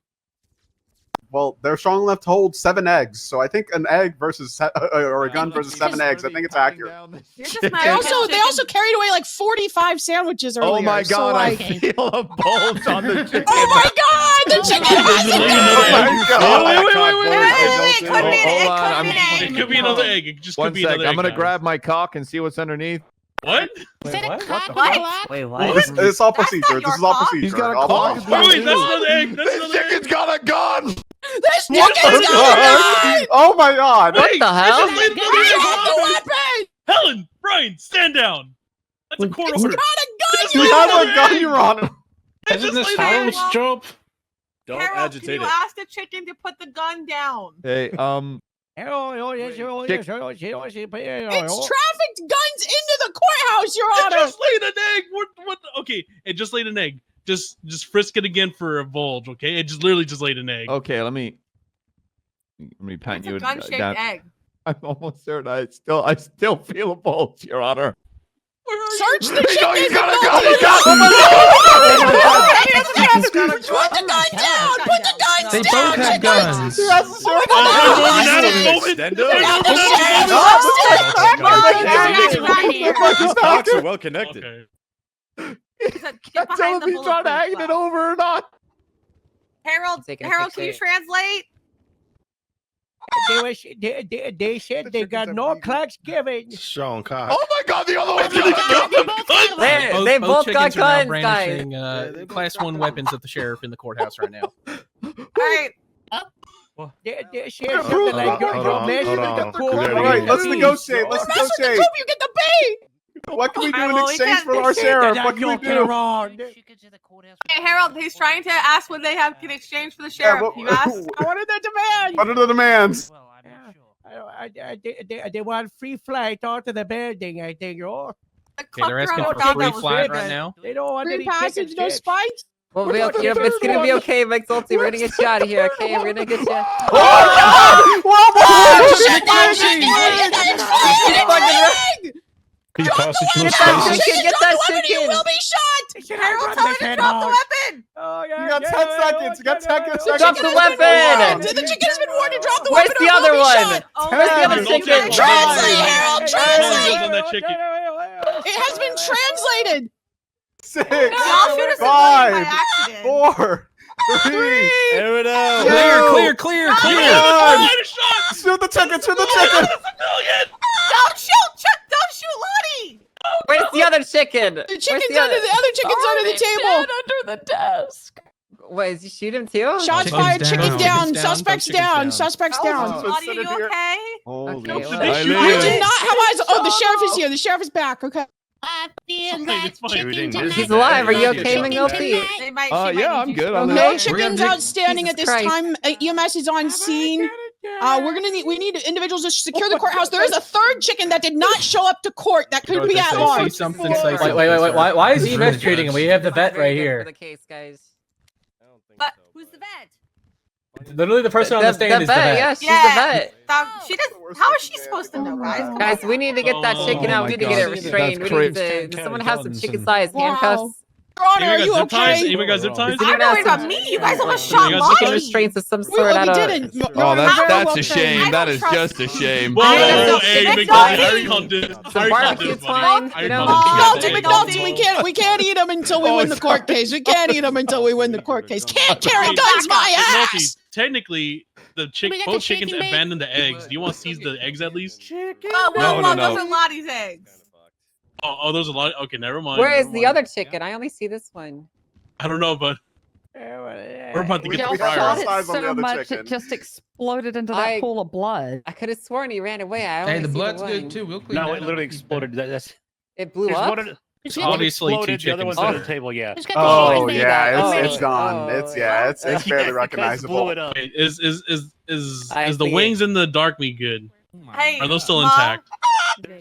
Well, they're strong enough to hold 7 eggs, so I think an egg versus or a gun versus 7 eggs. I think it's accurate. You're just They mad also because carried away like 45 sandwiches earlier. Oh my so, God! like, I feel a bolt on the chicken. oh my God! The chicken has Oh it. my God! Wait, It could be another egg. It just One could be sec. another egg. I'm gonna guys. grab my cock and see what's underneath. What? Is that a cock What? block? Wait, It's all That's procedure. not This is your all cock. procedure. He's got a All cock. procedure. Wait, that's another egg. That's This another egg. chicken's got a gun. This chicken's got a gun. Oh my God! Wait, the hell? this is like- Drop the weapon. Helen, Brian, stand down. That's a court It's order. got a gun. He has a gun, Your Honor. Isn't this Just Harold's like- job? Don't Harold, agitate can it. you ask the chicken to put the gun down? Hey, It's trafficked guns into the courthouse, Your It Honor. just laid an egg. What? Okay, it just laid an egg. Just frisk it again for a bulge. Okay, it just literally just laid an egg. okay. Let me pat It's you a gun-shaped down. egg. I'm almost certain I still feel a bolt, Your Honor. Search the He's got- chicken. he's got a McNulty. gun, he's got Put the gun down. Put the guns They down. both have guns. Oh my God. These cocks are well connected. Okay. Get behind the Tell him he's trying to hang bulletproof it glass. over or not. Harold, Taking a Harold, picture. can you translate? They said they got no clacks given. Sean cock. Oh my God! The other one's gonna go. They both got chickens are now guns, guys. brandishing class 1 weapons at the sheriff in the courthouse right now. All right. They said something like Hold on, measuring hold the on. court. All All right, let's negotiate. Let's That's what the negotiate. coop. You get the bait. What can we do Alright, in well, we exchange can't- for our sheriff? What can we do? Hey, Harold, he's trying to ask what they have in exchange for the sheriff. what- You asked? What are the demands? What are the demands? They want free flight out to the building, I think. Okay, they're asking for free flight right now. They don't want Free any passage, tickets, no bitch. spikes. Well, it's gonna be okay, McNulty. We're gonna get you out of here. Okay, we're gonna get you. Free passage, no Get that spaces. chicken! Get that You chicken! will be shot. Harold, tell him to drop the weapon. You got 10 seconds. You got 10 seconds. Drop the weapon! The chicken has been warned to drop the Where's weapon. the or other will be one? shot. Where's the other McNulty, chicken? Translate, Harold. Guns Translate. on that chicken. It has been translated. 6, Y'all shoot us in the leg 5, by accident. 4, 3. Air it out. Clear. Shoot the chicken. Shoot the chicken. Don't shoot Lottie. Where's the other chicken? The chicken's under the other chicken's under the table. Under the desk. What, is you shoot him too? Shots fired. Chicken down. Suspects down. Suspects down. Lottie, are you okay? Holy Okay, shit. well- We did not have eyes. Oh, the sheriff is here. The sheriff is back. Okay. I feel like chicken tonight. He's alive. Are you okay, Chicken McNulty? tonight. Yeah, I'm good. No chickens outstanding Jesus at this Christ. time. EMS is on scene. We need individuals to secure the courthouse. There is a third chicken that did not show up to court that could be at large. Wait. Why is he investigating him? We have the vet right For here. the case, guys. But who's the vet? Literally, the person on the stand is the vet. Yeah, she's the vet. She does. How is she supposed to know, guys? Come Guys, we need to get that chicken out. We need to get it restrained. We need to. Does someone have some chicken-sized handcuffs? Your Honor, are you okay? Anyone got zip ties? I'm not worried about me. You guys almost shot Chicken Lottie. restraints of some We sort. I don't. didn't. Oh, that's a shame. That is just a shame. Whoa, hey, It's McNulty, not I already me. called this. The I already called barbecue's this, buddy. fine. I You already know, called this. McNulty, we can't eat them until we win the court case. We can't eat them until we win the court case. Can't carry guns, my McNulty, ass. technically, the We got both the chickens chicken bake. abandoned the eggs. Do you want to seize the eggs at least? Well, No. those are Lottie's eggs. Oh, those are a lot. Okay, never mind. where is never the mind. other chicken? I only see this one. I don't know, but we're about to get Y'all the fryer. shot Eyes it on the so other much chicken. it just exploded into that I- pool of blood. I could have sworn he ran away. I only Hey, the see blood's one. good too. We'll clean No, that it up. literally exploded. That's It blew there's up. one of the- It's one obviously two exploded, the other one's chickens. on the table. Yeah. Who's got the Oh chicken bake? yeah, Oh, it's gone. oh, It's Yeah, barely you guys recognizable. blew it up. Wait, is I the see wings in the dark meat good? Hey, Are those still Ma? intact?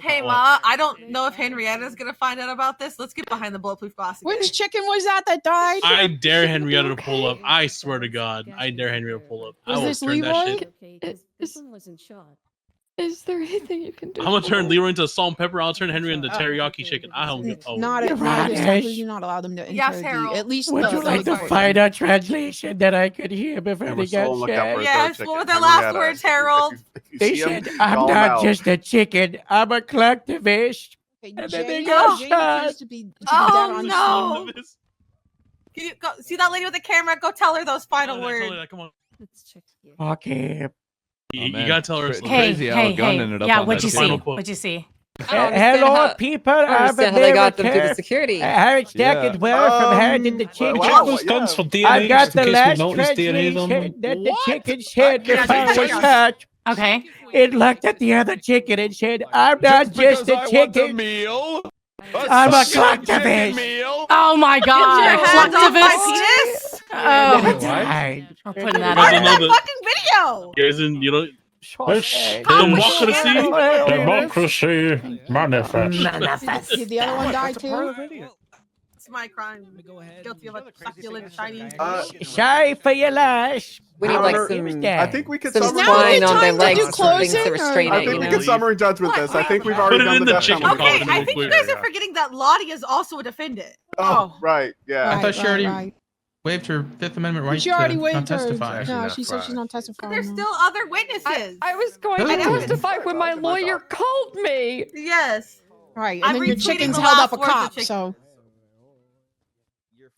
Hey, Ma, I don't know if Henrietta's gonna find out about this. Let's get behind the bulletproof glass. again. Which chicken was that died? I dare Henrietta to pull up. I swear to God, I dare Henrietta to pull up. I Was will this turn that Leroy? shit. Okay, 'cause this one wasn't shot. Is there anything you can do? I'm gonna turn Leroy into salt and pepper. I'll turn Henry into teriyaki chicken. I don't give a Not at Right. do not allow them to enter Yes, Harold. at least Would the you like the sorry. final translation that I could hear before They they were still got look up for shot? a Yes, third what were chicken. their last Henrietta, words, if you- Harold? if you They see 'em, said, call I'm 'em not out. just a chicken, I'm a collectivist. Okay, And then Jay- they Jay got appears shot. to be dead Oh on no! scene. Can you go see that lady with the camera? Go tell her those final Tell her words. that, come on. Let's check here. Okay. You man. gotta tell her. Cra- something. Crazy how a gun ended up Yeah, on what'd that you chicken. see? quote. What'd you see? I don't understand Hello, how- people I don't of understand how they got them through the America. security. Harry Stack is well from handing the chicken. guns for DNA. I've got just in the case last we notice DNA's on them. translation that the chicken said before it was Yeah. shot. Okay. It looked at the other chicken and said, I'm not just a because I want a chicken, meal. I'm a chicken collectivist. meal. Oh my Get god. your hands off my Collectivist. penis! Oh, Right. I'm putting that Guys Part don't of know that the- fucking video! Guys, you know, Democracy. Democracy manifest. manifest. Did the other one die too? It's my crime. Guilty of a succulent Chinese. Sorry for your loss. We need Your like Honor, some. I think we could some summary. twine on their time to legs do or something to closing, restrain or- I it. think You we know. can summary judgment this. I think we've Put already it done in the the death chicken penalty. coffin. Okay, I real think you quick. guys are forgetting that Lottie is also a defendant. Oh, right, yeah. I thought she already right. waived her Fifth Amendment right She already to not waived testify. her. No, she said she's not testifying. There's no. still other witnesses. I was going to Ooh. testify when my lawyer called me. Yes. Right, I'm and then your retweeting chicken's the held last up a words of cop, chicken. so.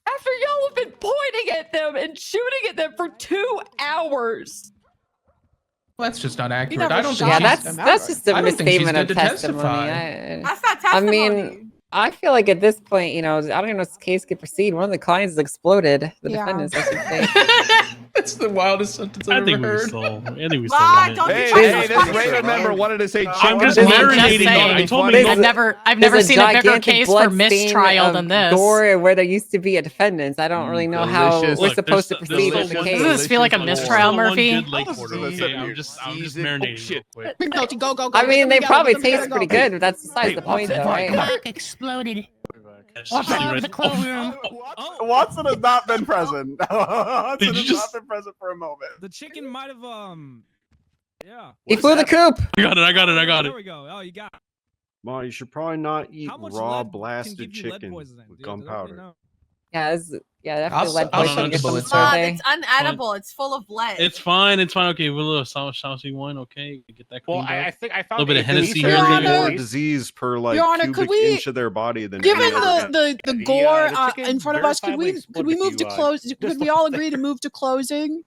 After y'all have been pointing at them and shooting at them for 2 hours. Well, that's just not You accurate. never I don't shot think Yeah, she's- that's just a I don't think she's misstatement of good to testimony. testify. That's not I testimony. mean, I feel like at this point, you know, I don't even know if this case could proceed. One of the clients has exploded. The Yeah. defendants, I should say. That's the wildest sentence I I've think ever we heard. still. I think we still. Ma, want it. don't Hey, you try hey, to this fucking Raven shit. member wanted to say I'm chicken. just Just marinating saying. on it. He told me There's no. I've never There's seen a bigger gigantic case for blood stain mistrial of than this. Gore where there used to be a defendant. I don't really know how Delicious. we're Look, supposed to there's proceed with the delicious- case. Doesn't this feel like a delicious- mistrial, Still one Murphy? good leg This quarter, is okay? a I'm just seasoned- marinating shit. real quick. McNulty, go, go, go. I Get mean, them they together, probably get them taste together, pretty go. good, but that's besides the point, though, right? Clock exploded. She's ready. The cloak room. Watson has not been present. Watson Did you has just- not been present for a moment. The chicken might have yeah. He flew the coop. I got it. There we go. Oh, you got it. Ma, you should probably not eat How much raw lead can blasted give you lead chicken poisoning? with Do you have to let me gunpowder. know? Yeah, definitely lead I'll poisoning suck or the some bullets sort out. of Ma, thing. it's unedible. It's full of lead. It's fine. Okay, with a little saucy wine. Okay, get that Well, cleaned I up. think I A found little bit of it- Hennessy There's here and Honor- there. more disease per like Your Honor, cubic could we- inch of their body than Given any other. the gore the chicken in front of us, could we verifiably could we exploded move if to you, close? just Could we like all that. agree to move to closing?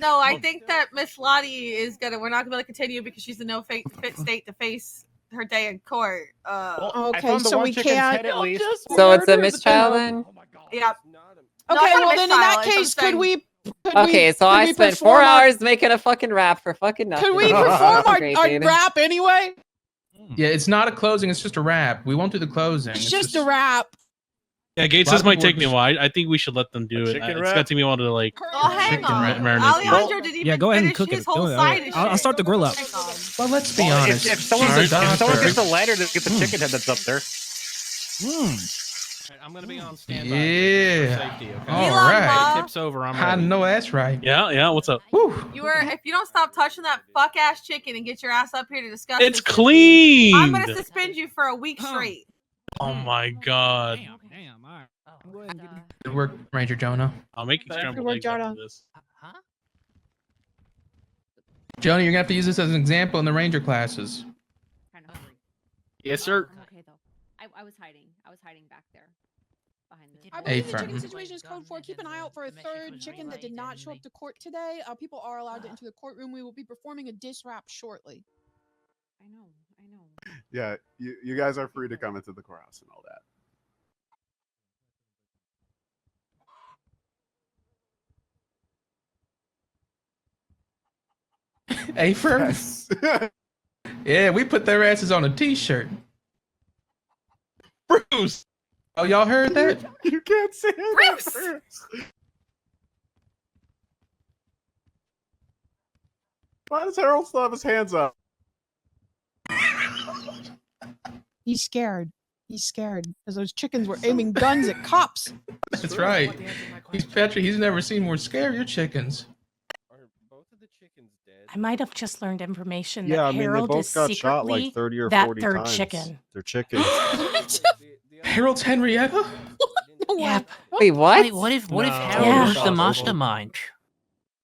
No, I think that Miss Lottie is gonna. We're not gonna be able to continue because she's in no fit state to face her day in court. Well, I Okay, found the so one we chicken's can't- head at least. So it's a mistrial then? Yeah. No, Okay, it's not a well then in that mistrial, case, it's I'm saying- Okay, so I spent 4 hours making a fucking rap for fucking nothing. Could we perform Great, our dude. rap anyway? Yeah, it's not a closing. It's just a wrap. We won't do the closing. It's just a rap. Yeah, Gates, A lot this of might people take me a just- while. I think we should let them do it. chicken It's wrap? got to me a while to like. Oh, hang on. Alejandro didn't Yeah, even go ahead and finish cook his it. whole Go side ahead. of I'll shit. start the grill up. Well, let's be Well, honest. if someone She's a gets doctor. the ladder to get the chicken head that's up there. I'm gonna be on standby. Yeah. For safety, okay? All Elon right. Musk. Tips over. I'm I ready. know that's right. Yeah. What's up? You were if you don't stop touching that fuck ass chicken and get your ass up here to discuss It's this with me, clean. I'm gonna suspend you for a week straight. Oh my god. Damn, all right. Good work, Ranger Jonah. I'll make you scrambled eggs after this. Jonah, you're gonna have to use this as an example in the Ranger classes. Yes, sir. Okay, though. I was hiding. I was hiding back there. Behind the. I believe the Apron. chicken situation is code 4. Keep an eye out for a third chicken that did not show up to court today. People are allowed to enter the courtroom. We will be performing a diss rap shortly. I know. Yeah, you guys are free to come into the courthouse and all that. Afern? Yes. Yeah, we put their asses on a t-shirt. Bruce! Oh, y'all heard that? You can't say it. Bruce! Why does Harold still have his hands up? He's scared. He's scared because those chickens were aiming guns at cops. That's right. He's Patrick. He's never seen more scarier chickens. I might have just learned information Yeah, that I mean, they Harold both is got shot secretly like 30 or that 40 third times. chicken. They're chickens. Harold's Henrietta? Yeah. Wait, what? Wait, what if Harold Yeah. was the mastermind?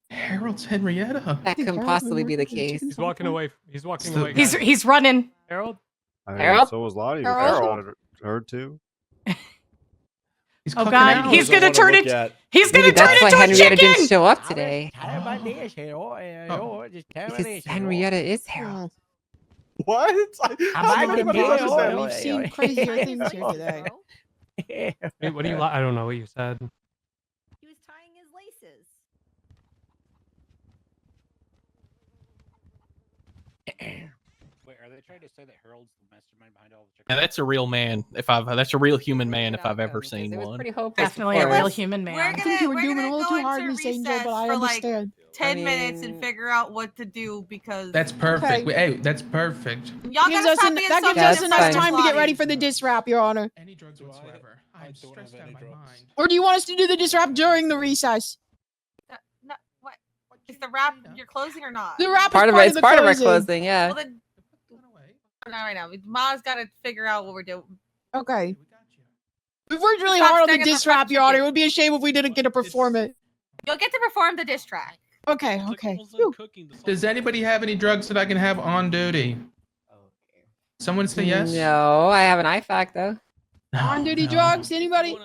Harold's Henrietta. That couldn't possibly be the case. He's walking away. He's walking So- away. He's running. Harold. I mean, Harold? so was Lottie. Harold? Her too. He's Oh cooking God, out. he's gonna turn it. He's gonna Maybe turn that's why into a Henrietta didn't chicken. show up today. Because Because Henrietta is Harold. What? I How did might anybody be else Harold. say that? We've seen crazier things here today. Wait, what do you? I don't know what you said. He was tying his laces. Wait, are they trying to say that Harold's the mastermind behind all the chickens? Yeah, that's a real man. That's a real human man if I've ever seen It was one. pretty hopeless. Definitely a before. real human man. I think you were we're doing a gonna little go too hard, into Miss Angel, recess but I for, like, understand. 10 minutes mean- and figure out what to do because That's perfect. Okay. Hey, that's perfect. y'all Gives gotta us stop an- being that so gives us That's enough fine. time to get ready slotty. for the diss rap, Your Honor. Any drugs whatsoever. I'm stressed out of my mind. Or do you want us to do the diss rap during the recess? No, what? Is the rap you're closing or not? The rap Part is of it. It's the part of our closing. closing. Yeah. Well then, not right now. Ma's got to figure out what we're doing. Okay. We've worked really Stop hard on the staring at the diss fucking rap, Your Honor. It chicken. would be a shame if we didn't get to perform it. You'll get to perform the diss track. Okay, okay. Phew. Does anybody have any drugs that I can have on duty? Someone say yes. No, I have an IFAC though. On duty no. drugs? Anybody?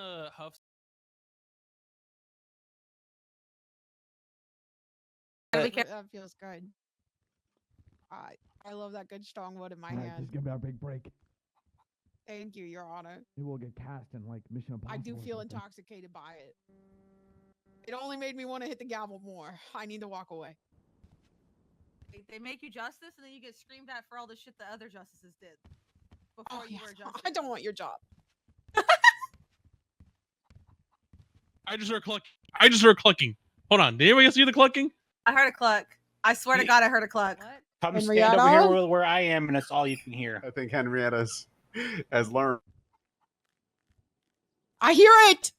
That feels good. I love that good strong wood in my hand. give me a big break. Thank you, Your Honor. It will get cast in like Mission Impossible. I do feel intoxicated by it. It only made me want to hit the gavel more. I need to walk away. They make you justice, and then you get screamed at for all the shit that other justices did before Oh, you yes. were a justice. I don't want your job. I just heard clucking. I just heard clucking. Hold on. Did anybody else hear the clucking? I heard a cluck. I swear to God, I heard a cluck. Come stand Henrietta? over here where I am, and that's all you can hear. I think Henrietta has learned. I hear it.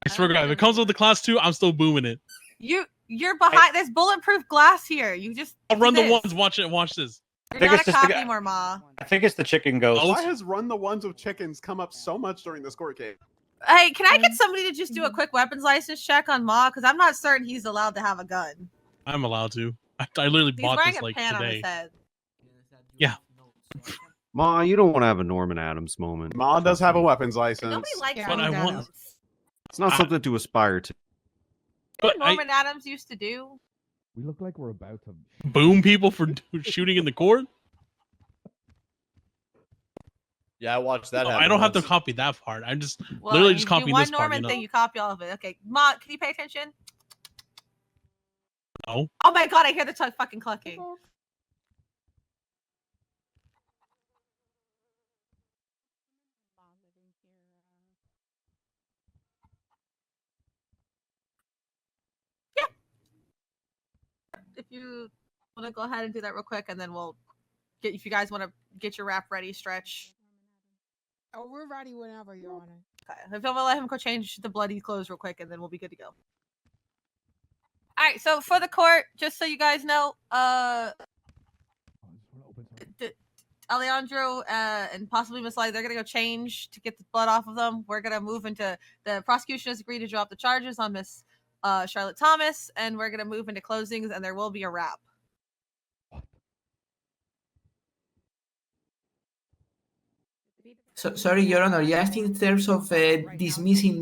I swear to God, if it comes with the class 2, I'm still booming it. You're behind. There's bulletproof glass here. You just. I'll run the this. ones. Watch it. Watch this. You're think not it's a just cop the guy- anymore, Ma. I think it's the chicken ghost. Why has run the ones with chickens come up so much during this court case? Hey, can I get somebody to just do a quick weapons license check on Ma? Because I'm not certain he's allowed to have a gun. I'm allowed to. I literally He's bought wearing this a like pan on his today. head. Yeah. Ma, you don't want to have a Norman Adams moment. Ma does have a weapons license. Nobody likes Yeah, But I Norman want- Adams. It's not something to aspire to. What But I Norman Adams used to do. We look like we're about to. boom people for shooting in the court. Yeah, I watched that. No, happen I don't have to once. copy that part. I'm just Well, literally you just do copying one this part. Norman You know? thing, you copy all of it. Okay, Ma, can you pay attention? No. Oh my god, I hear the fucking clucking. Yeah. If you want to go ahead and do that real quick, and then we'll get. If you guys want to get your wrap ready, stretch. Oh, we're ready whenever, Your Honor. Okay. If you want to let him go change the bloody clothes real quick, and then we'll be good to go. All right. So for the court, just so you guys know, Alejandro and possibly Miss Light, they're gonna go change to get the blood off of them. We're gonna move into the prosecution has agreed to drop the charges on Miss Charlotte Thomas, and we're gonna move into closings, and there will be a wrap. So, sorry, Your Honor, just in terms of dismissing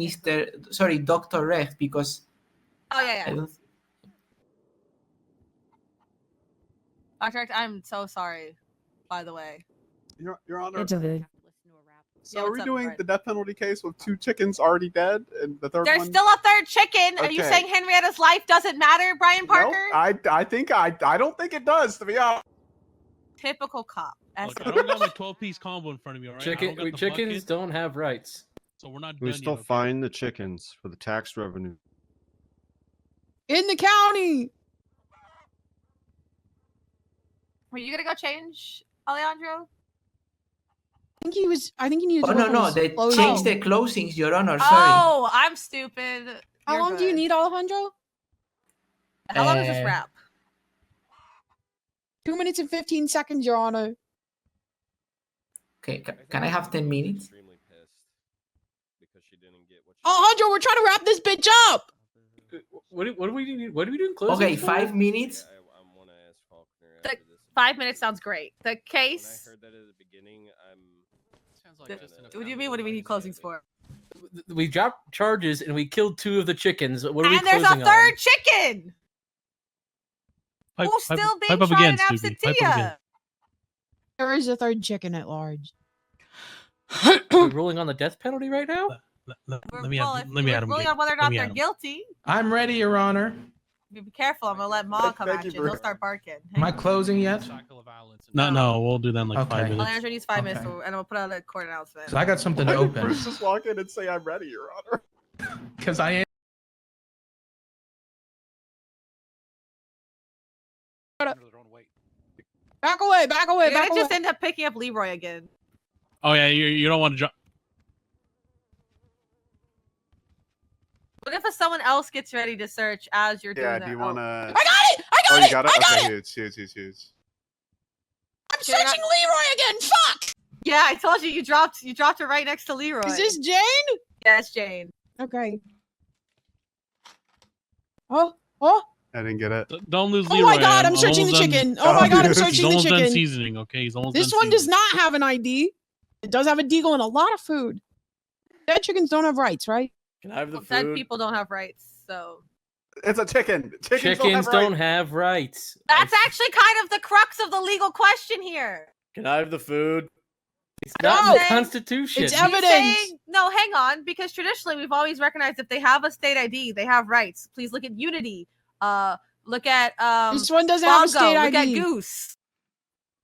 Dr. Recht, because Oh yeah, I yeah. don't. Dr. Recht, I'm so sorry. By the way, Your Honor. It's okay. So Yeah, are what's we up, doing Brett? the death penalty case with 2 chickens already dead and the third There's one? still a third chicken. Are you Okay. saying Henrietta's life doesn't matter, Brian Parker? Nope, I don't think it does, to be honest. Typical cop. Look, I don't got my 12-piece combo in front of me, all right? I don't got the Chickens bucket, don't have rights. so we're not We done still yet. Okay? fine the chickens for the tax revenue. In the county. Were you gonna go change, Alejandro? I think he needed Oh to no, work on no, his they clothes. changed the closings, Your Honor. Sorry. Oh, I'm stupid. How You're long do you good. need, Alejandro? How long is this wrap? 2 minutes and 15 seconds, Your Honor. Okay, can I have 10 minutes? Alejandro, we're trying to wrap this bitch up. What do we do? What do we do in closing? Okay, 5 minutes. 5 minutes sounds great. The case. Like What do you mean? What do we need closings for? We dropped charges and we killed 2 of the chickens. What are we And there's a closing third on? chicken. Pipe, Who's pipe- still pipe being up tried again, in Stevie. Pipe up again. absentia? There is a third chicken at large. We're ruling on the death penalty right now? Let We're me add him. ruling on whether or not they're guilty. I'm ready, Your Honor. Be careful. I'm gonna let Ma come Thank at you, you. He'll Bruce. start barking. Am I closing yet? No, we'll do that in like 5 Okay. minutes. Alejandro needs 5 minutes, Okay. and we'll put out a court announcement. So I got something Why to did open. Bruce just walk in and say, I'm ready, Your Honor? Because I am. Back away, back away, You're back gonna away. just end up picking up Leroy again. Oh yeah, you don't want to drop. What if someone else gets ready to search as you're doing Yeah, that? do you Oh. want to... I got it! I got Oh, it! you got it? I got Okay, it! huge. I'm searching Leroy again! Fuck! Yeah, I told you. You dropped her right next to Leroy. Is this Jane? Yeah, it's Jane. Okay. Oh. I didn't get it. Don't lose Oh Leroy. my god, I'm searching the almost done- chicken. Oh my god, I'm He's searching the almost done chicken. seasoning. Okay, he's almost This done one does seasoning. not have an ID. It does have a deagle and a lot of food. Dead chickens don't have rights, right? Can I have the Dead food? people don't have rights, so It's a chicken. Chickens Chickens don't don't have have rights. that's actually kind of the crux of the legal question here. Can I have the food? It's not in No. the Constitution. It's He's evidence. saying- no, hang on, because traditionally we've always recognized if they have a state ID, they have rights. Please look at Unity. Look at This one doesn't have a Bongo. state Look ID. at Goose.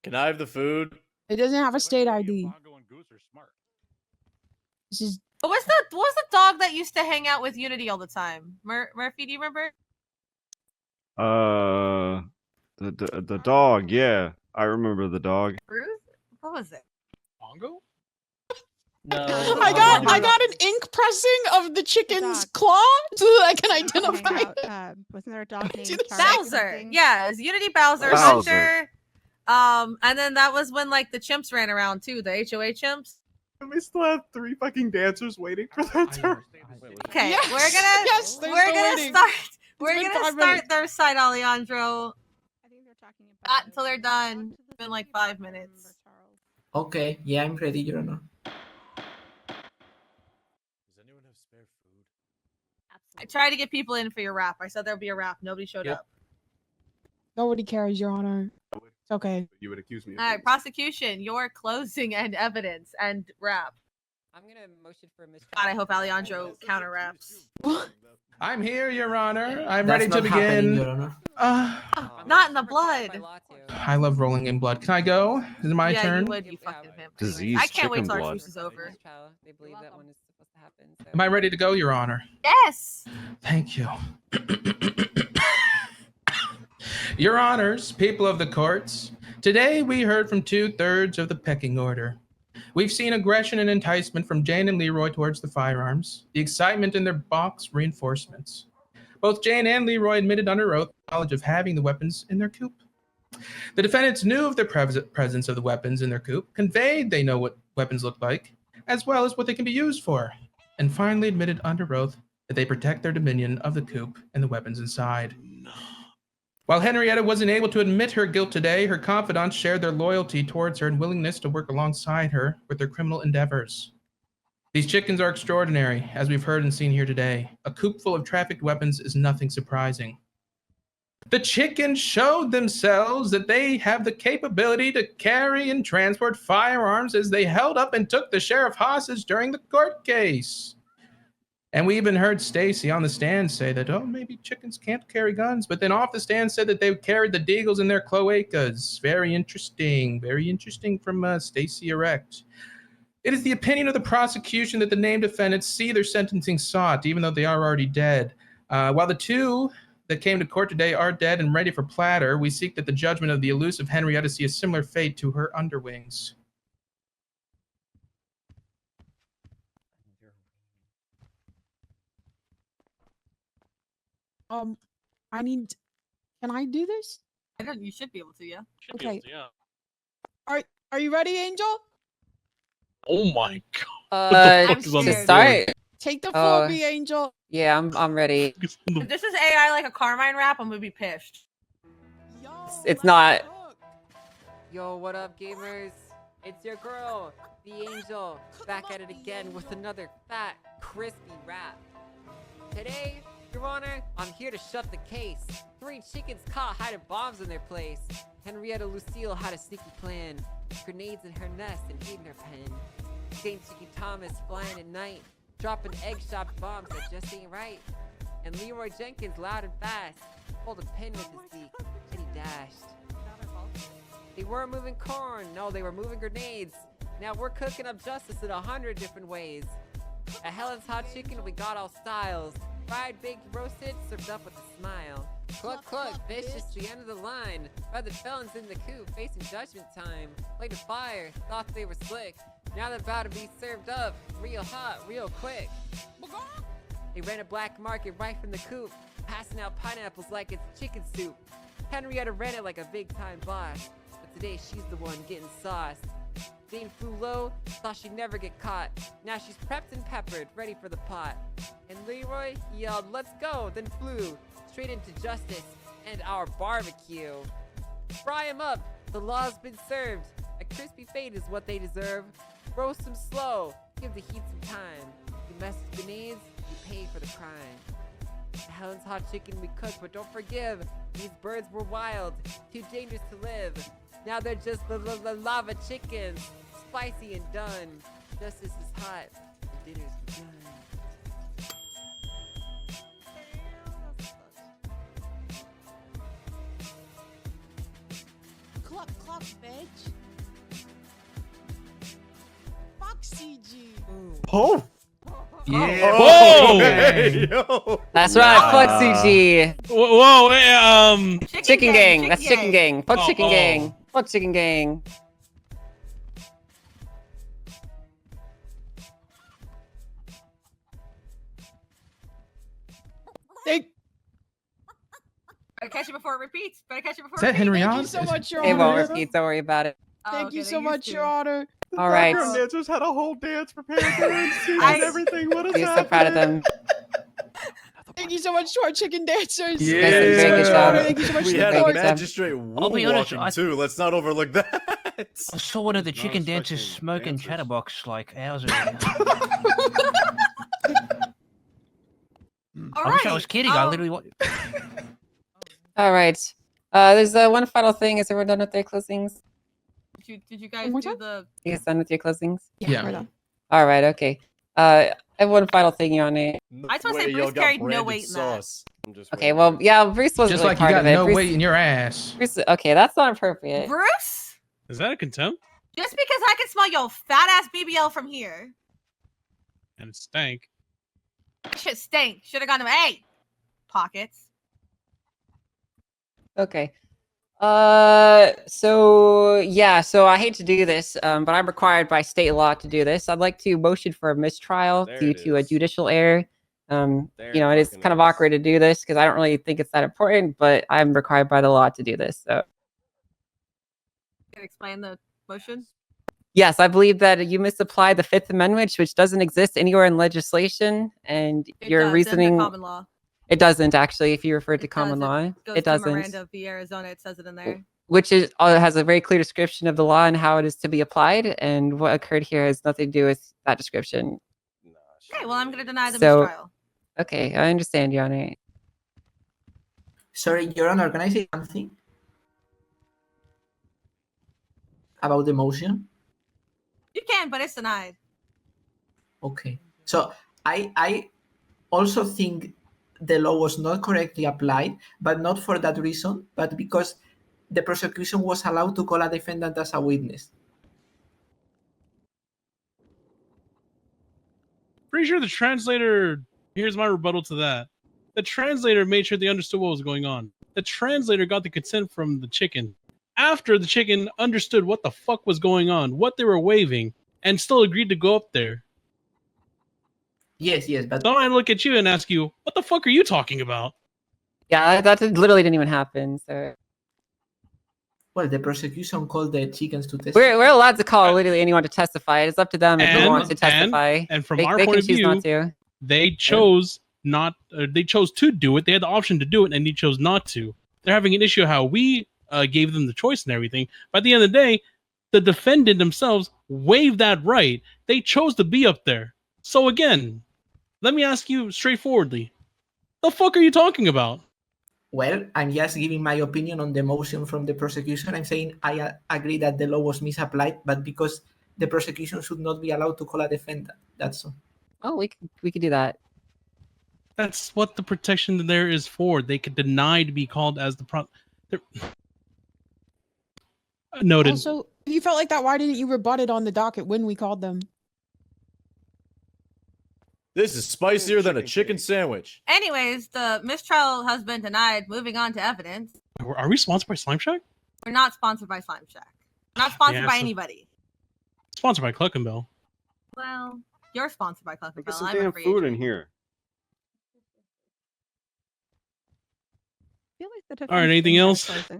Can I have the food? It doesn't have a state ID. This is What was the dog that used to hang out with Unity all the time? Murphy, do you remember? The dog. Yeah, I remember the dog. Bruce? What was it? Bongo? No. I got an ink pressing of the chicken's claw so that I can identify it. Wasn't there a dog named Bowser. Yeah, it was Unity Bowser, Bowser. Hunter. And then that was when like the chimps ran around too, the HOA chimps. And we still have 3 fucking dancers waiting for their turn. Okay, Yes, we're gonna yes, they're we're still gonna waiting. start been gonna 5 start minutes. their side, Alejandro. I think they're talking about Until they're done. It's been like 5 minutes. Okay, yeah, I'm ready, Your Honor. Does anyone have spare food? I tried to get people in for your rap. I said there'll be a rap. Nobody showed Yep. up. Nobody cares, Your Honor. Okay. You would accuse me. All right, prosecution, your closing and evidence and wrap. I'm gonna motion for a mistrial. God, I hope Alejandro counter raps. I'm here, Your Honor. I'm That's ready to not happening, begin. Your Honor. Not in the blood. I love rolling in blood. Can I go? Is it my yeah, turn? you would, you fucking pimp. Disease I can't wait chicken till our blood. truce is over. They believe that one is supposed to happen. So. Am I ready to go, Your Honor? Yes. Thank you. Your Honors, people of the courts, today we heard from 2/3 of the pecking order. We've seen aggression and enticement from Jane and Leroy towards the firearms, the excitement in their box reinforcements. Both Jane and Leroy admitted under oath knowledge of having the weapons in their coop. The defendants knew of the presence of the weapons in their coop, conveyed they know what weapons look like, as well as what they can be used for, and finally admitted under oath that they protect their dominion of the coop and the weapons inside. While Henrietta wasn't able to admit her guilt today, her confidants shared their loyalty towards her and willingness to work alongside her with their criminal endeavors. These chickens are extraordinary, as we've heard and seen here today. A coop full of trafficked weapons is nothing surprising. The chickens showed themselves that they have the capability to carry and transport firearms as they held up and took the sheriff hostage during the court case. And we even heard Stacy on the stand say that, oh, maybe chickens can't carry guns, but then off the stand said that they carried the deagles in their cloacas. Very interesting from Stacy Erect. It is the opinion of the prosecution that the named defendants see their sentencing sought, even though they are already dead. While the two that came to court today are dead and ready for platter, we seek that the judgment of the elusive Henrietta see a similar fate to her underwings. I need. Can I do this? I don't. You should be able to, yeah. Okay. Are you ready, Angel? Oh my god. What the fuck is on To the start. Take the floor, be Angel. Yeah, I'm ready. If this is AI like a Carmine rap, I'm gonna be pissed. It's not. Yo, what up, gamers? It's your girl, the Angel, back at it again with another fat, crispy rap. Today, Your Honor, I'm here to shut the case. 3 chickens caught hiding bombs in their place. Henrietta Lucille had a sneaky plan. Grenades in her nest and hid in her pen. Saint Chicky Thomas flying at night. Dropping egg-shot bombs that just ain't right. And Leroy Jenkins loud and fast. Pulled a pin with his beak and he dashed. They weren't moving corn, no, they were moving grenades. Now we're cooking up justice in 100 different ways. At Helen's Hot Chicken, we got all styles. Fried, baked, roasted, served up with a smile. Cluck, cluck, vicious, the end of the line. Rather felons in the coop, facing judgment time. Played a fire, thought they were slick. Now they're about to be served up, real hot, real quick. They ran a black market right from the coop, passing out pineapples like it's chicken soup. Henrietta ran it like a big-time boss, but today she's the one getting sauced. Jane flew low, thought she'd never get caught. Now she's prepped and peppered, ready for the pot. And Leroy yelled, let's go, then flew straight into justice and our barbecue. Fry 'em up, the law's been served. A crispy fate is what they deserve. Roast them slow, give the heat some time. You mess with grenades, you pay for the crime. At Helen's Hot Chicken we cook, but don't forgive. These birds were wild, too dangerous to live. Now they're just the lava chickens, spicy and done. Justice is hot, and dinner's begun. Cluck, cluck, bitch. Fuck CG. Oh. Yeah. Whoa! Hey, yo. That's right, fuck CG. Whoa, Chicken gang, that's chicken gang. Fuck Oh, chicken oh. gang. Fuck chicken gang. Better catch it before it repeats. Better catch it before Is it that repeats. Henrietta? Thank you so much, Your It Honor. won't repeat, don't worry about it. Thank okay, you they so used much, to. Your Honor. All right. Background dancers had a whole dance prepared during scene I- and everything. What is You're so proud of them. Thank you so much to our chicken dancers. Yeah. Thank you so Very much, good Your job. Honor. Thank you so much We to the had a court. magistrate I'll be honest, walking too. Let's not overlook that. I saw one of the Not chicken dancers expecting smoking dancers. chatterbox like hours ago. All I wish I right, was kidding. I literally. All right. There's one final thing. Is everyone done with their closings? Did you guys do the? You guys done with your closings? Yeah. We're done. All right. Okay. I have one final thing, Your Honor. I just want to say Bruce carried no weight in that. Okay. Well, yeah, Bruce wasn't Just really like you part got of it. no Bruce, weight in your ass. Bruce, okay, that's not appropriate. Bruce, Is that a contempt? just because I can smell your fat ass BBL from here, And it stank. shit stink. Should have gone to pockets. Okay. So yeah, so I hate to do this, but I'm required by state law to do this. I'd like to motion for a mistrial due to a judicial error. You know, it is kind of awkward to do this because I don't really think it's that important, but I'm required by the law to do this. So Can you explain the motion? yes, I believe that you misapplied the Fifth Amendment, which doesn't exist anywhere in legislation, and your does, reasoning. in the common law. It doesn't actually. If you refer to It common does. law, Goes it to doesn't. Miranda v. Arizona. It says it in there. Which is has a very clear description of the law and how it is to be applied, and what occurred here has nothing to do with that description. Okay, well, I'm going to deny the So, mistrial. okay, I understand, Your Honor. Sorry, Your Honor, can I say something about the motion? You can, but it's denied. Okay. So I also think the law was not correctly applied, but not for that reason, but because the prosecution was allowed to call a defendant as a witness. Pretty sure the translator. Here's my rebuttal to that. The translator made sure they understood what was going on. The translator got the consent from the chicken after the chicken understood what the fuck was going on, what they were waving, and still agreed to go up there. Yes, but so I look at you and ask you, what the fuck are you talking about? Yeah, that literally didn't even happen. So, well, the prosecution called the chickens to testify. we're allowed to call literally anyone to testify. It's up to them if they want to testify. And from they, our they point can of choose view, not to. they chose not. They chose to do it. They had the option to do it, and they chose not to. They're having an issue how we gave them the choice and everything. But at the end of the day, the defendant themselves waived that right. They chose to be up there. So again, let me ask you straightforwardly: the fuck are you talking about? Well, I'm just giving my opinion on the motion from the prosecution. I'm saying I agree that the law was misapplied, but because the prosecution should not be allowed to call a defendant. That's all. Oh, we could do that. That's what the protection there is for. They could deny to be called as the noted. Also, if you felt like that, why didn't you rebut it on the docket when we called them? This is spicier than a chicken sandwich. Anyways, the mistrial has been denied. Moving on to evidence. Are we sponsored by Slime Shack? We're not sponsored by Slime Shack. Not sponsored Yeah, by so- anybody. Sponsored by Cluck and Bell. Well, you're sponsored by Cluck and Get Bell. some I'm a damn free food agent. in here. All right, anything else? Is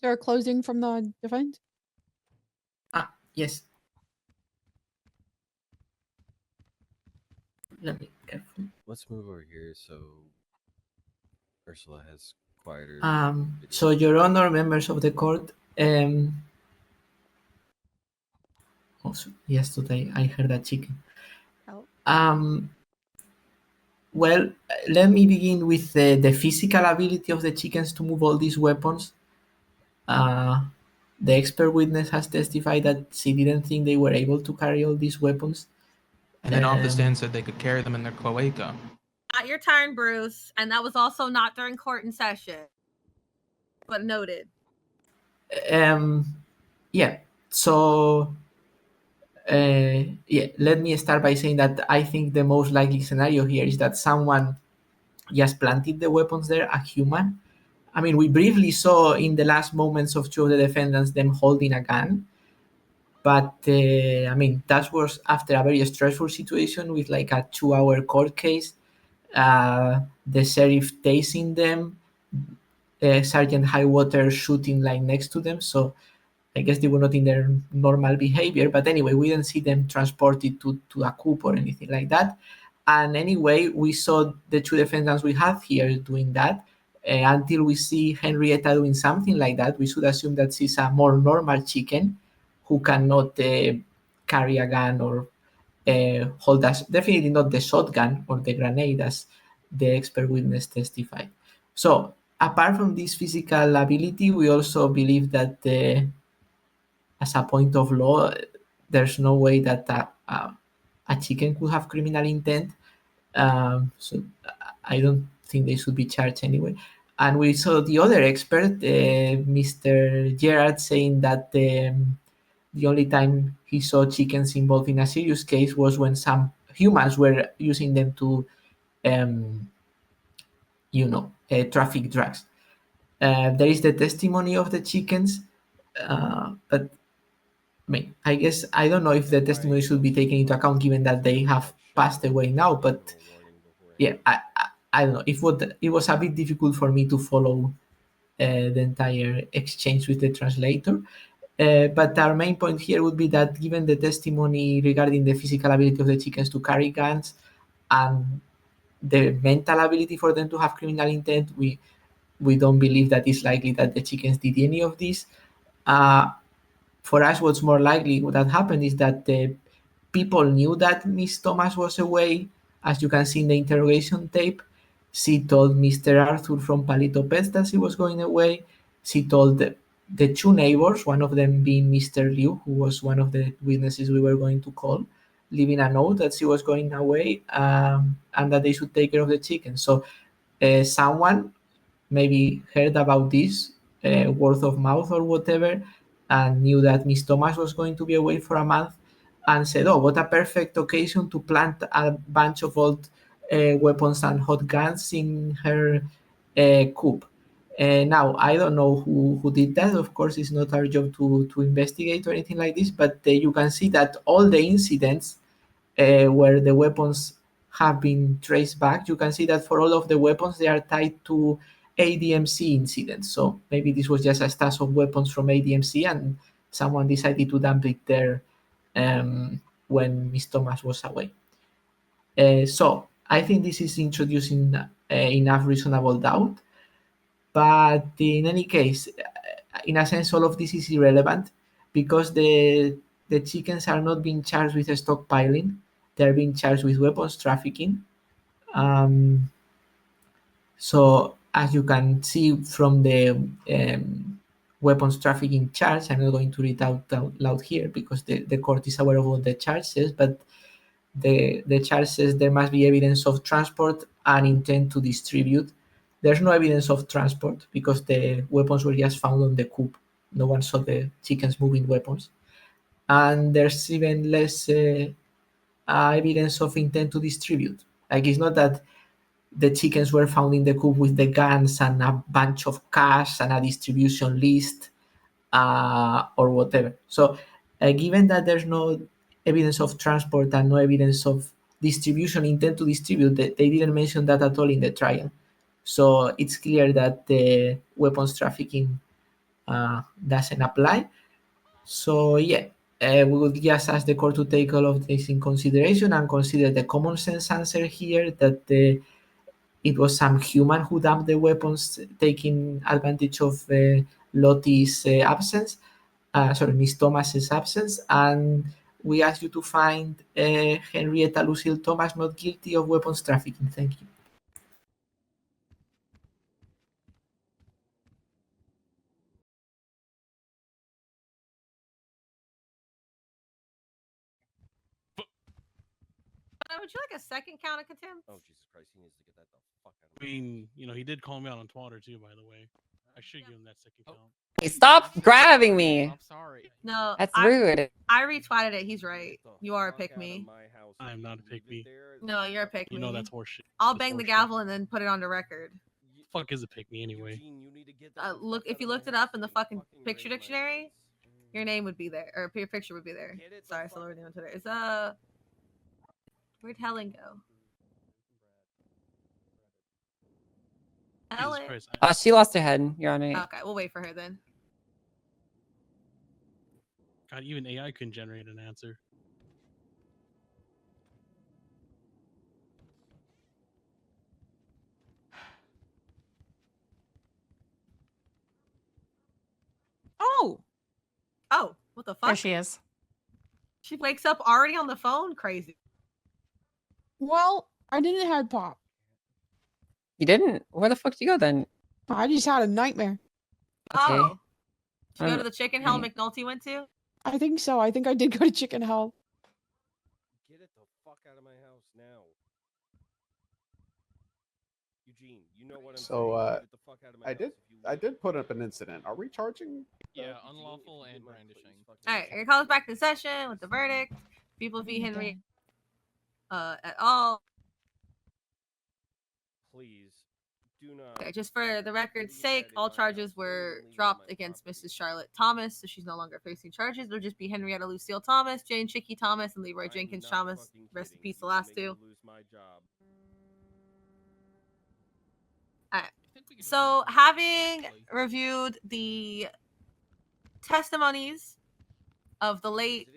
there a closing from the defense? Yes. Let me careful. Let's move over here so Ursula has quieter. So, Your Honor, members of the court, also, yesterday I heard a chicken. Well, let me begin with the physical ability of the chickens to move all these weapons. The expert witness has testified that she didn't think they were able to carry all these weapons. And then off the stand said they could carry them in their cloaca. Not your turn, Bruce. And that was also not during court in session. But noted. Yeah. So, let me start by saying that I think the most likely scenario here is that someone just planted the weapons there, a human. I mean, we briefly saw in the last moments of two of the defendants them holding a gun. But, I mean, that was after a very stressful situation with like a 2-hour court case. The sheriff tasing them, Sergeant Highwater shooting like next to them. So I guess they were not in their normal behavior. But anyway, we didn't see them transported to a coop or anything like that. And anyway, we saw the two defendants we have here doing that. Until we see Henrietta doing something like that, we should assume that she's a more normal chicken who cannot carry a gun or hold us. Definitely not the shotgun or the grenade as the expert witness testified. So apart from this physical ability, we also believe that as a point of law, there's no way that a chicken could have criminal intent. So I don't think they should be charged anyway. And we saw the other expert, Mr. Gerard, saying that the only time he saw chickens involved in a serious case was when some humans were using them to, traffic drugs. There is the testimony of the chickens, but I guess I don't know if the testimony should be taken into account given that they have passed away now. But yeah, I don't know. It was a bit difficult for me to follow the entire exchange with the translator. But our main point here would be that given the testimony regarding the physical ability of the chickens to carry guns and the mental ability for them to have criminal intent, we don't believe that it's likely that the chickens did any of this. For us, what's more likely that happened is that the people knew that Miss Thomas was away. As you can see in the interrogation tape, she told Mr. Arthur from Palito Pets that she was going away. She told the two neighbors, one of them being Mr. Liu, who was one of the witnesses we were going to call, leaving a note that she was going away and that they should take care of the chicken. So someone maybe heard about this word of mouth or whatever and knew that Miss Thomas was going to be away for a month and said, oh, what a perfect occasion to plant a bunch of old weapons and hot guns in her coop. Now, I don't know who did that. Of course, it's not our job to investigate or anything like this, but you can see that all the incidents where the weapons have been traced back, you can see that for all of the weapons, they are tied to ADMC incidents. So maybe this was just a stash of weapons from ADMC and someone decided to dump it there when Miss Thomas was away. So I think this is introducing enough reasonable doubt. But in any case, in a sense, all of this is irrelevant because the chickens are not being charged with stockpiling. They're being charged with weapons trafficking. So as you can see from the weapons trafficking charge, I'm not going to read out loud here because the court is aware of what the charge says, but the charge says there must be evidence of transport and intent to distribute. There's no evidence of transport because the weapons were just found on the coop. No one saw the chickens moving weapons. And there's even less evidence of intent to distribute. Like it's not that the chickens were found in the coop with the guns and a bunch of cash and a distribution list or whatever. So given that there's no evidence of transport and no evidence of distribution, intent to distribute, they didn't mention that at all in the trial. So it's clear that the weapons trafficking doesn't apply. So yeah, we would just ask the court to take all of this in consideration and consider the common sense answer here that it was some human who dumped the weapons, taking advantage of Lottie's absence, Miss Thomas's absence, and we ask you to find Henrietta Lucille Thomas not guilty of weapons trafficking. Thank you. Would you like a second count of contempt? Oh, Jesus Christ. He needs to get that the fuck out of I mean, he did call me out on Twitter too, by the way. I should give him that second count. Hey, stop grabbing me. I'm sorry. No, That's rude. I retweeted it. He's right. You are a pick me. I am not a pick me. No, you're a pick me. You know that's horseshit. I'll That's bang the horseshit. gavel and then put it on the record. Fuck is a pick me anyway? Look, if you looked it up in the fucking picture dictionary, your name would be there, or your picture would be there. Sorry, I still already on Twitter. It's where'd Helen go? Helen. She lost her head. You're on it. Okay, we'll wait for her then. God, even AI couldn't generate an answer. Oh, what the fuck? There she is. She wakes up already on the phone. Crazy. Well, I didn't have pop. You didn't? Where the fuck did you go then? I just had a nightmare. Okay. Oh. Did you go to Um, the chicken hell McNulty went to? I think so. I think I did go to Chicken Hell. Get it the fuck out of my house now. Eugene, you know what I'm So, saying. Get it the fuck out of my I house did. if you I did put up an incident. Are we charging? Yeah, unlawful and brandishing. All right, your call is back to session with the verdict. People v. Henry et al. Please do not. Okay, just for the record's sake, all charges were dropped against Mrs. Charlotte Thomas, so she's no longer facing charges. It'll just be Henrietta Lucille Thomas, Jane Chicky Thomas, and Leroy Jenkins Thomas. Rest in peace, the last two. Lose my job. All right. So, having reviewed the testimonies of the late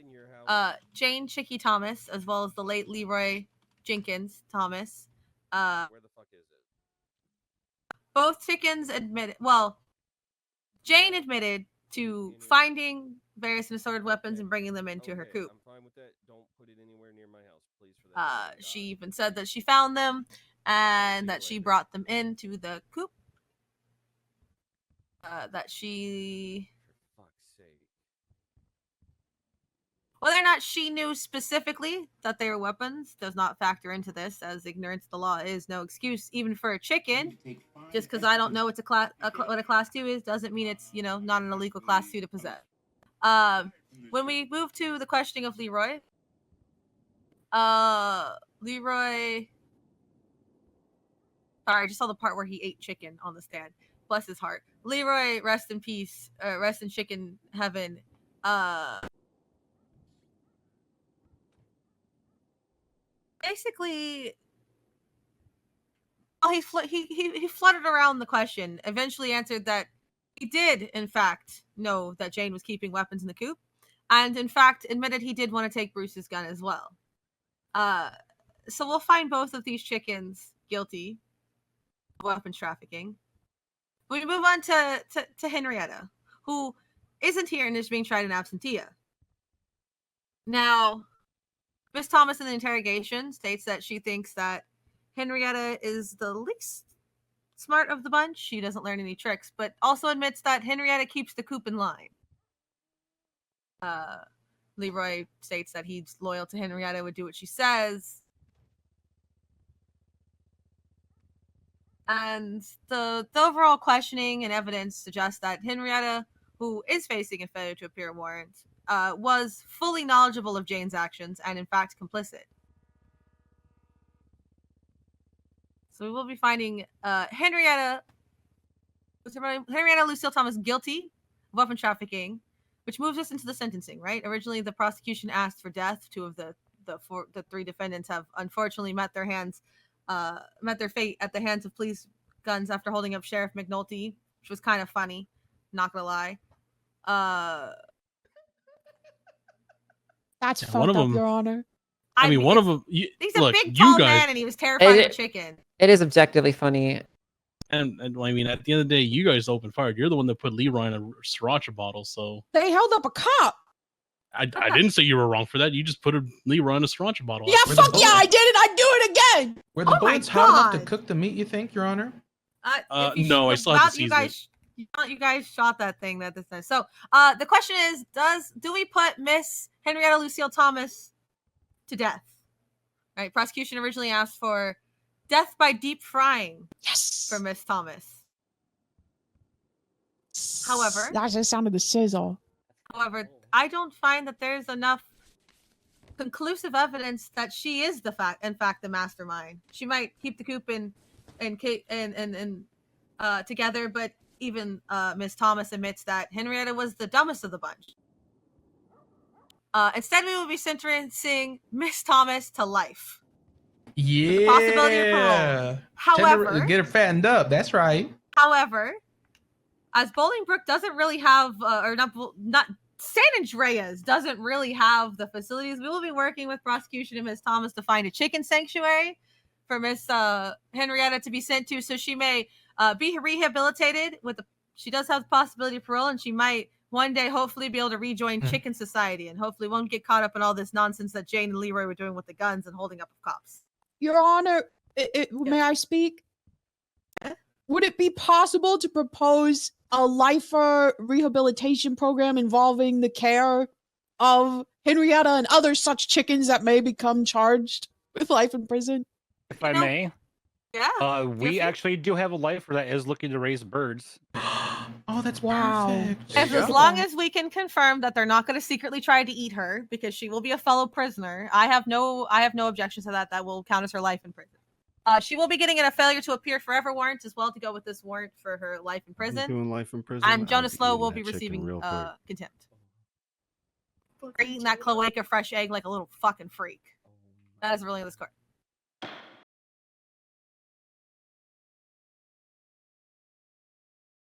Jane Chicky Thomas, as well as the late Leroy Jenkins Thomas, Where the fuck is it? both chickens admitted. Well, Jane admitted to finding various assorted weapons and bringing them into her coop. I'm fine with that. Don't put it anywhere near my house, please. For that. She even said that she found them and that she brought them into the coop. That she. For fuck's sake. Whether or not she knew specifically that they were weapons does not factor into this, as ignorance of the law is no excuse, even for a chicken. Just because I don't know what a class 2 is doesn't mean it's, not an illegal class 2 to possess. When we move to the questioning of Leroy, Leroy. Sorry, I just saw the part where he ate chicken on the stand. Bless his heart. Leroy, rest in peace. Rest in chicken heaven. Basically, he fluttered around the question. Eventually, answered that he did, in fact, know that Jane was keeping weapons in the coop, and in fact, admitted he did want to take Bruce's gun as well. So we'll find both of these chickens guilty of weapons trafficking. We move on to Henrietta, who isn't here and is being tried in absentia. Now, Miss Thomas in the interrogation states that she thinks that Henrietta is the least smart of the bunch. She doesn't learn any tricks, but also admits that Henrietta keeps the coop in line. Leroy states that he's loyal to Henrietta, would do what she says. And the overall questioning and evidence suggests that Henrietta, who is facing a failure to appear warrant, was fully knowledgeable of Jane's actions and, in fact, complicit. So we will be finding Henrietta Lucille Thomas guilty of weapon trafficking, which moves us into the sentencing, right? Originally, the prosecution asked for death. Two of the three defendants have unfortunately met their fate at the hands of police guns after holding up Sheriff McNulty, which was kind of funny, not gonna lie. That's Yeah, fucked one of up, them- Your Honor. I mean, one of them. He's Look, a big, you tall guys, man, and he was terrified of a chicken. It is objectively funny. and I mean, at the end of the day, you guys opened fire. You're the one that put Leroy in a sriracha bottle, so They held up a cop. I didn't say you were wrong for that. You just put Leroy in a sriracha bottle. Yeah, fuck yeah, I did it. I'd do it again. Were the bullets hot enough to cook the meat, you think, Your Honor? No, I still have to season it. You guys shot that thing that this time. So the question is, do we put Miss Henrietta Lucille Thomas to death? Right. Prosecution originally asked for death by deep frying. Yes. For Miss Thomas. However, That's the sound of the sizzle. However, I don't find that there's enough conclusive evidence that she is in fact the mastermind. She might keep the coop together, but even Miss Thomas admits that Henrietta was the dumbest of the bunch. Instead, we will be sentencing Miss Thomas to life. Yeah. With the possibility of parole. However, get her fattened up. That's right. However, as Bolingbrook doesn't really have, or not San Andreas doesn't really have the facilities, we will be working with prosecution and Miss Thomas to find a chicken sanctuary for Miss Henrietta to be sent to, so she may be rehabilitated. She does have the possibility of parole, and she might one day hopefully be able to rejoin chicken society, and hopefully won't get caught up in all this nonsense that Jane and Leroy were doing with the guns and holding up of cops. Your Honor, may I speak? would it be possible to propose a lifer rehabilitation program involving the care of Henrietta and other such chickens that may become charged with life in prison? If I may. Yeah. We actually do have a lifer that is looking to raise birds. Oh, that's perfect. As long as we can confirm that they're not going to secretly try to eat her because she will be a fellow prisoner, I have no objections to that. That will count as her life in prison. She will be getting a failure to appear forever warrant as well to go with this warrant for her life in prison. Doing life in prison. And I'll Jonas be Slow eating will that be chicken receiving real quick. contempt. For eating that cloaca fresh egg like a little fucking freak. That is the ruling of this court.